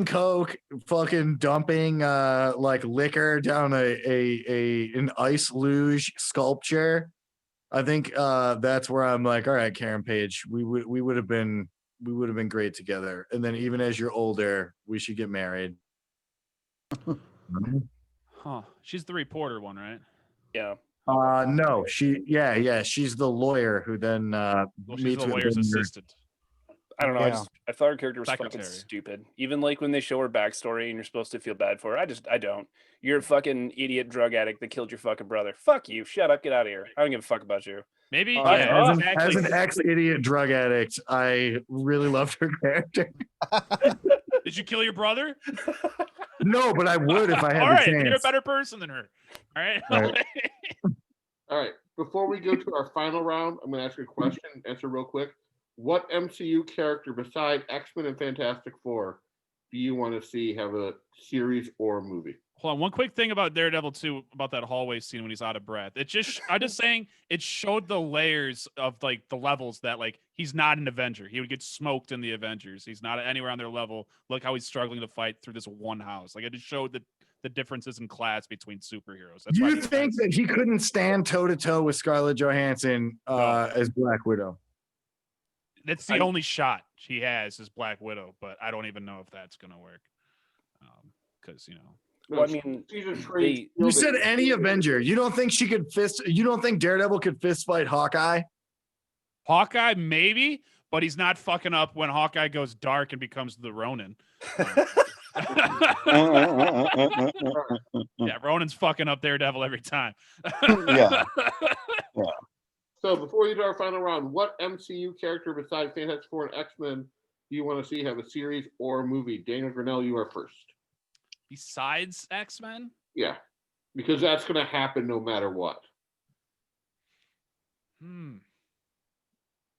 coke, fucking dumping like liquor down an ice luge sculpture. I think that's where I'm like, all right, Karen Page, we would have been great together. And then even as you're older, we should get married. Huh? She's the reporter one, right? yeah. No, she's the lawyer who then Well, she's meets the with lawyer's Bender. assistant. I don't know. Yeah. I thought her character was fucking Secretary. stupid. Even like when they show her backstory and you're supposed to feel bad for her, I don't. You're a fucking idiot drug addict that killed your fucking brother. Fuck you. Shut up. Get out of here. I don't give a fuck about you. Maybe As exactly. an ex-idiot drug addict, I really loved her character. Did you kill your brother? No, but I would if I had All the right, chance. then you're a better person than her. All right. Right. All right. Before we go to our final round, I'm going to ask you a question. Answer real quick. What MCU character beside X-Men and Fantastic Four do you want to see have a series or a movie? Hold on. One quick thing about Daredevil too, about that hallway scene when he's out of breath. I'm just saying it showed the layers of like the levels that like he's not an Avenger. He would get smoked in the Avengers. He's not anywhere on their level. Look how he's struggling to fight through this one house. Like it just showed the differences in class between superheroes. That's why You think that he couldn't stand toe to toe with Scarlett Johansson as Black Widow? That's the only shot she has is Black Widow, but I don't even know if that's gonna work. Because Well, I mean, You said any Avenger. You don't think she could you don't think Daredevil could fist fight Hawkeye? Hawkeye, maybe, but he's not fucking up when Hawkeye goes dark and becomes the Ronin. Yeah, Ronin's fucking up Daredevil every time. Yeah. So before we do our final round, what MCU character besides Fantastic Four and X-Men do you want to see have a series or a movie? Daniel Grinnell, you are first. Besides X-Men? Yeah, because that's going to happen no matter what.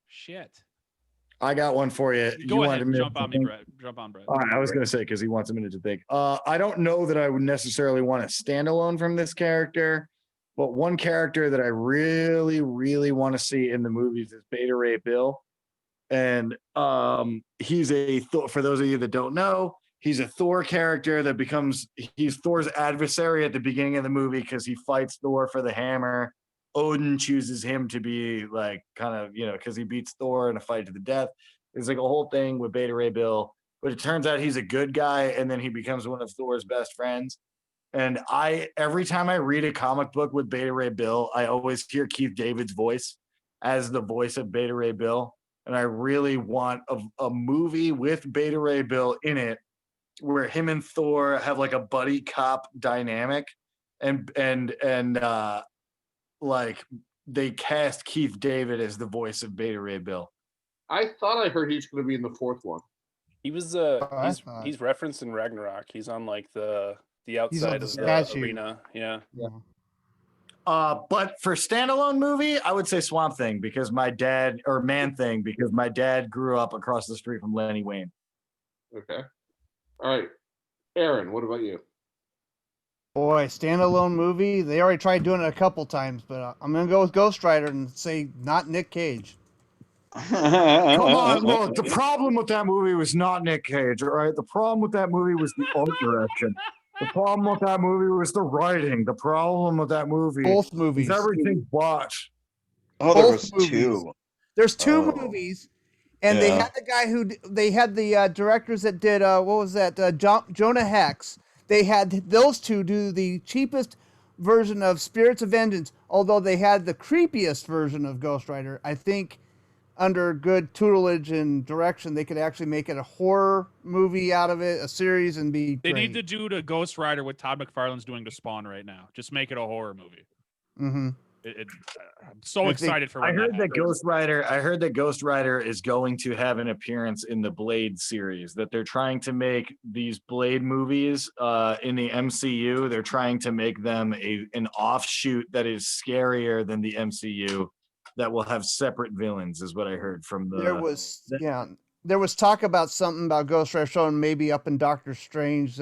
Shit. I got one for you. Go ahead. wanted me Jump to on me, think? Brett. Jump on, Brett. All right, I was going to say because he wants a minute to think. I don't know that I would necessarily want to stand alone from this character, but one character that I really, really want to see in the movies is Beta Ray Bill. And he's for those of you that don't know, he's a Thor character that he's Thor's adversary at the beginning of the movie because he fights Thor for the hammer. Odin chooses him to be like kind of, because he beats Thor in a fight to the death. There's like a whole thing with Beta Ray Bill, but it turns out he's a good guy, and then he becomes one of Thor's best friends. And every time I read a comic book with Beta Ray Bill, I always hear Keith David's voice as the voice of Beta Ray Bill. And I really want a movie with Beta Ray Bill in it where him and Thor have like a buddy cop dynamic and like they cast Keith David as the voice of Beta Ray Bill. I thought I heard he's going to be in the fourth one. He was he's referenced in Ragnarok. He's on like the outside of the arena. Yeah. But for standalone movie, I would say Swamp Thing because my dad grew up across the street from Lenny Wayne. Okay. All right. Aaron, what about you? Boy, standalone movie. They already tried doing it a couple times, but I'm gonna go with Ghost Rider and say not Nick Cage. Come on, look, the problem with that movie was not Nick Cage, all right? The problem with that movie was the art direction. The problem with that movie was the writing. The problem with that movie Both movies. is everything but. Oh, there was two. There's two movies, and they had the guy they had the directors that did what was that? Jonah Hex. They had those two do the cheapest version of Spirits of Vengeance, although they had the creepiest version of Ghost Rider. I think under good tutelage and direction, they could actually make it a horror movie out of it, a series, and be They great. need to do the Ghost Rider what Todd McFarlane's doing to Spawn right now. Just make it a horror movie. Mm-hmm. I'm so excited for. I heard that Ghost Rider is going to have an appearance in the Blade series. That they're trying to make these Blade movies in the MCU. They're trying to make them an offshoot that is scarier than the MCU. That will have separate villains, is what I heard from the. There was talk about something about Ghost Rider showing maybe up in Doctor Strange.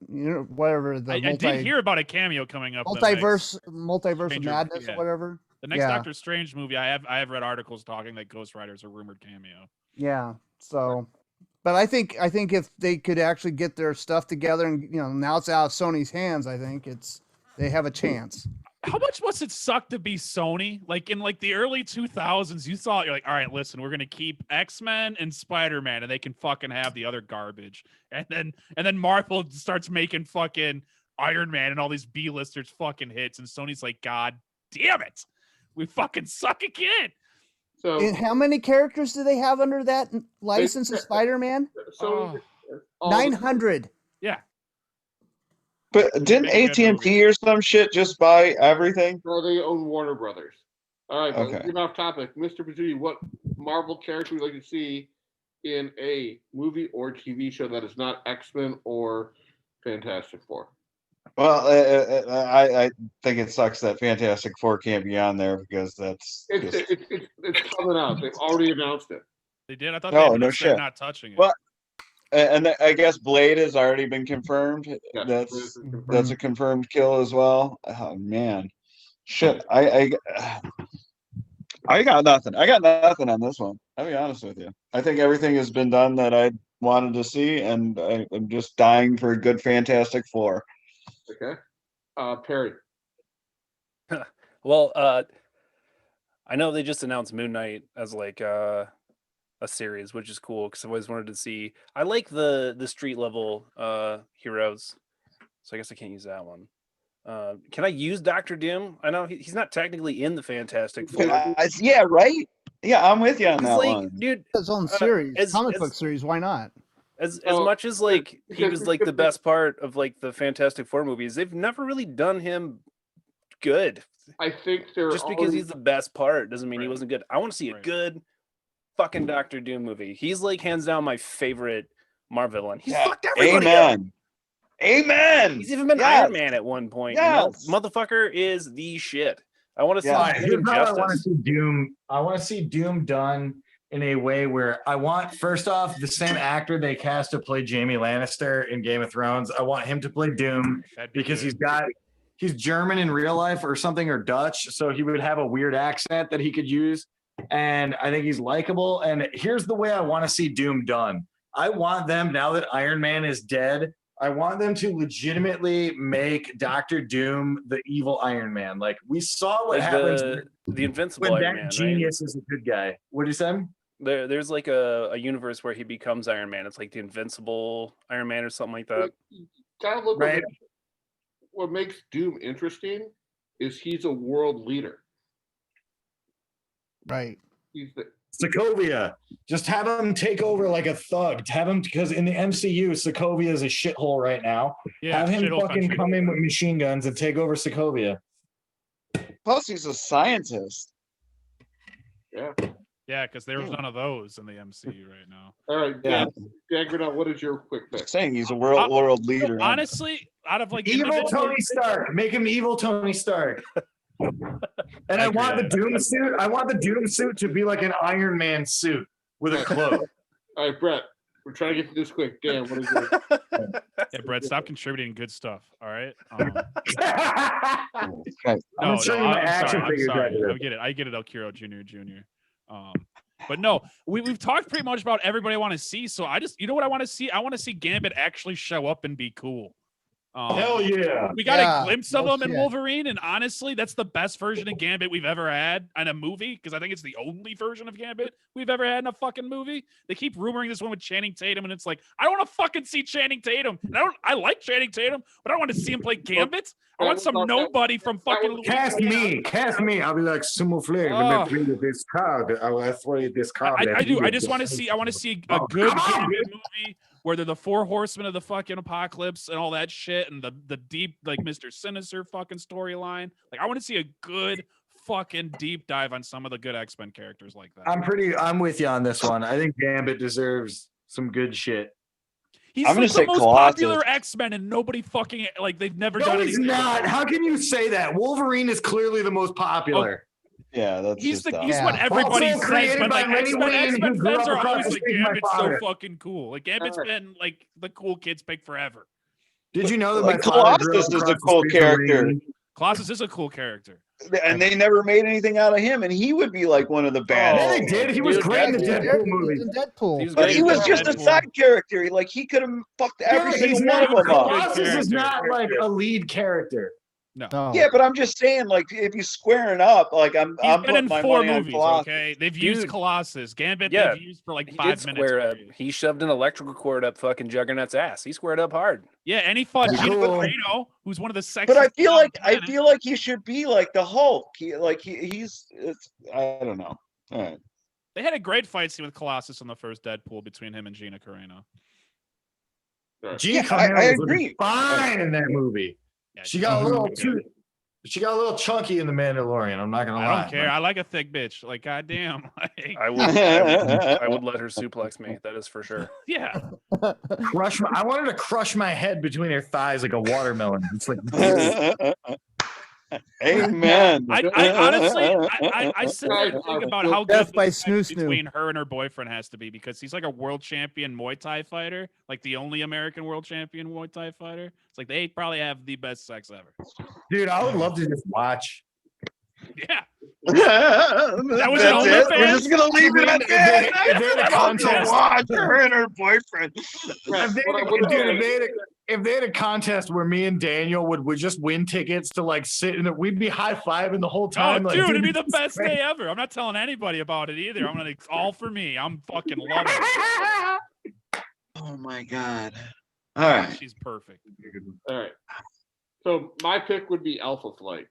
Whatever the I did hear about a cameo coming up. Multiverse of Madness or whatever. The next Doctor Strange movie, I have read articles talking that Ghost Rider's a rumored cameo. Yeah. So, but I think if they could actually get their stuff together and now it's out of Sony's hands, I think they have a chance. How much must it suck to be Sony? Like in the early 2000s, you thought you're like, all right, listen, we're gonna keep X-Men and Spider-Man, and they can fucking have the other garbage. And then Marvel starts making fucking Iron Man and all these B-listers fucking hits, and Sony's like, God damn it, we fucking suck again. So, and how many characters do they have under that license of Spider-Man? 900. Yeah. But didn't AT&T or some shit just buy everything? No, they own Warner Brothers. All right, okay. Get off topic. Mr. Pizzuti, what Marvel character would you like to see in a movie or TV show that is not X-Men or Fantastic Four? Well, I think it sucks that Fantastic Four can't be on there because it's coming out. They've already announced it. They did? I thought they announced they're not touching it. Well, and I guess Blade has already been confirmed. Yes, that's a confirmed kill as well. Oh man, shit! I got nothing. I got nothing on this one. I'll be honest with you. I think everything has been done that I wanted to see, and I'm just dying for a good Fantastic Four. Okay, Perry. Well, I know they just announced Moon Knight as like a series, which is cool because I've always wanted to see. I like the street level heroes, so I guess I can't use that one. Can I use Dr. Doom? I know he's not technically in the Fantastic Four. Yeah, right. Yeah, I'm with you on that one, dude. His own series, comic book series. Why not? As much as like he was like the best part of like the Fantastic Four movies, they've never really done him good. I think they're just because he's the best part doesn't mean he wasn't good. I want to see a good fucking Dr. Doom movie. He's like hands down my favorite Marvel villain. He's fucked everybody up. Amen. He's even been Iron Man at one point. Yes. Motherfucker is the shit. I want to see him justice. I want to see Doom. I want to see Doom done in a way where I want, first off, the same actor they cast to play Jaime Lannister in Game of Thrones. I want him to play Doom because he's German in real life or something, or Dutch, so he would have a weird accent that he could use. And I think he's likable. And here's the way I want to see Doom done. I want them, now that Iron Man is dead, I want them to legitimately make Dr. Doom the evil Iron Man. Like, we saw what happens the Invincible when Iron that Man, genius is a good guy. What did you say? There's like a universe where he becomes Iron Man. It's like the Invincible Iron Man or something like that. Gotta look right. what makes Doom interesting is he's a world leader. Right. He's the Sokovia. Just have him take over like a thug. Have him, because in the MCU, Sokovia is a shithole right now. Yeah, have him shithole fucking country. come in with machine guns and take over Sokovia. Plus, he's a scientist. yeah. Yeah, because there's none of those in the MCU right now. All right, Yeah. Dan Grinnell, what is your quick pick? Saying he's a world leader. Honestly, out of like Evil individual- Tony Stark. Make him evil Tony Stark. And I want the Doom suit. I want the Doom suit to be like an Iron Man suit with a cloak. All right, Brett, we're trying to get through this quick. Dan, what is yours? Yeah, Brett, stop contributing good stuff. All right. I'm No, gonna show you my action I'm figures sorry. right here. I get it. El Quiero Jr. But no, we've talked pretty much about everybody I want to see. So I just, you know what I want to see? I want to see Gambit actually show up and be cool. Hell yeah. We got Yeah, a glimpse of no him in shit. Wolverine, and honestly, that's the best version of Gambit we've ever had in a movie, because I think it's the only version of Gambit we've ever had in a fucking movie. They keep rumoring this one with Channing Tatum, and it's like, I don't want to fucking see Channing Tatum. And I like Channing Tatum, but I don't want to see him play Gambit. I want some nobody from fucking Cast me. I'll be like Sumo Flare. Let me play this card. I'll throw you this card. I do. I just want to see. I want to see a good Gambit movie where they're the four horsemen of the fucking apocalypse and all that shit, and the deep, like, Mr. Sinister fucking storyline. Like, I want to see a good fucking deep dive on some of the good X-Men characters like that. I'm with you on this one. I think Gambit deserves some good shit. He's I'm gonna like the say most Colossus. popular X-Men, and nobody fucking, like, they've never No, done he's anything. not. How can you say that? Wolverine is clearly the most popular. Yeah, that's He's just he's Yeah. what everybody Also says, created but by like Lenny Wayne, X-Men who grew fans up are across always the like, street from my Gambit's so father. fucking cool. Like, Gambit's been like the cool kid's pick forever. Did you know that Like my father grew Colossus up is a across the cool street from character. Wayne? Colossus is a cool character. and they never made anything out of him, and he would be like one of the bad. Yeah, they did. He was great in the Deadpool movie. He's in Deadpool. He was But great he in was just a Deadpool. side character. He could have fucked every Yeah, he's single one not. of them up. Colossus is Character. not like a lead character. No. No. Yeah, but I'm just saying, like, if you squaring up, like, I'm He's been putting in my 4 money on movies, Colossus. okay? They've used Dude. Colossus. Gambit, Yeah. they've used for like He 5 did minutes. square up. period. He shoved an electrical cord up fucking Juggernaut's ass. He squared up hard. Yeah, and he fought That's Gina cool. Carano, who's one of the sexiest. But I feel on like the planet. he should be like the Hulk. I don't know. All right. They had a great fight scene with Colossus in the first Deadpool between him and Gina Carano. Gina Yeah, Carano I was looking agree. fine in that movie. Yeah, She got a little too. She got a little chunky in the Mandalorian. I'm not gonna lie. I don't care. I like a thick bitch. Like, goddamn. Like, I would let her suplex me. That is for sure. yeah. I wanted to crush my head between her thighs like a watermelon. It's like Amen. I honestly, I sit there and think about how Death good by the sex Snoo Snoo. between her and her boyfriend has to be, because he's like a world champion Muay Thai fighter, like the only American world champion Muay Thai fighter. It's like they probably have the best sex ever. dude, I would love to just watch. Yeah. That was That's an it. OnlyFans? We're just gonna leave it at that. If they had a contest, Watch her and her boyfriend. if they had a contest where me and Daniel would just win tickets to like sit in it, we'd be high-fiving the whole Oh, time. dude, like, it'd be the best day ever. I'm not telling anybody about it either. I'm gonna, it's all for me. I'm fucking loving it. Oh my god. All right. She's perfect. All right. So my pick would be Alpha Flight.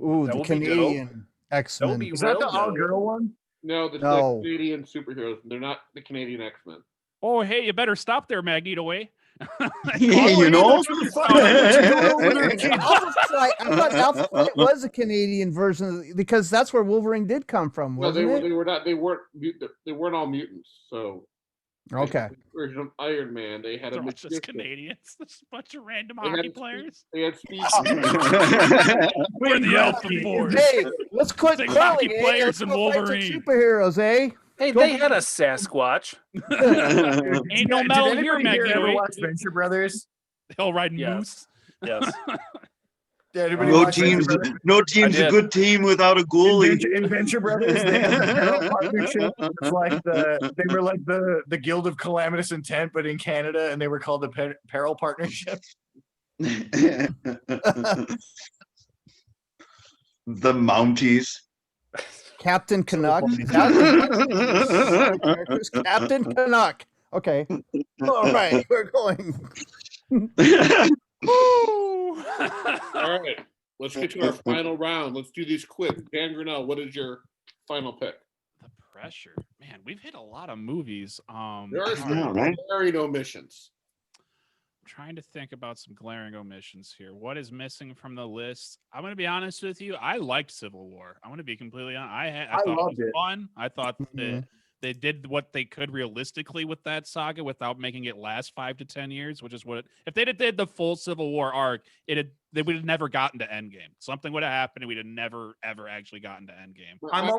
Ooh, That the would be dope. Canadian That would X-Men. be Is that the real dope. all-girl one? No, the No. Canadian superheroes. They're not the Canadian X-Men. Oh, hey, you better stop there, Magneto. Eh? Yeah, you know. Alpha Flight, I thought Alpha Flight was a Canadian version because that's where Wolverine did come from, No, they wasn't were. it? They were not. They weren't all mutants. So Okay. the version of Iron Man, they had They're a all just magician. Canadians. Just a bunch of random They had hockey Steve- players. They had Steve. We're the Alpha Force. Hey, let's quit Like calling hockey it. players Let's and go fight some Wolverine. superheroes, eh? Hey, Go they for had a Sasquatch. Ain't no Did metal anybody here, ever Magneto. watch Venture Brothers? Hell riding Yes. moose. Yes. Did anybody No watch team's Venture Brothers? no team's a did. good team without a goalie. In Venture Brothers, they had the Peril partnership. It's like they were like the Guild of Calamitous Intent, but in Canada, and they were called the Peril Partnership. The Mounties. Captain Canuck. Captain Canuck. Okay. All right, we're going. All right, let's get to our final round. Let's do these quick. Dan Grinnell, what is your final pick? The pressure, man. We've hit a lot of movies. There are some right? glaring omissions. Trying to think about some glaring omissions here. What is missing from the list? I'm going to be honest with you. I liked Civil War. I'm going to be completely honest. I thought loved it was it. fun. I thought they did what they could realistically with that saga without making it last 5 to 10 years, which is what if they did the full Civil War arc, they would have never gotten to Endgame. Something would have happened and we'd have never ever actually gotten to Endgame. I'm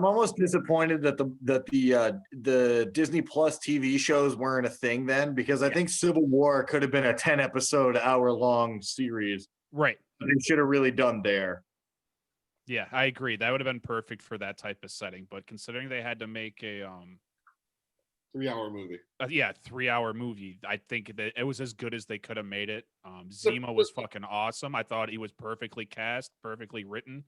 almost disappointed that the Disney Plus TV shows weren't a thing then, because I think Civil War could have been a 10 episode hour-long series. Right. They should have really done there. Yeah, I agree. That would have been perfect for that type of setting. But considering they had to make a 3-hour movie. 3-hour movie, I think that it was as good as they could have made it. Zemo was fucking awesome. I thought he was perfectly cast, perfectly written.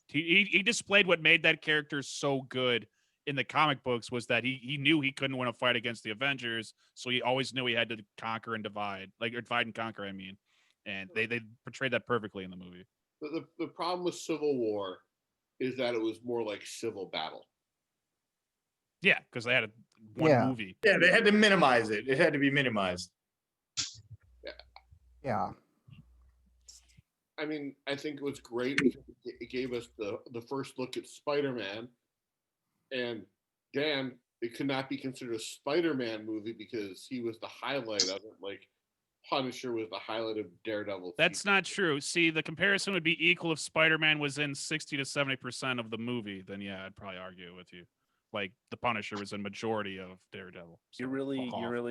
He displayed what made that character so good in the comic books was that he knew he couldn't win a fight against the Avengers, so he always knew he had to conquer and divide, or divide and conquer. I mean, and they portrayed that perfectly in the movie. The problem with Civil War is that it was more like civil battle. Yeah, because they had one movie. Yeah, they had to minimize it. It had to be minimized. Yeah. I mean, I think it was great. It gave us the first look at Spider-Man. And Dan, it could not be considered a Spider-Man movie because he was the highlight of it. Like, Punisher was the highlight of Daredevil. That's not true. See, the comparison would be equal if Spider-Man was in 60 to 70% of the movie. Then yeah, I'd probably argue with you. Like the Punisher was in majority of Daredevil. So You're really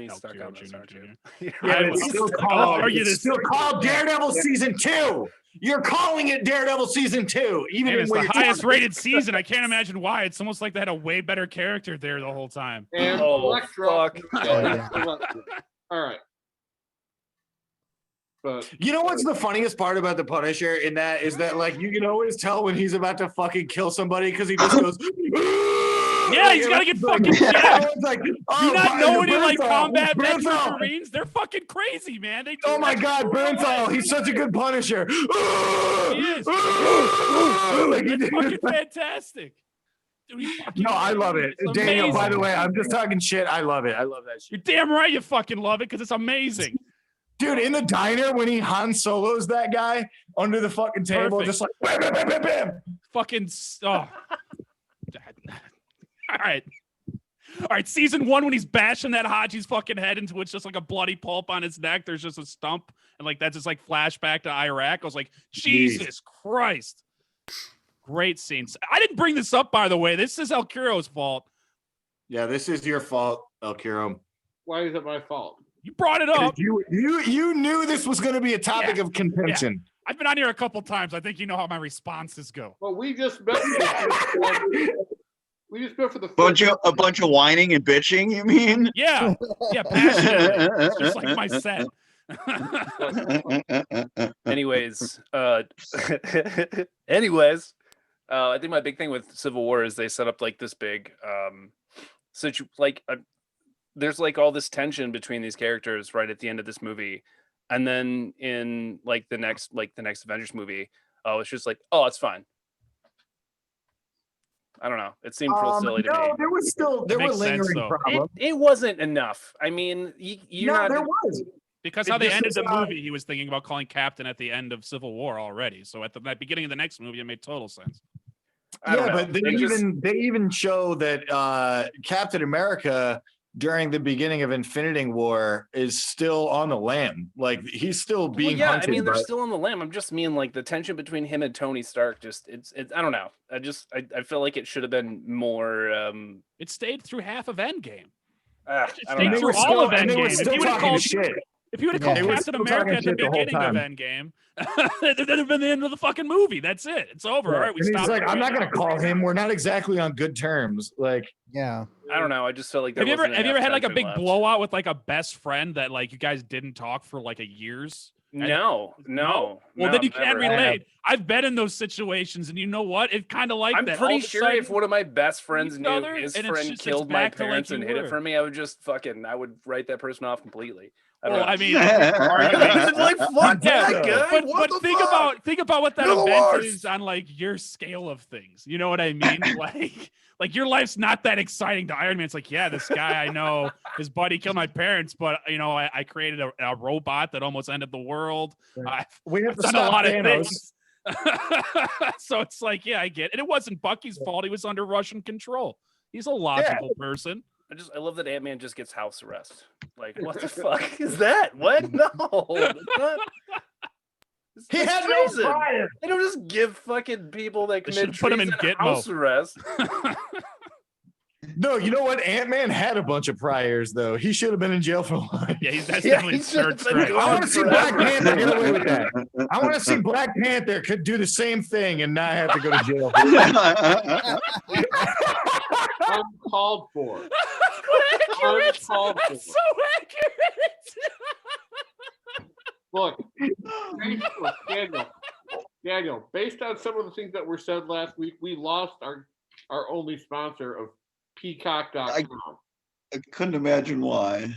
fuck stuck off, on this, Junior, aren't you? Junior. Yeah, it's still called Daredevil Season 2. You're calling it Daredevil Season 2. Even And it's when the you're highest rated season. I can't imagine why. It's almost like they had a way better character there the whole time. And Electra. Fuck. All right. But You know what's the funniest part about the Punisher in that is that like you can always tell when he's about to fucking kill somebody because he just goes. Yeah, he's gotta get fucking shit. Like, Do you not know any like combat veteran Bernthal. Marines? They're fucking crazy, man. They Oh my God, Bernthal! He's such a good Punisher. He is. Like, It's fucking fantastic. Dude, he fucking no, I love it, it's Daniel. By amazing. the way, I'm just talking shit. I love it. I love that shit. You're damn right you fucking love it because it's amazing. Dude, in the diner when he Han Solos that guy under the fucking table, Perfect. just like bam, bam, bam, bam, bam. Fucking All right. Season 1 when he's bashing that Haji's fucking head into it's just like a bloody pulp on his neck. There's just a stump, and like that's just like flashback to Iraq. I was like, Jesus Christ. Great scenes. I didn't bring this up, by the way. This is El Curo's fault. Yeah, this is your fault, El Curo. why is it my fault? You brought it up. You knew this was going to be a topic of contention. I've been on here a couple times. I think you know how my responses go. Well, we just met. We just met for the A bunch of whining and bitching, you mean? Yeah, passionately. It's just like my set. Anyways, I think my big thing with Civil War is they set up like this big, there's like all this tension between these characters right at the end of this movie, and then in like the next Avengers movie, it's just like, oh, it's fine. I don't know. It seemed real silly to me. There were Makes sense, lingering though. problems. It wasn't enough. I mean, There was. Because It how they just ended is the not- movie, he was thinking about calling Captain at the end of Civil War already. So at the beginning of the next movie, it made total sense. I don't Yeah, know. but they It even show that Captain America during the beginning of Infinity War is still on the lam. Like he's still being hunted. I mean, they're by- still on the lam. I'm just mean like the tension between him and Tony Stark. Just it's I don't know. I feel like it should have been more. It stayed through half of Endgame. I It don't stayed know. through all of and they were Endgame. still If you would've talking called- shit. If you would have Yeah. called They were Captain still America at the talking shit the whole beginning of Endgame, that'd have been the end of the fucking movie. That's it. It's over. All right, we And he's stopped. like, it I'm right not going now." to call him. We're not exactly on good terms. Like, Yeah. I don't know. I just felt like Have you ever wasn't had like a enough big tension left. blowout with like a best friend that like you guys didn't talk for like a years? No. Well, then you can't never. relate. I've been in those situations, and you know what? It kind of like I'm that. All pretty of a sure sudden- if one of my best friends each knew other, his and it's friend just- it's killed my back to like parents you and hid were. it from me, I would write that person off completely. Well, I mean, It's like, fuck that guy. but think about what that You're the event worst. is on like your scale of things. You know what I mean? like your life's not that exciting to Iron Man. It's like, yeah, this guy I know, his buddy killed my parents, but you know, I created a robot that almost ended the world. We have to I've done stop a lot of Thanos. things. So it's like, yeah, I get it. And it wasn't Bucky's fault. He was under Russian control. He's a logical person. I love that Ant-Man just gets house arrest. Like, what the fuck is that? What? No. He had no prior. They don't just give fucking people that They commit should put him in treason Gitmo. house arrest. No, you know what? Ant-Man had a bunch of priors, though. He should have been in jail for life. Yeah, that's Yeah, definitely he should've third been strike. I want to see forever. Black Panther get away with that. I want to see Black Panther could do the same thing and not have to go to jail. Uncalled for. Accurate. Uncalled for. That's so accurate. Look, Daniel, based on some of the things that were said last week, we lost our only sponsor of Peacock.com. I couldn't imagine why.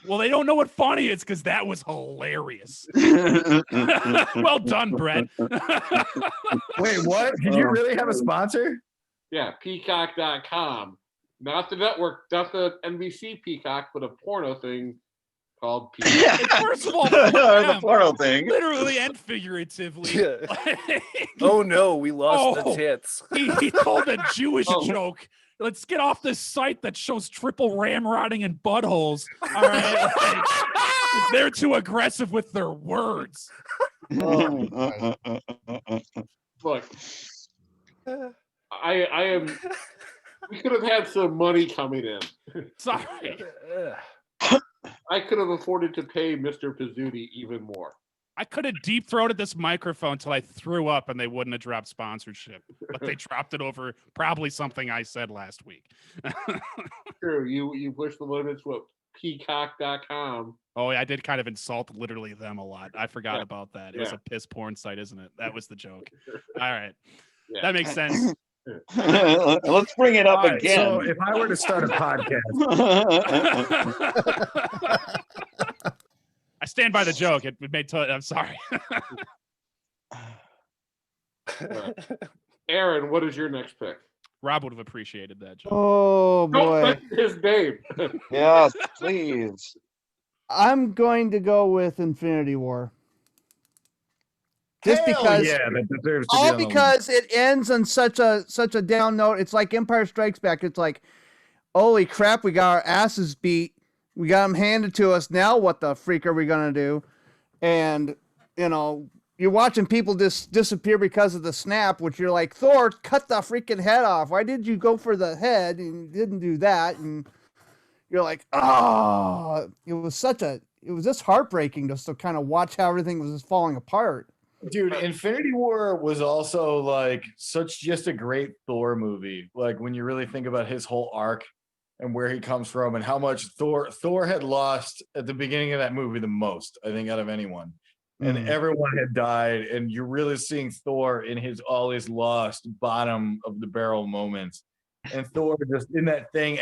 Well, they don't know what funny is because that was hilarious. Well done, Brett. Wait, what? Did you really have a sponsor? Yeah, Peacock.com. Not the network, not the NBC Peacock, but a porno thing called Peacock. First of all, The portal thing. literally and figuratively. Oh no, we lost the Oh. tits. He told a Jewish Oh. joke. Let's get off this site that shows triple ramrodding and buttholes. All right, like, they're too aggressive with their words. Look, I am. We could have had some money coming in. Sorry, I could have afforded to pay Mr. Pizzuti even more. I could have deep throated this microphone till I threw up, and they wouldn't have dropped sponsorship. But they dropped it over probably something I said last week. True, you push the limits with Peacock.com. Oh, yeah, I did kind of insult literally them a lot. I forgot Yeah. about that. It was Yeah. a piss porn site, isn't it? That was the joke. All right. Yeah. That makes sense. Let's bring it up All right, again. so if I were to start a podcast, I stand by the joke. It made I'm sorry. Aaron, what is your next pick? Rob would have appreciated that joke. Oh Don't boy. mention his name. Yes, please. I'm going to go with Infinity War. Just hell because yeah, that deserves to be all on the because it ends on such a down note. It's like Empire Strikes Back. It's like, holy crap, we got our asses beat. We got them handed to us. Now what the freak are we gonna do? And you know, you're watching people just disappear because of the snap, which you're like, Thor, cut the freaking head off. Why did you go for the head and you didn't do that? And you're like, oh, it was just heartbreaking just to kind of watch how everything was just falling apart. Dude, Infinity War was also like just a great Thor movie. Like when you really think about his whole arc and where he comes from and how much Thor had lost at the beginning of that movie the most, I think, out of anyone. And everyone had died, and you're really seeing Thor in all his lost bottom of the barrel moments. And Thor just in that thing.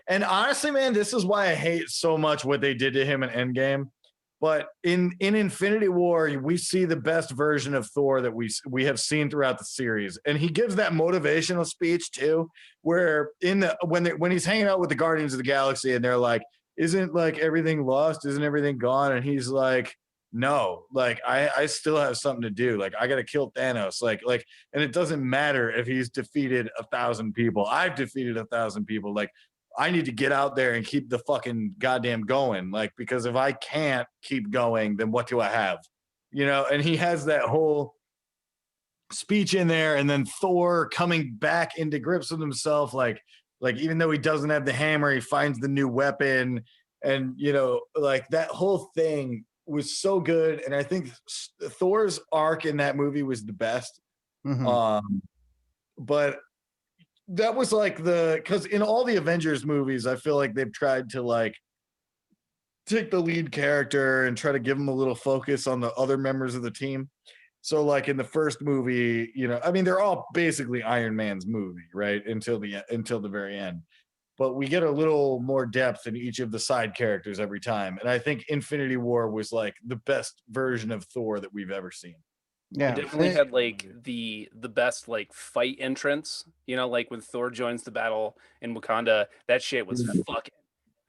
And honestly, man, this is why I hate so much what they did to him in Endgame. But in Infinity War, we see the best version of Thor that we have seen throughout the series, and he gives that motivational speech too, where when he's hanging out with the Guardians of the Galaxy, and they're like, "Isn't like everything lost? Isn't everything gone?" And he's like, "No, like I still have something to do. Like I got to kill Thanos. Like, and it doesn't matter if he's defeated 1,000 people. I've defeated 1,000 people. Like." I need to get out there and keep the fucking goddamn going. Like, because if I can't keep going, then what do I have? You know, and he has that whole speech in there, and then Thor coming back into grips with himself. Like even though he doesn't have the hammer, he finds the new weapon. And, you know, like that whole thing was so good. And I think Thor's arc in that movie was the best. But that was like because in all the Avengers movies, I feel like they've tried to like take the lead character and try to give him a little focus on the other members of the team. So like in the first movie, you know, I mean, they're all basically Iron Man's movie, right? Until the very end. but we get a little more depth in each of the side characters every time. And I think Infinity War was like the best version of Thor that we've ever seen. Yeah, It definitely had like the best like fight entrance, you know, like when Thor joins the battle in Wakanda, that shit was fucking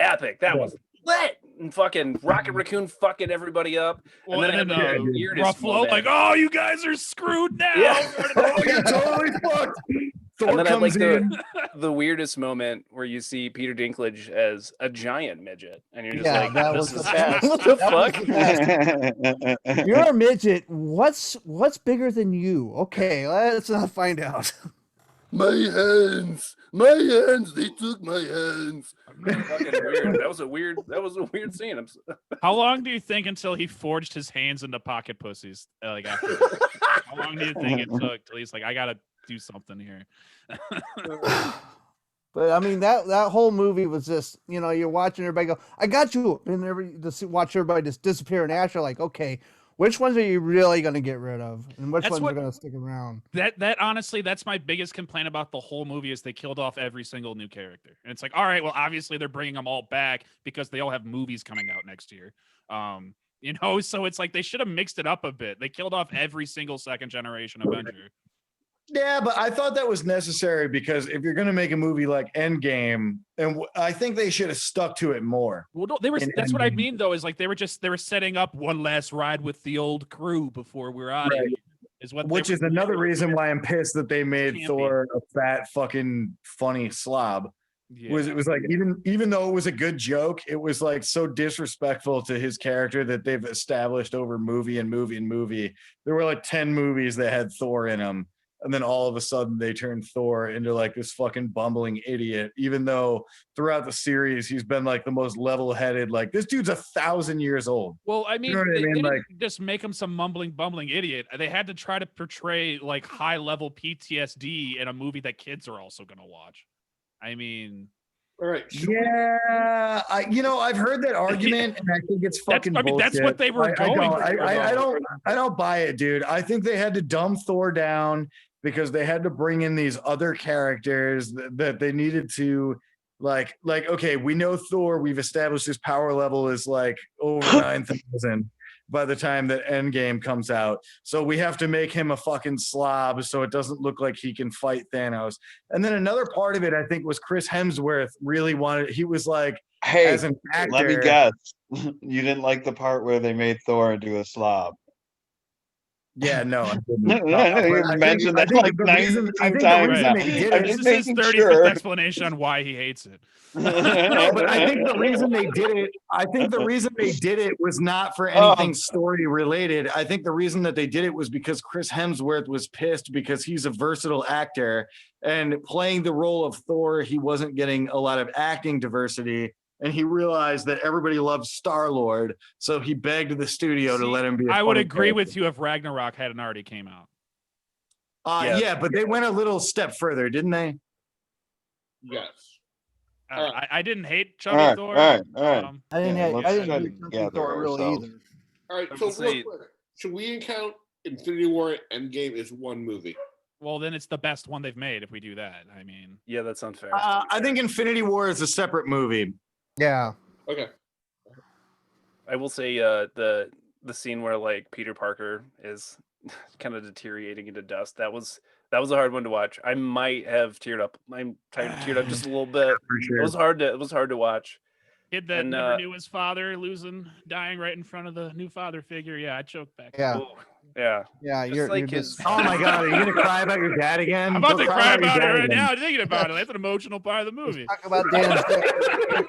epic. That was lit, and fucking Rocket Raccoon fucking everybody up. Well, and then, and then the weirdest Ruffalo, moment. like, oh, you guys are screwed now. Yeah. Oh, you're totally fucked. Thor And then I like comes in. the weirdest moment where you see Peter Dinklage as a giant midget, and you're just Yeah, like, that this was is the best. what the That was fuck? the best. You're a midget. What's bigger than you? Okay, let's not find out. My hands, they took my hands. Fucking weird. That was a weird scene. How long do you think until he forged his hands into pocket pussies? Like after this? How long do you think it took till he's like, I gotta do something here? But I mean that whole movie was just, you know, you're watching everybody go, I got you, and watch everybody just disappear, and Ash, you're like, okay, which ones are you really going to get rid of, and which ones are going to stick around? That honestly, that's my biggest complaint about the whole movie is they killed off every single new character, and it's like, all right, well, obviously they're bringing them all back because they all have movies coming out next year. You know, so it's like they should have mixed it up a bit. They killed off every single second generation Avenger. Yeah, but I thought that was necessary because if you're going to make a movie like Endgame, and I think they should have stuck to it more. Well, no, that's what I mean, though, is like they were setting up one last ride with the old crew before we're out of here. Which is another reason why I'm pissed that they made Thor a fat fucking funny slob. Yeah. It was like even though it was a good joke, it was like so disrespectful to his character that they've established over movie and movie and movie. There were like 10 movies that had Thor in them. And then all of a sudden they turned Thor into like this fucking bumbling idiot, even though throughout the series, he's been like the most level-headed, like this dude's 1,000 years old. Well, I mean, they didn't like, just make him some bumbling idiot. They had to try to portray like high level PTSD in a movie that kids are also going to watch. I mean, all right. Yeah, I've heard that argument, and I think it's fucking bullshit. That's what they were going. I don't buy it, dude. I think they had to dumb Thor down because they had to bring in these other characters that they needed to like, okay, we know Thor, we've established his power level is like over 9,000 by the time that Endgame comes out. So we have to make him a fucking slob so it doesn't look like he can fight Thanos. And then another part of it, I think, was Chris Hemsworth really wanted, he was like, hey, as an actor, let me guess. You didn't like the part where they made Thor into a slob. Yeah, no, I didn't. You mentioned that like 19 times. This is his 35th explanation on why he hates it. No, but I think the reason they did it was not for anything story related. I think the reason that they did it was because Chris Hemsworth was pissed because he's a versatile actor, and playing the role of Thor, he wasn't getting a lot of acting diversity. And he realized that everybody loves Star-Lord, so he begged the studio to let him be. I would agree with you if Ragnarok hadn't already came out. Yeah, but they went a little step further, didn't they? Yes. I didn't hate Chubby Thor. All right. I didn't hate Thor really either. All right, so real quick, should we count Infinity War and Endgame as one movie? Well, then it's the best one they've made if we do that. I mean, yeah, that's unfair. I think Infinity War is a separate movie. Yeah. Okay. I will say the scene where like Peter Parker is kind of deteriorating into dust. That was a hard one to watch. I might have teared up. I'm teared up just a little bit. Sure. It was hard to watch. Kid that never knew his father, dying right in front of the new father figure. Yeah, I choked back. Yeah. Oh, yeah. Yeah, just you're like just... Oh my God, are you gonna cry about your dad again? I'm about to cry about it right now, thinking about it. That's an emotional part of the movie. Talk about Dan's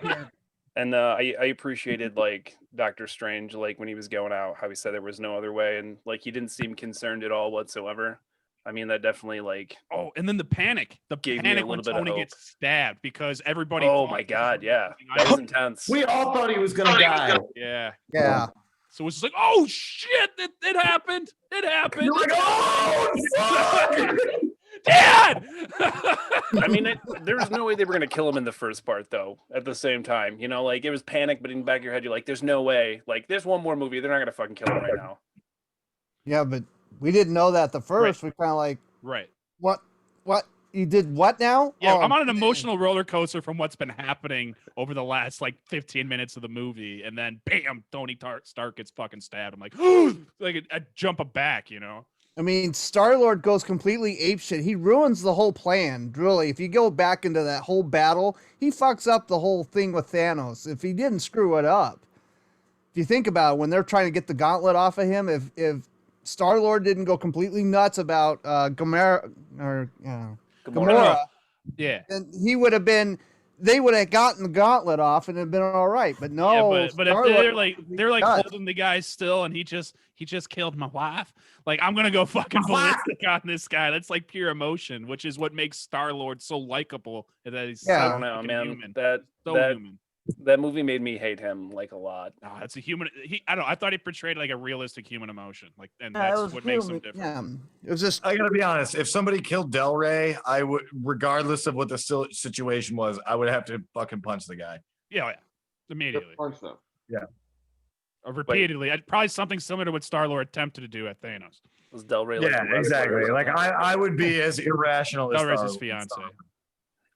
dad. And I appreciated like Doctor Strange, like when he was going out, how he said there was no other way, and like he didn't seem concerned at all whatsoever. I mean, that definitely like and then the panic gave me a when little bit of Tony hope. gets stabbed because everybody. Oh my God, yeah, that was intense. We all thought he was gonna die. Yeah. So it's just like, oh shit, it happened. It happened. You're like, oh fuck! Dad! I mean, there was no way they were going to kill him in the first part, though, at the same time. You know, like, it was panic, but in the back of your head, you're like, there's no way. Like, there's one more movie. They're not going to fucking kill him right now. Yeah, but we didn't know that the first. We kind of like, right. What? You did what now? Yeah, Oh, I'm on an emotional roller coaster from what's been happening over the last like 15 minutes of the movie, and then bam, Tony Stark gets fucking stabbed. I'm like, like a jump back, you know. I mean, Star-Lord goes completely apeshit. He ruins the whole plan, really. If you go back into that whole battle, he fucks up the whole thing with Thanos. If he didn't screw it up. If you think about it, when they're trying to get the gauntlet off of him, if Star-Lord didn't go completely nuts about Gamora, Yeah. then he would have been. They would have gotten the gauntlet off and it'd been all right. But no, yeah, but if they're like holding the guy still, and he just killed my wife. Like, I'm gonna go fucking ballistic on this guy. That's like pure emotion, which is what makes Star-Lord so likable. That he's Yeah. I so don't know, fucking man. human. So That human. that movie made me hate him like a lot. No, it's a human. I don't know. I thought he portrayed like a realistic human emotion, like, and Yeah, it that's was what makes him human. different. Yeah, it was just. I gotta be honest. If somebody killed Del Rey, I would, regardless of what the situation was, I would have to fucking punch the guy. Yeah, immediately. Punch them. Or repeatedly. Probably something similar to what Star-Lord attempted to do at Thanos. Was Del Rey like Yeah, a redhead or exactly. Like something? I would be as irrational as Del Rey's his Star-Lord. fiance.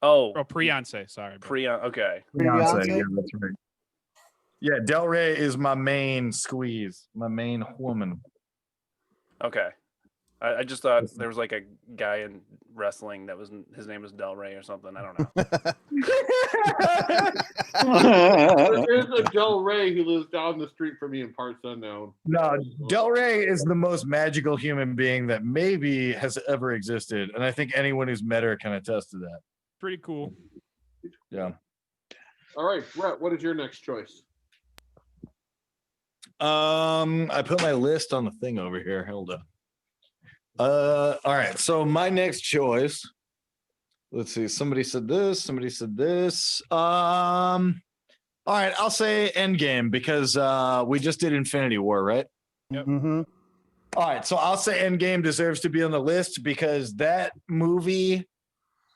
Oh, Oh, pre-fiance. Sorry. bro. okay. Fiance, yeah, that's right. Yeah, Del Rey is my main squeeze, my main woman. Okay. I just thought there was like a guy in wrestling that was his name was Del Rey or something. I don't know. There is a Del Rey who lives down the street from me in parts unknown. No, Del Rey is the most magical human being that maybe has ever existed, and I think anyone who's met her can attest to that. Pretty cool. Yeah. All right, Brett, what is your next choice? I put my list on the thing over here. Hold up. All right. So my next choice. Let's see. Somebody said this. Somebody said this. All right. I'll say Endgame because we just did Infinity War, right? Yep. Mm-hmm. All right. So I'll say Endgame deserves to be on the list because that movie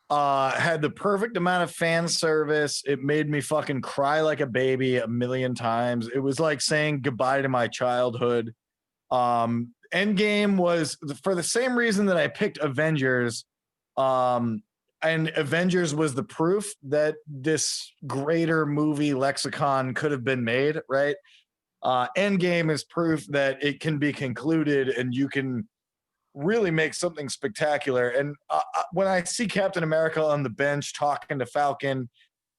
had the perfect amount of fan service. It made me fucking cry like a baby a million times. It was like saying goodbye to my childhood. Endgame was for the same reason that I picked Avengers. And Avengers was the proof that this greater movie lexicon could have been made, right? Endgame is proof that it can be concluded and you can really make something spectacular. And when I see Captain America on the bench talking to Falcon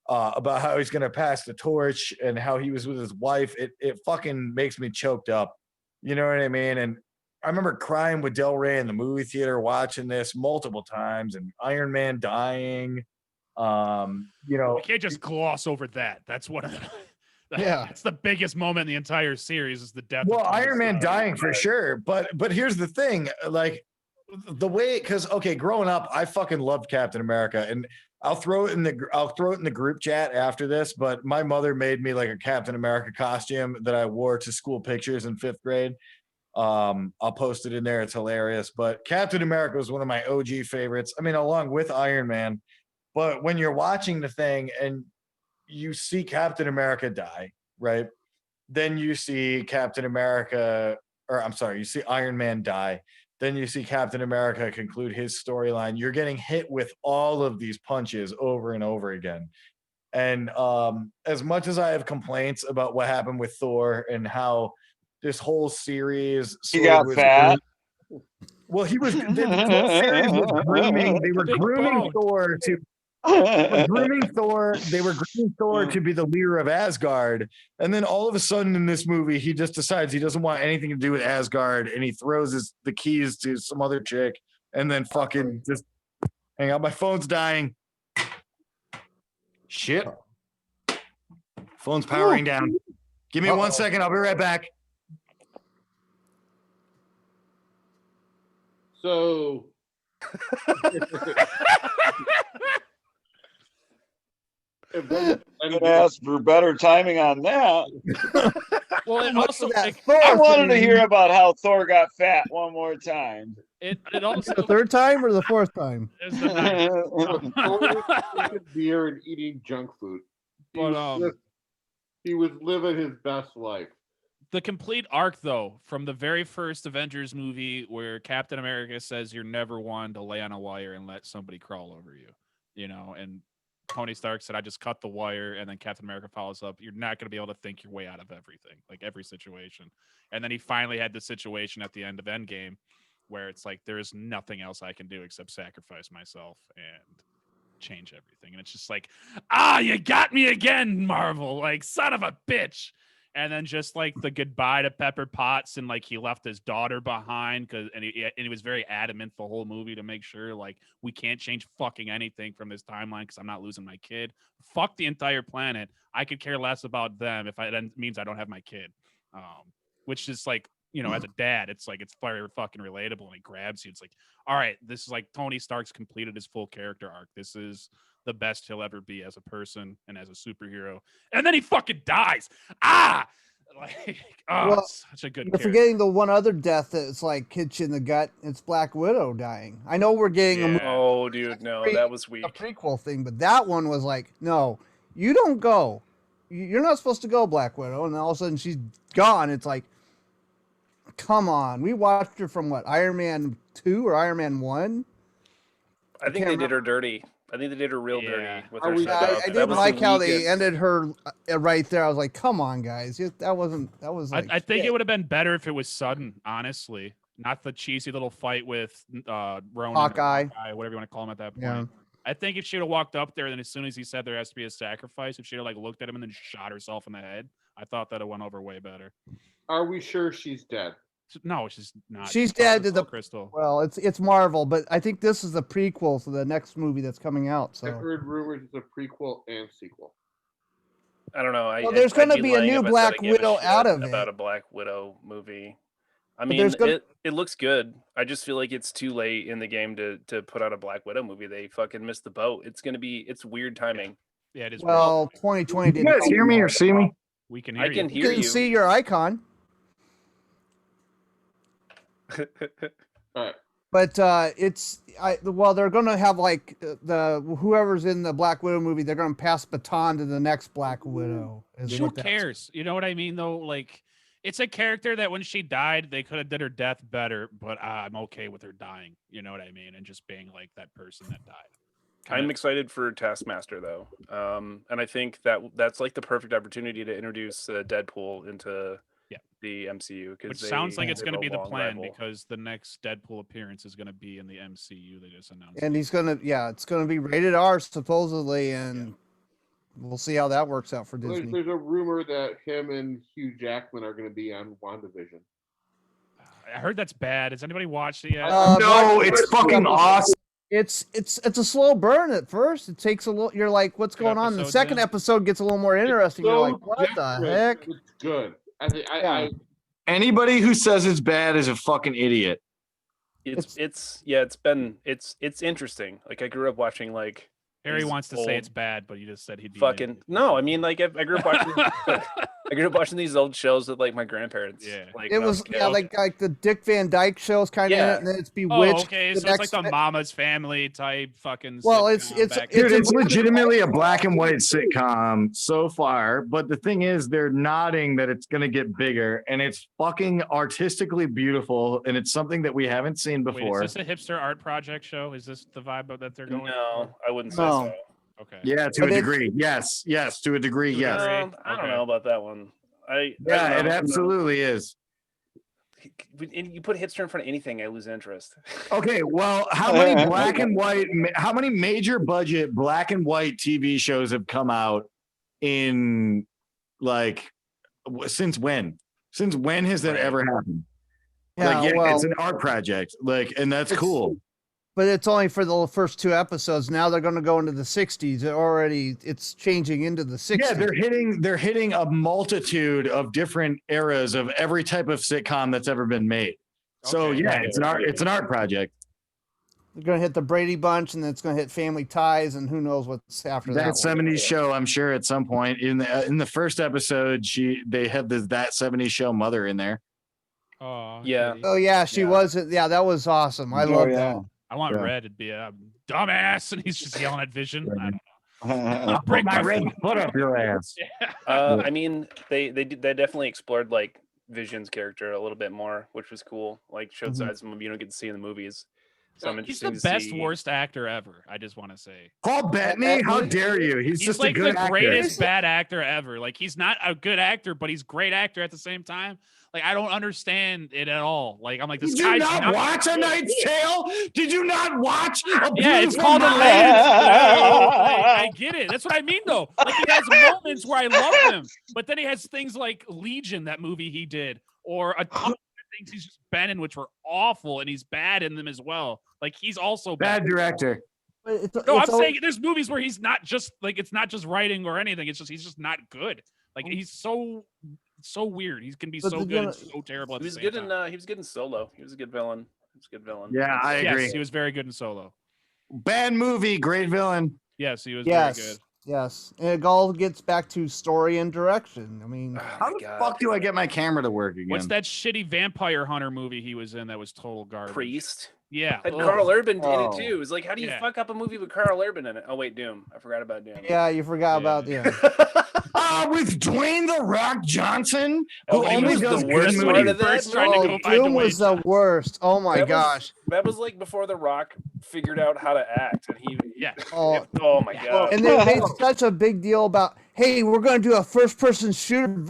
about how he's going to pass the torch and how he was with his wife, it fucking makes me choked up. You know what I mean? And I remember crying with Del Rey in the movie theater watching this multiple times, and Iron Man dying. You can't just gloss over that. That's one of the Yeah. It's the biggest moment in the entire series is the death. Well, of Iron Man Tony Stark. dying for sure, but here's the thing, like the way, because okay, growing up, I fucking loved Captain America, and I'll throw it in the group chat after this. But my mother made me like a Captain America costume that I wore to school pictures in 5th grade. I'll post it in there. It's hilarious. But Captain America was one of my OG favorites. I mean, along with Iron Man. But when you're watching the thing and you see Captain America die, right? Then you see you see Iron Man die. Then you see Captain America conclude his storyline. You're getting hit with all of these punches over and over again. And as much as I have complaints about what happened with Thor and how this whole series He got fat. Well, he was the whole series was grooming. They were grooming Thor to They were grooming Thor to be the leader of Asgard. And then all of a sudden in this movie, he just decides he doesn't want anything to do with Asgard. And he throws the keys to some other chick and then fucking just hang out. My phone's dying. Shit. Phone's powering down. Give me 1 second. I'll be right back. So I'd ask for better timing on that. Well, and also I wanted to hear about how Thor got fat one more time. it also The third time or the fourth time? is the drinking beer and eating junk food. He was living his best life. The complete arc, though, from the very first Avengers movie where Captain America says you're never one to lay on a wire and let somebody crawl over you, and Tony Stark said, I just cut the wire, and then Captain America follows up, you're not going to be able to think your way out of everything, like every situation. And then he finally had the situation at the end of Endgame where it's like, there is nothing else I can do except sacrifice myself and change everything. And it's just like, you got me again, Marvel, like, son of a bitch. And then just like the goodbye to Pepper Potts, and like he left his daughter behind and he was very adamant the whole movie to make sure like we can't change fucking anything from this timeline because I'm not losing my kid. Fuck the entire planet. I could care less about them if that means I don't have my kid. Which is like, as a dad, it's like it's very fucking relatable, and he grabs you. It's like, all right, this is like Tony Stark's completed his full character arc. This is the best he'll ever be as a person and as a superhero. And then he fucking dies. Well, such a good You're character. forgetting the one other death that's like hits you in the gut. It's Black Widow dying. I know we're getting Yeah. Oh, dude, no, that was a weak. prequel thing, but that one was like, no, you don't go. You're not supposed to go, Black Widow. And all of a sudden she's gone. It's like, come on. We watched her from what, Iron Man 2 or Iron Man 1? I think they did her dirty. I think they did her real dirty with her. I didn't like how they ended her right there. I was like, come on, guys. That was like, I think it would have been better if it was sudden, honestly. Not the cheesy little fight with Ronan, Hawkeye, whatever you want to call him at that point. Yeah. I think if she'd have walked up there, then as soon as he said there has to be a sacrifice, if she'd have like looked at him and then shot herself in the head, I thought that it went over way better. Are we sure she's dead? No, she's not. She's dead to the crystal. Well, it's Marvel, but I think this is the prequel to the next movie that's coming out. So I've heard rumors it's a prequel and sequel. I don't know. Well, there's going to be a new Black Widow out of it. About a Black Widow movie. I mean, it looks good. I just feel like it's too late in the game to put out a Black Widow movie. They fucking missed the boat. It's weird timing. Yeah, it is. Well, 2020 didn't. You guys hear me or see me? We can hear you. I can hear you. See your icon. All right. But they're going to have like whoever's in the Black Widow movie, they're going to pass baton to the next Black Widow. Who cares? You know what I mean, though? Like, it's a character that when she died, they could have did her death better, but I'm okay with her dying. You know what I mean? And just being like that person that died. I'm excited for Taskmaster though, and I think that's like the perfect opportunity to introduce Deadpool into the MCU. Which sounds like it's going to be the plan because the next Deadpool appearance is going to be in the MCU. They just announced, and he's going to it's going to be rated R supposedly, and we'll see how that works out for Disney. There's a rumor that him and Hugh Jackman are going to be on WandaVision. I heard that's bad. Has anybody watched it yet? No, it's fucking awesome. It's a slow burn at first. It takes a little. You're like, what's going on? The second episode gets a little more interesting. You're like, what the heck? It's good. Anybody who says it's bad is a fucking idiot. It's interesting. Like I grew up watching like Harry wants to say it's bad, but you just said he'd be fucking no. I mean, like I grew up watching. I grew up watching these old shows with like my grandparents. Yeah, like it was like the Dick Van Dyke shows kind of, and then it's Bewitched. Oh, okay, so it's like the Mama's Family type fucking. Well, it's legitimately a black and white sitcom so far, but the thing is, they're nodding that it's gonna get bigger, and it's fucking artistically beautiful, and it's something that we haven't seen before. Wait, is this a hipster art project show? Is this the vibe that they're going? No, I wouldn't say so. Okay. Yeah, to a degree. Yes, to a degree. Yes. I don't know about that one. It absolutely is. You put hipster in front of anything, I lose interest. Okay, well, how many major budget black and white TV shows have come out in like since when? Since when has that ever happened? Yeah, it's an art project, and that's cool. But it's only for the first 2 episodes. Now they're going to go into the 60s. It's changing into the 60s. Yeah, they're hitting a multitude of different eras of every type of sitcom that's ever been made. So it's an art project. They're going to hit the Brady Bunch, and then it's going to hit Family Ties, and who knows what's after that. That 70s show, I'm sure at some point in the first episode, they had that 70s show mother in there. Oh yeah. Oh yeah, she was. Yeah, that was awesome. I love that. I want Red to be a dumbass, and he's just yelling at Vision. I don't know. Break my red foot up your ass. I mean, they definitely explored like Vision's character a little bit more, which was cool. Like showed sides of him you don't get to see in the movies. So I'm He's interested the to best see. worst actor ever. I just want to say Paul Bettany, how dare you? He's just like a good the actor. greatest bad actor ever. Like he's not a good actor, but he's a great actor at the same time. Like I don't understand it at all. Like I'm like this Did guy's you not watch A Knight's Tale? Did you not watch A Yeah, it's Beautiful called Mind? Aladdin's Tale. I get it. That's what I mean, though. Like he has moments where I love him, but then he has things like Legion, that movie he did, or a ton of things he's just been in, which were awful, and he's bad in them as well. Like he's also Bad director. No, I'm saying there's movies where he's not just like it's not just writing or anything. It's just he's just not good. Like he's so weird. He can be so good and so terrible. He was good in he was good in Solo. He was a good villain. He was a good villain. Yeah, I agree. Yes, he was very good in Solo. Bad movie, great villain. Yes, he was very good. Yes, and it all gets back to story and direction. I mean, how the fuck do I get my camera to work again? What's that shitty vampire hunter movie he was in that was total garbage? Priest. Yeah. And Carl Urban in it too. It's like, how do you fuck up a movie with Carl Urban in it? Oh wait, Doom. I forgot about Doom. Yeah, you forgot about Doom. With Dwayne the Rock Johnson, who he only was does the worst good part movies. of that. Doom was the worst. Oh my gosh. That was like before The Rock figured out how to act, and he Oh my god. And they made such a big deal about, hey, we're going to do a first-person shooter,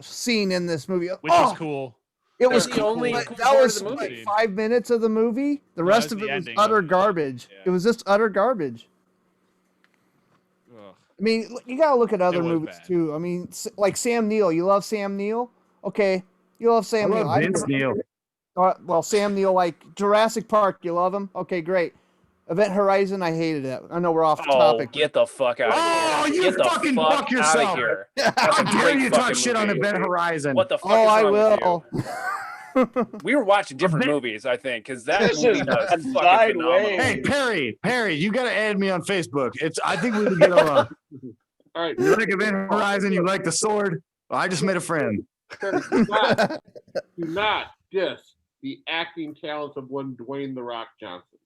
scene in this movie, which was cool. It was the only cool. cool That part was of the movie. like 5 minutes of the movie. The rest of it was utter garbage. It was just utter garbage. I mean, you gotta look at other movies too. I mean, like Sam Neill. You love Sam Neill? Okay, you love Sam Neill. Vince Neil. Well, Sam Neill, like Jurassic Park. You love him? Okay, great. Event Horizon, I hated it. I know we're off topic. Get the fuck out of here. Oh, you fucking fuck yourself. How dare you talk shit on Event Horizon? What the fuck Oh, is I wrong will. with you? We were watching different movies, I think, because that movie was fucking phenomenal. Hey, Perry, you got to add me on Facebook. I think we can get along. All right. You like Event Horizon? You like the sword? Well, I just made a friend. Do not diss the acting talents of one Dwayne the Rock Johnson.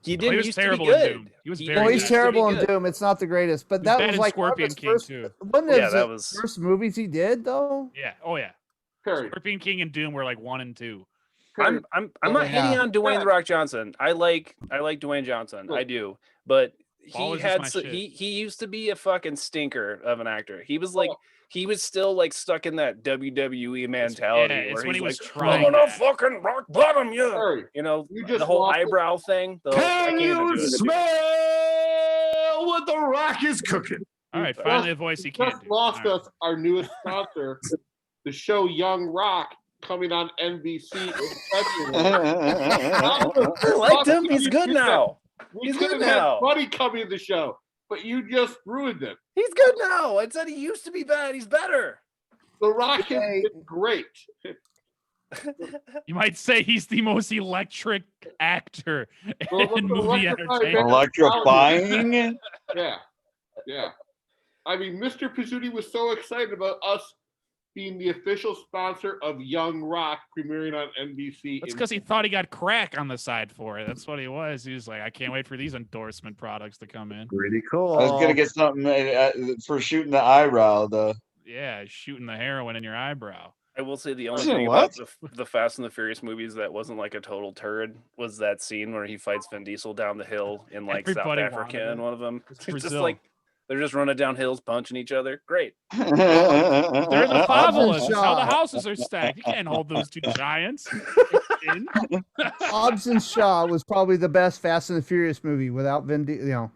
He didn't was used terrible to be in good. Doom. He was He's terrible in Doom. It's not the greatest, but that was like Scorpion King first, too. Wasn't that was first movies he did though? Yeah. Oh yeah. Perry. Scorpion King and Doom were like 1 and 2. I'm not hating on Dwayne the Rock Johnson. I like Dwayne Johnson. I do, but he used to be a fucking stinker of an actor. He was like he was still like stuck in that WWE mentality. It's when he was like, trying. I'm gonna fucking rock bottom you. Perry, You know, you just the whole lost eyebrow thing. Can you smell what the Rock is cooking? All right, finally a voice he can't just do. lost us our newest sponsor, the show Young Rock, coming on NBC in February. I liked him. He's good now. He's good now. Buddy coming to the show, but you just ruined him. He's good now. I said he used to be bad. He's better. The Rock has been great. You might say he's the most electric actor in movie entertainment. Electrifying? Yeah. I mean, Mr. Pizzuti was so excited about us being the official sponsor of Young Rock premiering on NBC. That's because he thought he got crack on the side for it. That's what he was. He was like, I can't wait for these endorsement products to come in. Pretty cool. I was gonna get something for shooting the eyebrow. Yeah, shooting the heroin in your eyebrow. I will say the only thing about the Fast and the Furious movies that wasn't like a total turd was that scene where he fights Vin Diesel down the hill in like Everybody South Africa in one of them. It's just Brazil. like they're just running down hills, punching each other. Great. They're in the favelas. That's how the houses are stacked. You can't hold those two giants. Hobbs and Shaw was probably the best Fast and the Furious movie without Vin Diesel.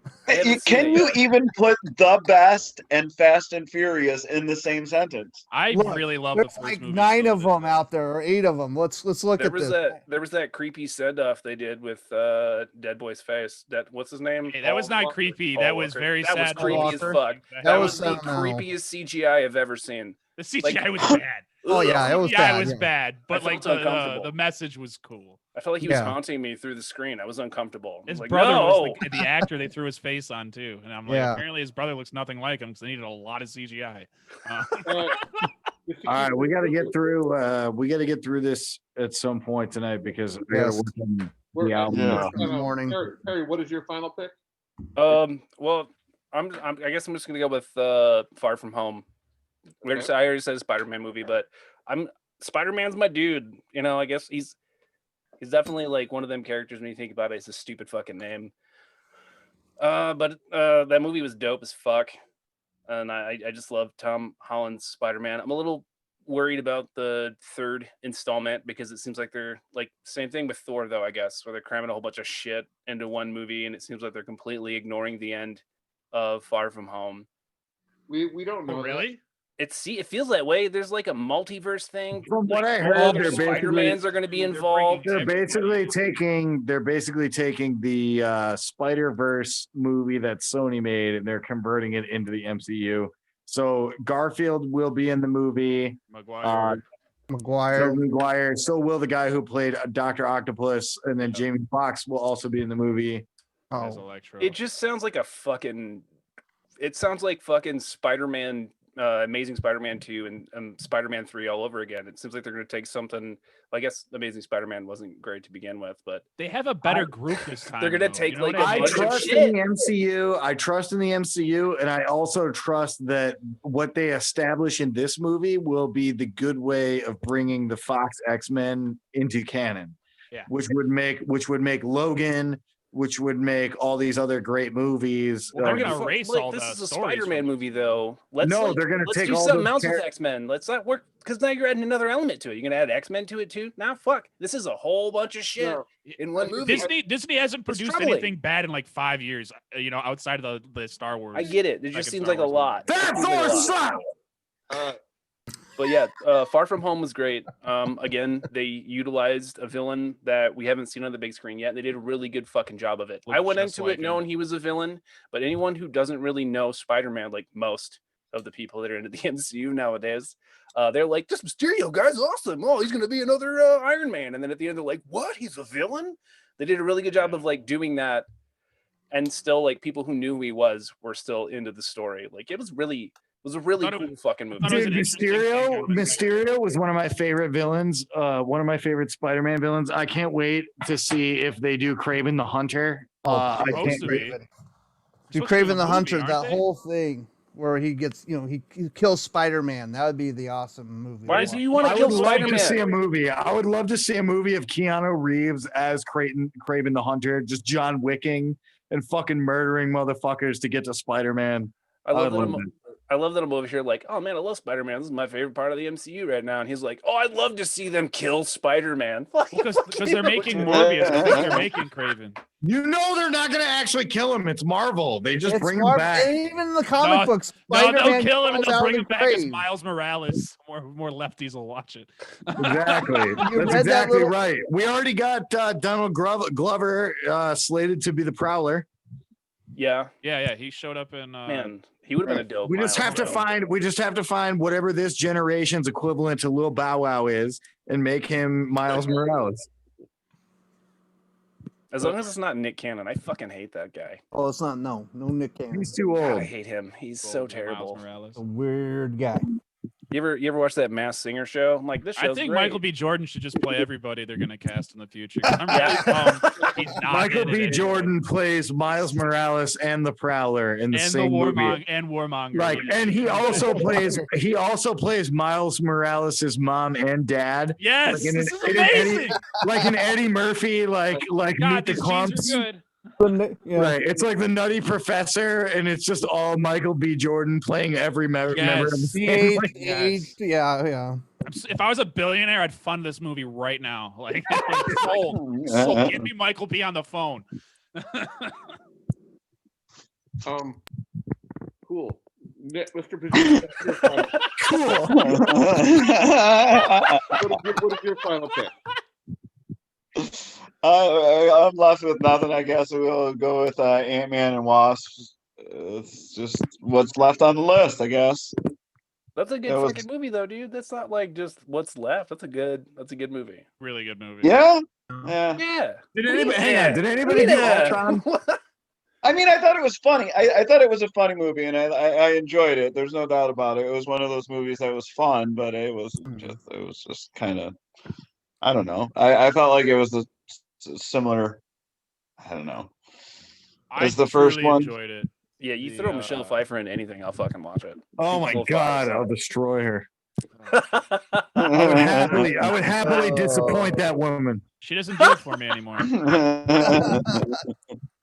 Can you even put the best and Fast and Furious in the same sentence? I really love the first like movie. 9 of them out there, or 8 of them. Let's look There at was this. there was that creepy send off they did with Dead Boy's face. What's his name? Hey, that was not creepy. That was very that sad. was creepy as fuck. That was was the creepiest CGI I've ever seen. The CGI was bad. Oh yeah, it was Yeah, bad. it was bad. But I like felt uncomfortable. the message was cool. I felt like he was haunting me through the screen. I was uncomfortable. His like, brother no! was the actor they threw his face on too, and I'm like, apparently his brother looks nothing like him because they needed a lot of CGI. All right, we got to get through. We got to get through this at some point tonight because I got to work on the album. Good morning, Perry. What is your final pick? Well, I guess I'm just gonna go with Far From Home. I already said a Spider-Man movie, but Spider-Man's my dude. You know, I guess he's definitely like one of them characters when you think about it. It's a stupid fucking name. But that movie was dope as fuck, and I just love Tom Holland's Spider-Man. I'm a little worried about the third installment because it seems like they're like same thing with Thor though, I guess, where they're cramming a whole bunch of shit into one movie, and it seems like they're completely ignoring the end of Far From Home. We don't know. Oh, really? It feels that way. There's like a multiverse thing. From what like, I heard, all they're the basically Spider-Mans are going to be involved. they're basically taking the Spider-Verse movie that Sony made and they're converting it into the MCU. So Garfield will be in the movie. Maguire. Maguire. So will the guy who played Dr. Octopus, and then Jamie Foxx will also be in the movie. As Oh, Electro. It just sounds like it sounds like fucking Spider-Man, Amazing Spider-Man 2 and Spider-Man 3 all over again. It seems like they're going to take something. I guess Amazing Spider-Man wasn't great to begin with, but they have a better group this time. They're gonna though. take, You know like, what I I mean? trust in the MCU. I trust in the MCU, and I also trust that what they establish in this movie will be the good way of bringing the Fox X-Men into canon. Yeah. Which would make Logan, which would make all these other great movies. Well, they're gonna erase all this the is a stories Spider-Man from movie it. though. They're gonna let's take do all something those else with X-Men. Let's not work because now you're adding another element to it. You're gonna add X-Men to it too. Now, fuck, this is a whole bunch of shit No. in one movie. Disney hasn't produced troubling. anything bad in like 5 years. You know, outside of the Star Wars. I get it. It just Second seems Star like a Wars lot. movie. It That seems like a Thor lot. sucks! But yeah, Far From Home was great. Again, they utilized a villain that we haven't seen on the big screen yet. They did a really good fucking job of it. Looked I went just into like it knowing he was a villain, but anyone who doesn't really know Spider-Man, like most of the people that are into the MCU nowadays, they're like, "This Mysterio guy's awesome. Oh, he's gonna be another Iron Man." And then at the end, they're like, "What? He's a villain?" They did a really good job of like doing that, and still like people who knew who he was were still into the story. Like it was a really cool fucking movie. thought it was Dude, an interesting take on the- Mysterio was one of my favorite villains, one of my favorite Spider-Man villains. I can't wait to see if they do Kraven the Hunter. I supposed can't to wait. be. Do Supposed to be Craven a the movie, Hunter, aren't that they? whole thing where he gets, he kills Spider-Man. That would be the awesome movie. Why to do watch. you want to I kill would love to see Spider-Man? a movie. I would love to see a movie of Keanu Reeves as Kraven the Hunter, just John Wicking and fucking murdering motherfuckers to get to Spider-Man. I love would that love I'm over here like, oh man, I love Spider-Man. This is my favorite part of the MCU right now. And he's like, oh, I'd love to see them kill Spider-Man. Because they're making Morbius. I think they're making Craven. You know they're not going to actually kill him. It's Marvel. They just It's bring him Mar- back. and even in the comic books, No, they'll Spider-Man kill him and comes they'll out bring of him the back as grave. Miles Morales. More lefties will watch it. Exactly. You That's read that exactly little- right. We already got Donald Glover slated to be the Prowler. Yeah, Yeah. He showed up in. man, he would have been a dope. We just Miles have to find whatever this generation's equivalent to Lil Bow Wow is and make him Miles Morales. As long as it's not Nick Cannon. I fucking hate that guy. Oh, it's not. No Nick Cannon. He's too God, I old. hate him. He's Miles so terrible. Morales. A weird guy. You ever watch that Masked Singer show? I'm like, this I show's think great. Michael B. Jordan should just play everybody they're going to cast in the future. 'Cause I'm really bummed he's not Michael in it B. anymore. Jordan plays Miles Morales and the Prowler in the and same movie. Warmonger. Like, and he also plays Miles Morales' mom and dad. Yes, like this is in amazing. like an Eddie Murphy, like God, Meet the these Clumps. scenes are good. Yeah. Right, it's like the Nutty Professor, and it's just all Michael B. Jordan playing every member of the The family. age, yeah. If I was a billionaire, I'd fund this movie right now. Like, sold. Give me Michael B. on the phone. Cool. Mr. Pizzuti, that's your final- Cool. what is your final pick? I'm left with nothing. I guess we'll go with Ant-Man and Wasp. It's just what's left on the list, I guess. That's a good That was- fucking movie, though, dude. That's not like just what's left. That's a good movie. Really good movie. Yeah. Yeah. Did anybody do Yeah. Ultron? I mean, I thought it was funny. I thought it was a funny movie, and I enjoyed it. There's no doubt about it. It was one of those movies that was fun, but it was just kind of, I don't know. I felt like it was a similar. I don't know. I It's the first truly one. enjoyed it. Yeah, you The, throw Michelle Pfeiffer in anything, I'll fucking watch it. Oh my Full god, fire. I'll destroy her. I would happily disappoint that woman. She doesn't do it for me anymore.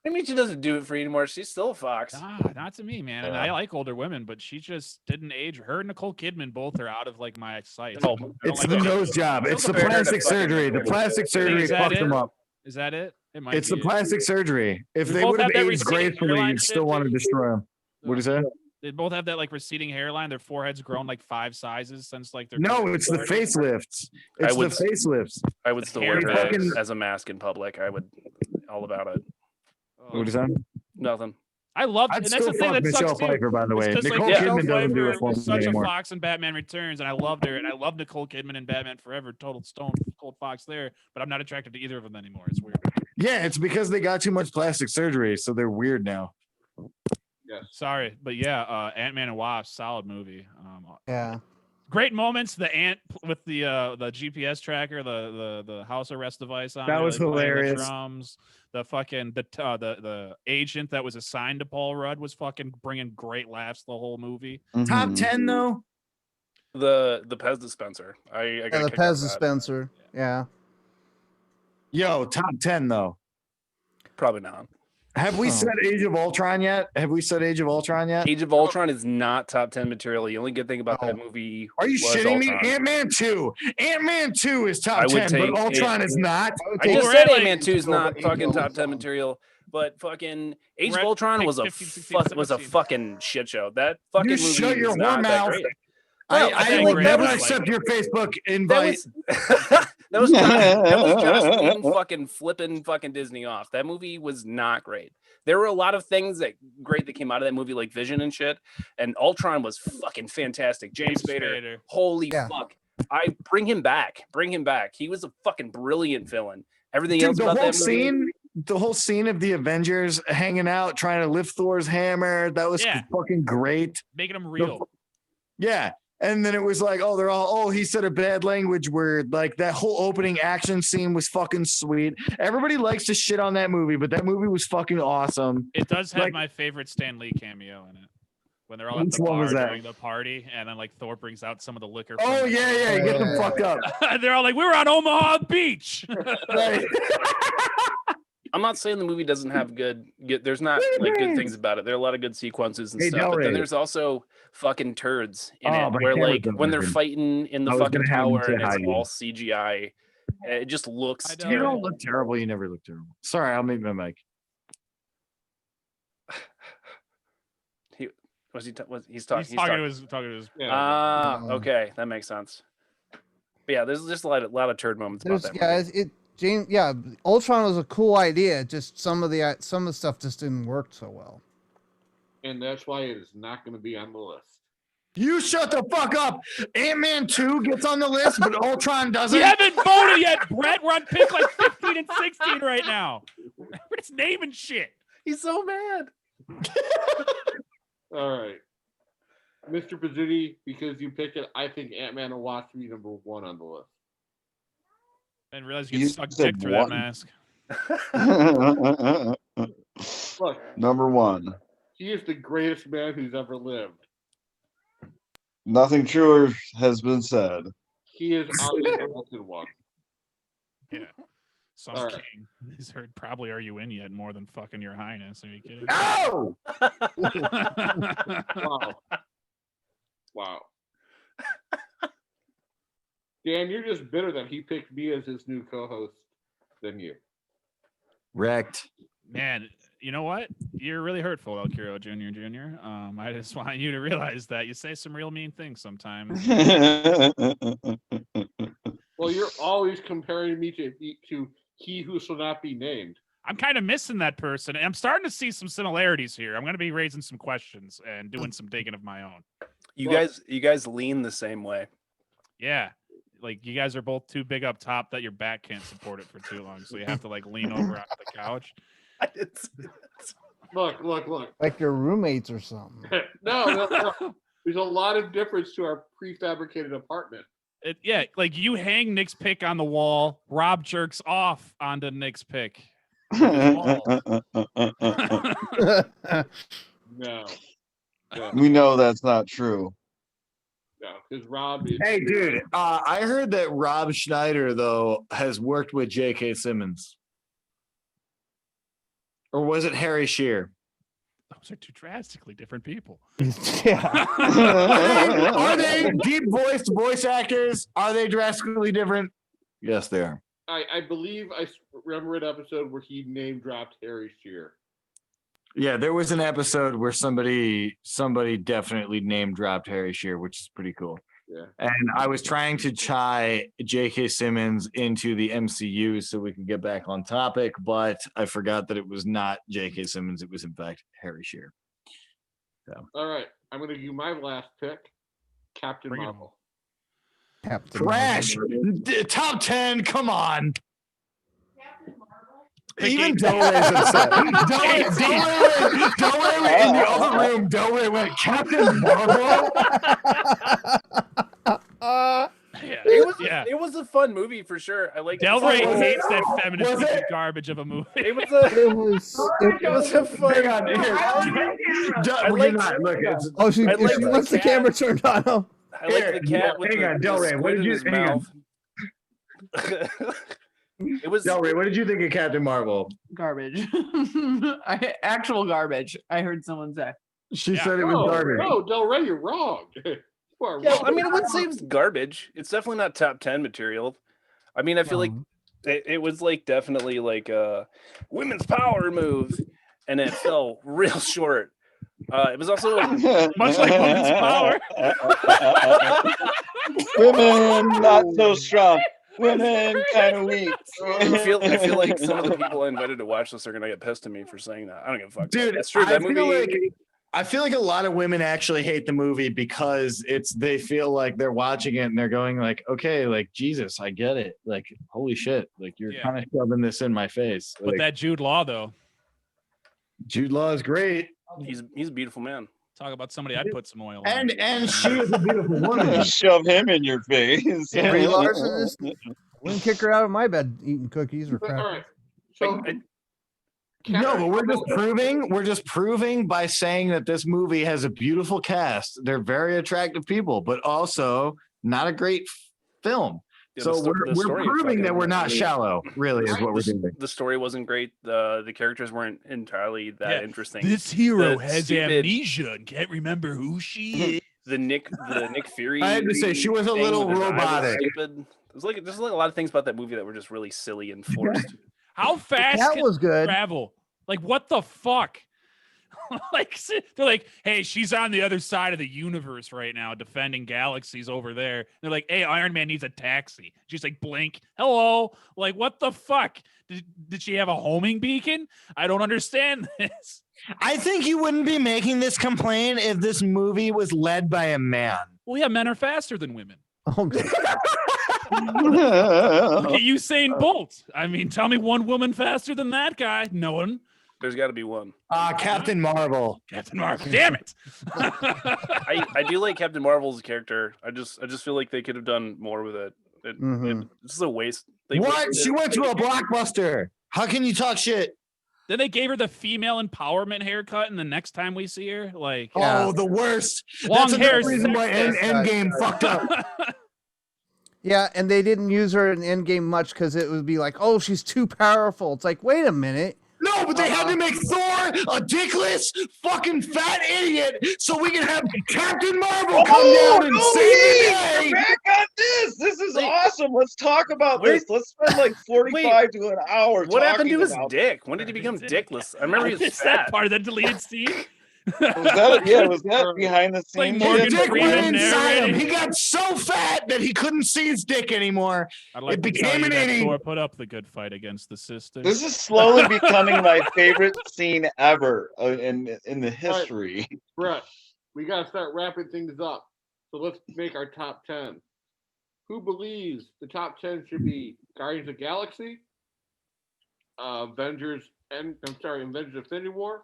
I mean, she doesn't do it for you anymore. She's still a fox. Nah, not to me, man. And I like older women, but she just didn't age. Her and Nicole Kidman both are out of like my sight. No, It's the nose job. It's the compare her to plastic fucking surgery. The Nicole plastic Kidman. surgery Is that fucked it? them up. Is that it? It might It's be the it. plastic surgery. If We they both would have have that aged receding gracefully, hairline you'd still shit, want to dude. destroy them. What is that? They both have that like receding hairline. Their foreheads grown like 5 sizes since like their No, it's the facelifts. It's the would- facelifts. I would still hair wear her fucking- as a mask in public. I would all about it. What is that? Nothing. I love, I'd and that's still the thing fuck that sucks Michelle too. Pfeiffer, by the way. It's 'cause, Nicole like, Kidman Michelle doesn't do it Pfeiffer for was me such anymore. a fox in Batman Returns, and I loved her, and I love Nicole Kidman in Batman Forever. Total stone cold fox there, but I'm not attracted to either of them anymore. It's weird. Yeah, it's because they got too much plastic surgery, so they're weird now. Sorry, but yeah, Ant-Man and Wasp, solid movie. Yeah. Great moments. The ant with the GPS tracker, the house arrest device on. That there, was like, playing hilarious. The drums, the fucking the agent that was assigned to Paul Rudd was fucking bringing great laughs the whole movie. Top 10 though. The Pez dispenser. I got The a kick out Pez of that. dispenser. Yeah. Yo, top 10 though. Probably not. Have we Oh. said Age of Ultron yet? Age of Ultron is not top 10 material. The only good thing about that movie Are you was shitting me? Ultron. Ant-Man 2. Ant-Man 2 is top I would 10, but take Ultron is not. I just We're said at, like, Ant-Man 2 is not Age fucking of top 10 Ultron. material, but fucking Age We're of at Ultron pick was a 15, 16, was a 17. fucking shit show. That fucking You movie shut your was not whore that mouth. great. I No, I will agree. never That was accept like- your Facebook That invite. was that was Joss Whedon fucking flipping fucking Disney off. That movie was not great. There were a lot of things that came out of that movie, like Vision and shit. And Ultron was fucking fantastic. James Spader, holy Yeah. fuck! I bring him back. Bring him back. He was a fucking brilliant villain. Everything Dude, else about that movie. the whole scene of the Avengers hanging out, trying to lift Thor's hammer, that was Yeah. fucking great. Making them real. Yeah. And then it was like, oh, they're all, he said a bad language word. Like that whole opening action scene was fucking sweet. Everybody likes to shit on that movie, but that movie was fucking awesome. It does have Like- my favorite Stan Lee cameo in it. When they're all Which at the one bar was that? during the party, and then like Thor brings out some of the liquor. Oh, from yeah, yeah. Get them fucked up. They're all like, "We were on Omaha Beach." Right. I'm not saying the movie doesn't have good. There's not like good things about it. There are a lot of good sequences and Hey, stuff, but Delray. then there's also fucking turds in Oh, it, my where camera's like not when they're working. fighting in the I was fucking gonna have him tower say and hi it's to you. all CGI. It just looks I know. You don't terrible. look terrible. You never look terrible. Sorry, I'll mute my mic. He's He's talking. talking to his. Yeah. Okay, that makes sense. But yeah, there's just a lot of turd moments about There's that movie. James. Yeah, Ultron was a cool idea. Just some of the stuff just didn't work so well. And that's why it is not going to be on the list. You shut the fuck up. Ant-Man 2 gets on the list, but Ultron doesn't. We haven't voted yet, Brett. We're on pick like 15 and 16 right now. We're just naming shit. He's so mad. All right. Mr. Pizzuti, because you picked it, I think Ant-Man and Wasp should be number 1 on the list. I didn't realize you You could suck said dick through that one. mask. Look, Number 1. he is the greatest man who's ever lived. Nothing truer has been said. He is the exalted one. Yeah. Some All right. king. He's heard probably are you in yet more than fucking your highness. Are you kidding? No! Wow. Wow. Dan, you're just bitter that he picked me as his new co-host than you. Wrecked. Man, you know what? You're really hurtful, El Quiero Jr. I just want you to realize that you say some real mean things sometimes. Well, you're always comparing me to he who shall not be named. I'm kind of missing that person, and I'm starting to see some similarities here. I'm going to be raising some questions and doing some digging of my own. You Look. guys lean the same way. Yeah. Like you guys are both too big up top that your back can't support it for too long. So you have to like lean over onto the couch. I didn't see that. Look. Like your roommates or something. No. There's a lot of difference to our prefabricated apartment. Yeah, like you hang Nick's pick on the wall. Rob jerks off onto Nick's pick. No. We know that's not true. Yeah, because Rob is. Hey, dude, I heard that Rob Schneider, though, has worked with J.K. Simmons. Or was it Harry Shearer? Those are two drastically different people. Yeah. Are they deep-voiced voice actors? Are they drastically different? Yes, they are. I believe I remember an episode where he name dropped Harry Shearer. Yeah, there was an episode where somebody definitely name dropped Harry Shearer, which is pretty cool. Yeah. And I was trying to tie J.K. Simmons into the MCU so we could get back on topic, but I forgot that it was not J.K. Simmons. It was, in fact, Harry Shearer. So. All right. I'm going to give you my last pick, Captain Bring it Marvel. Captain Trash. Top 10. Come on. Even Pick Delray's upset. Delray in the other room. Delray went, Captain Marvel? It was a fun movie for sure. I like Delray Was it? hates that feminist Was piece of it? garbage of a movie. It was It was a fun. Hang on, here. You're not. Look, it's, Oh, she I like the wants the cat. camera turned on. Oh. I like the cat with hang on, the Delray, what squid did in you- his hang on. mouth. It was Delray, what did you think of Captain Marvel? Garbage. Actual garbage. I heard someone say. She Yeah. said it was garbage. No, Del Rey, you're wrong. You are yeah. wrong. I mean, I wouldn't say it was garbage. It's definitely not top 10 material. I mean, I feel like it was like definitely like a women's power move, and it fell real short. It was also Much like women's power. Women not so strong. Women kind of weak. I feel like some of the people I invited to watch this are gonna get pissed at me for saying that. I don't give a fuck. Dude, That's true. That movie. I feel like a lot of women actually hate the movie because they feel like they're watching it and they're going like, okay, like Jesus, I get it. Like, holy shit. Like you're kind of shoving this in my face. But Like, that Jude Law, though, Jude Law is great. He's a beautiful man. talk about somebody I'd put some oil on. And she is a beautiful woman. Shove him in your face. Brie Larson is wouldn't kick her out of my bed eating cookies or All crap. right. So, No, but we're just proving by saying that this movie has a beautiful cast. They're very attractive people, but also not a great film. Yeah, So we're story proving that fucking we're not really- shallow, really, is what we're doing. The story wasn't great. The characters weren't entirely that interesting. This hero The has stupid- amnesia and can't remember who she is. The Nick Fury. I had to say, she was a thing little with his eye was robotic. stupid. There's like a lot of things about that movie that were just really silly and forced. How fast That can was good. travel? Like, what the fuck? Like, they're like, hey, she's on the other side of the universe right now, defending galaxies over there. They're like, hey, Iron Man needs a taxi. She's like, blink, hello. Like, what the fuck? Did she have a homing beacon? I don't understand this. I think you wouldn't be making this complaint if this movie was led by a man. Well, yeah, men are faster than women. Oh, God. Look at Usain Bolt. I mean, tell me one woman faster than that guy. No one. There's got to be one. Captain Marvel. Captain Marvel. Damn it. I do like Captain Marvel's character. I just feel like they could have done more with it. It's just a waste. What? She went to a blockbuster. How can you talk shit? Then they gave her the female empowerment haircut, and the next time we see her, like, Oh, the worst. long That's hair. another reason why Endgame fucked up. Yeah, and they didn't use her in Endgame much because it would be like, oh, she's too powerful. It's like, wait a minute. No, but they had to make Thor a dickless, fucking fat idiot so we can have Captain Marvel come down and save the day. We're back on this. This is awesome. Let's talk about this. Let's spend like 45 to an hour. What happened to his about dick? When did he become dickless? I remember he was Is that fat. part of the deleted scene? Was that behind the like scenes? Morgan His dick Freeman went inside him. narrating. He got so fat that he couldn't see his dick anymore. I'd like It to tell became you an that idiot. Thor put up the good fight against the sisters. This is slowly becoming my favorite scene ever in the history. Brett, we got to start wrapping things up. So let's make our top 10. Who believes the top 10 should be Guardians of the Galaxy, Avengers Infinity War,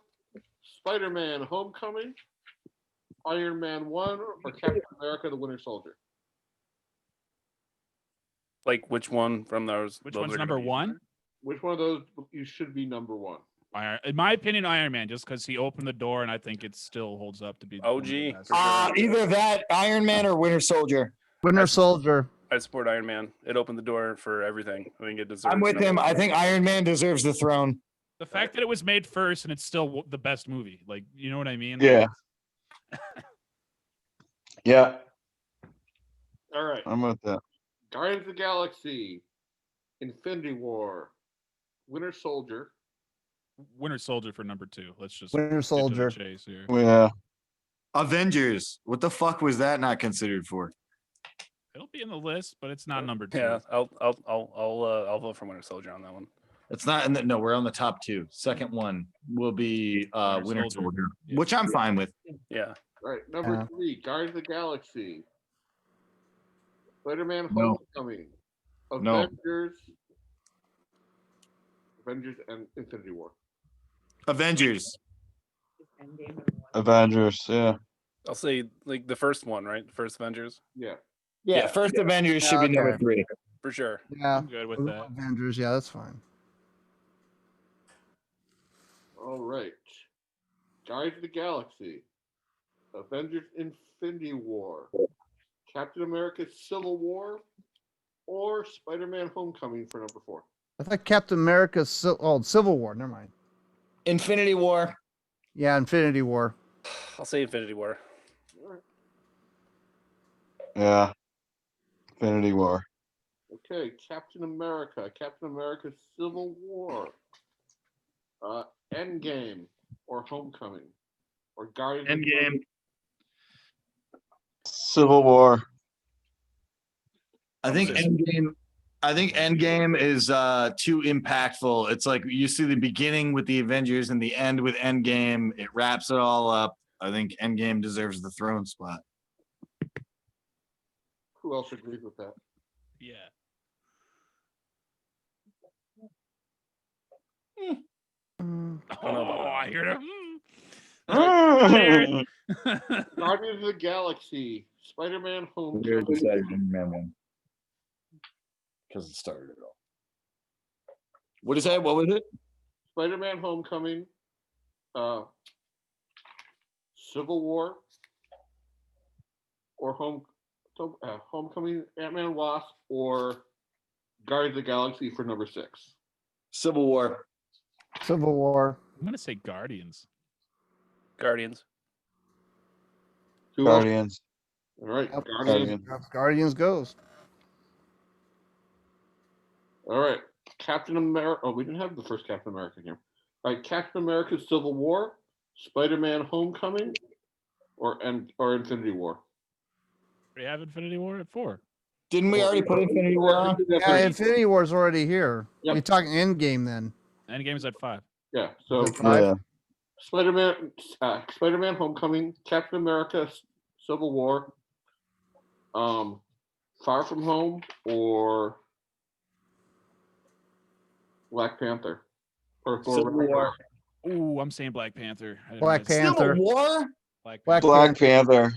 Spider-Man Homecoming, Iron Man 1, or Captain America the Winter Soldier? Like which one from those? Which those one's are gonna number be? one? Which one of those you should be number one? In my opinion, Iron Man, just because he opened the door, and I think it still holds up to be one of the OG. best. for sure. Either that, Iron Man or Winter Soldier. Winter Soldier. I support Iron Man. It opened the door for everything. I think it deserves. I'm with number him. one. I think Iron Man deserves the throne. The fact that it was made first and it's still the best movie, like, you know what I mean? Yeah. Yeah, All right. I'm with that. Guardians of the Galaxy, Infinity War, Winter Soldier. Winter Soldier for number 2. Let's just Winter get to the Soldier. chase here. Yeah. Avengers. What the fuck was that not considered for? It'll be in the list, but it's not number 2. Yeah, I'll vote for Winter Soldier on that one. It's not in the no, we're on the top 2. Second one will be Winter Soldier, Yeah. which I'm fine with. Yeah. All right. Number Yeah. 3, Guardians of the Galaxy, Spider-Man No. Homecoming, No. Avengers and Infinity War. Avengers. Avengers, yeah. I'll say like the first one, right? The first Avengers, Yeah. Yeah, first Avengers should be number Okay. 3. for sure. Yeah. I'm good with that. Avengers. Yeah, that's fine. All right. Guardians of the Galaxy, Avengers Infinity War, Captain America Civil War, or Spider-Man Homecoming for number 4. I thought Captain America. Civil War. Never mind. Infinity War. Yeah, Infinity War. I'll say Infinity War. All right. Yeah. Infinity War. Okay, Captain America Civil War, Endgame or Homecoming, or Guardians. Endgame. Civil War. I think Endgame is too impactful. It's like you see the beginning with the Avengers and the end with Endgame. It wraps it all up. I think Endgame deserves the throne spot. Who else agrees with that? Yeah. Oh, I hear them. Guardians of the Galaxy, Spider-Man Homecoming. Because it started it all. What is that? What was it? Spider-Man Homecoming, Civil War, or Homecoming, Ant-Man Wasp, or Guardians of the Galaxy for number 6. Civil War. Civil War. I'm gonna say Guardians. Guardians. Who else? Guardians. All right, Yep. Guardians. Guardians goes. All right, Captain America. Oh, we didn't have the first Captain America here. All right, Captain America Civil War, Spider-Man Homecoming, or Infinity War. We have Infinity War at 4. Didn't we already put Infinity War on? Yeah, Infinity War's already here. Yep. You're talking Endgame then. Endgame's at 5. Yeah, so Yeah. Spider-Man Homecoming, Captain America Civil War, Far From Home, or Black Panther. Or Thor Civil War. Ooh, I'm saying Black Panther. I didn't Black realize- Panther. Civil War? Black Black Black Panther.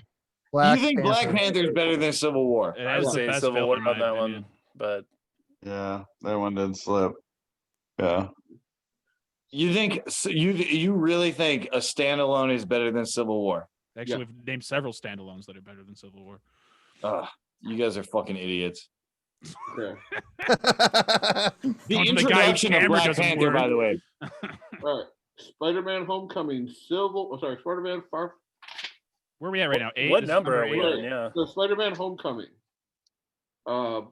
Black You think Black Panther. Panther is better than Civil War? It I has would the say best Civil War villain, in on my that opinion. one, but Yeah, that one didn't slip. Yeah. You think you really think a standalone is better than Civil War? Actually, we've named several standalones that are better than Civil War. Ugh, you guys are fucking idiots. Yeah. The Coming from the guy whose introduction of camera Black doesn't Panther, work. by the way. All right, Spider-Man Homecoming, Spider-Man Far. Where are we at right now? 8? what This is number are we 8? on? Yeah. So Spider-Man Homecoming, Thor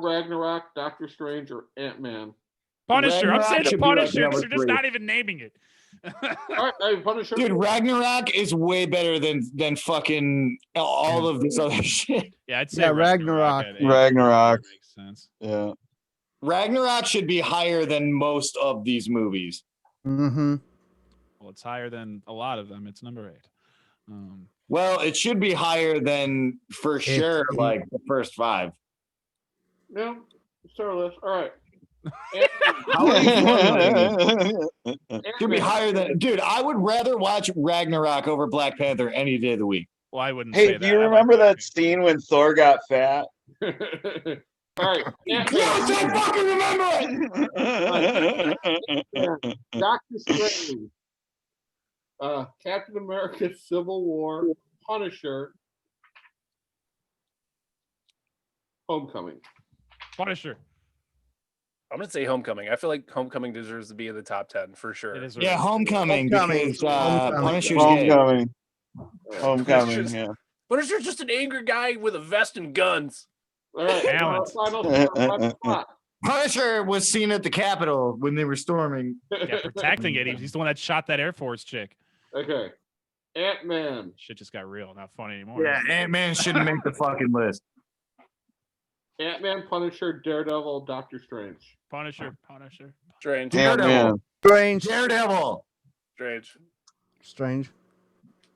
Ragnarok, Doctor Strange, or Ant-Man. Punisher. I'm Ragnarok saying the should be like Punisher. number They're just 3. not even naming it. All right, hey, Punisher. Dude, Ragnarok is way better than fucking all of this other shit. Yeah, I'd say Yeah, Ragnarok. at 8. Ragnarok. Makes sense. Yeah. Ragnarok should be higher than most of these movies. Mm-hmm. Well, it's higher than a lot of them. It's number 8. Well, it should be higher than for sure, like the first 5. No, start list. All right. How are you formulating this? Ant-Man. Should be higher than, dude. I would rather watch Ragnarok over Black Panther any day of the week. Well, I wouldn't say Hey, that. do you I like remember Black that scene when Thor got fat? All right. Yes, I fucking remember it. Doctor Strange. Captain America Civil War, Punisher, Homecoming. Punisher. I'm gonna say Homecoming. I feel like Homecoming deserves to be in the top 10 for sure. It is. Yeah, Homecoming, Homecoming. because Homecoming. Punisher's gay. Homecoming. Homecoming, Punisher's- yeah. Punisher's just an angry guy with a vest and guns. All right. Talent. Final spot. Punisher was seen at the Capitol when they were storming. Yeah, protecting it. He's the one that shot that Air Force chick. Okay. Ant-Man. Shit just got real. Not funny anymore. Yeah, Ant-Man shouldn't make the fucking list. Ant-Man, Punisher, Daredevil, Doctor Strange. Punisher. Strange. Ant-Man. Strange. Daredevil. Strange.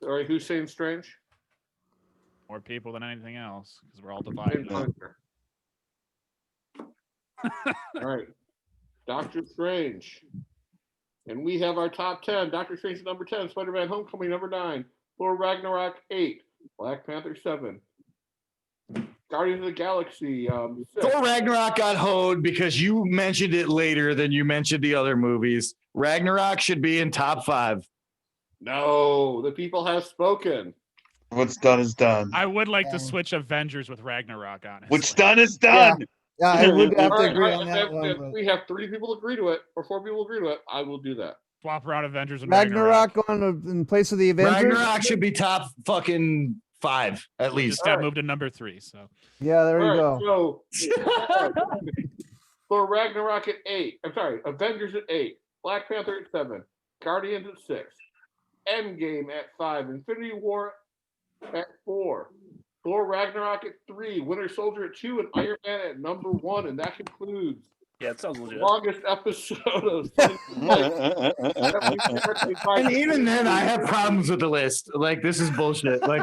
All right, who's saying Strange? More people than anything else because we're all And divided. Punisher. All right. Doctor Strange. And we have our top 10. Doctor Strange is number 10. Spider-Man Homecoming, number 9. Thor Ragnarok, 8. Black Panther, 7. Guardians of the Galaxy, 6. Thor Ragnarok got hoed because you mentioned it later than you mentioned the other movies. Ragnarok should be in top 5. No, the people have spoken. What's done is done. I would like to switch Avengers with Ragnarok on it. What's done is done. Yeah, I would have All to right, agree all on right, that if one. but we have 3 people agree to it, or 4 people agree to it, I will do that. Swap around Avengers and Ragnarok going in place of the Avengers. Ragnarok should be top fucking 5 at least. Just got moved to number 3. So Yeah, there you All go. right, so Thor Ragnarok at 8. I'm sorry, Avengers at 8. Black Panther at 7. Guardians at 6. Endgame at 5. Infinity War at 4. Thor Ragnarok at 3. Winter Soldier at 2. And Iron Man at number 1. And that concludes Yeah, it sounds legit. the longest episode of And even then, I have problems with the list. Like, this is bullshit. Like,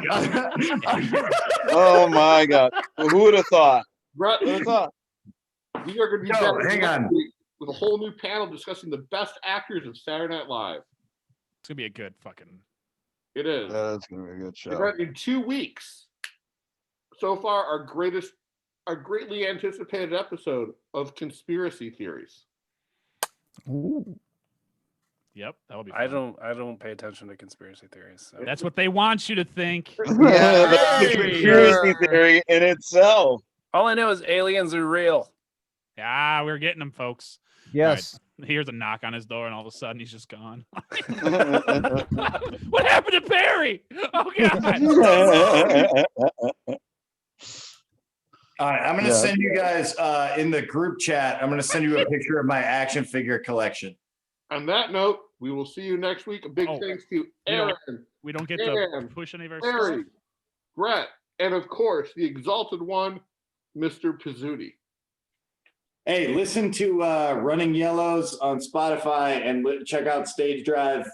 Oh my God. Who would have thought? Brett, Who would have thought? we are going to be No, back hang next on. week with a whole new panel discussing the best actors of Saturday Night Live. it's gonna be a good fucking. It is. That's gonna be a good And show. Brett, in 2 weeks, so far, our greatly anticipated episode of conspiracy theories. Ooh. Yep, that would be. I fun. don't pay attention to conspiracy theories. So. That's what they want you to think. Yeah, that's the Hey, conspiracy theory in itself. All I know is aliens are real. Ah, we're getting them, folks. Yes. Here's a knock on his door, and all of a sudden he's just gone. What happened to Barry? Oh God! all right, I'm going to Yeah. send you guys in the group chat. I'm going to send you a picture of my action figure collection. On that note, we will see you next week. A big Oh, thanks to we don't- Aaron, We don't get Dan, to push any of our Larry, stuff. Brett, and of course, the exalted one, Mr. Pizzuti. Hey, listen to Running Yellows on Spotify and check out Stage Drive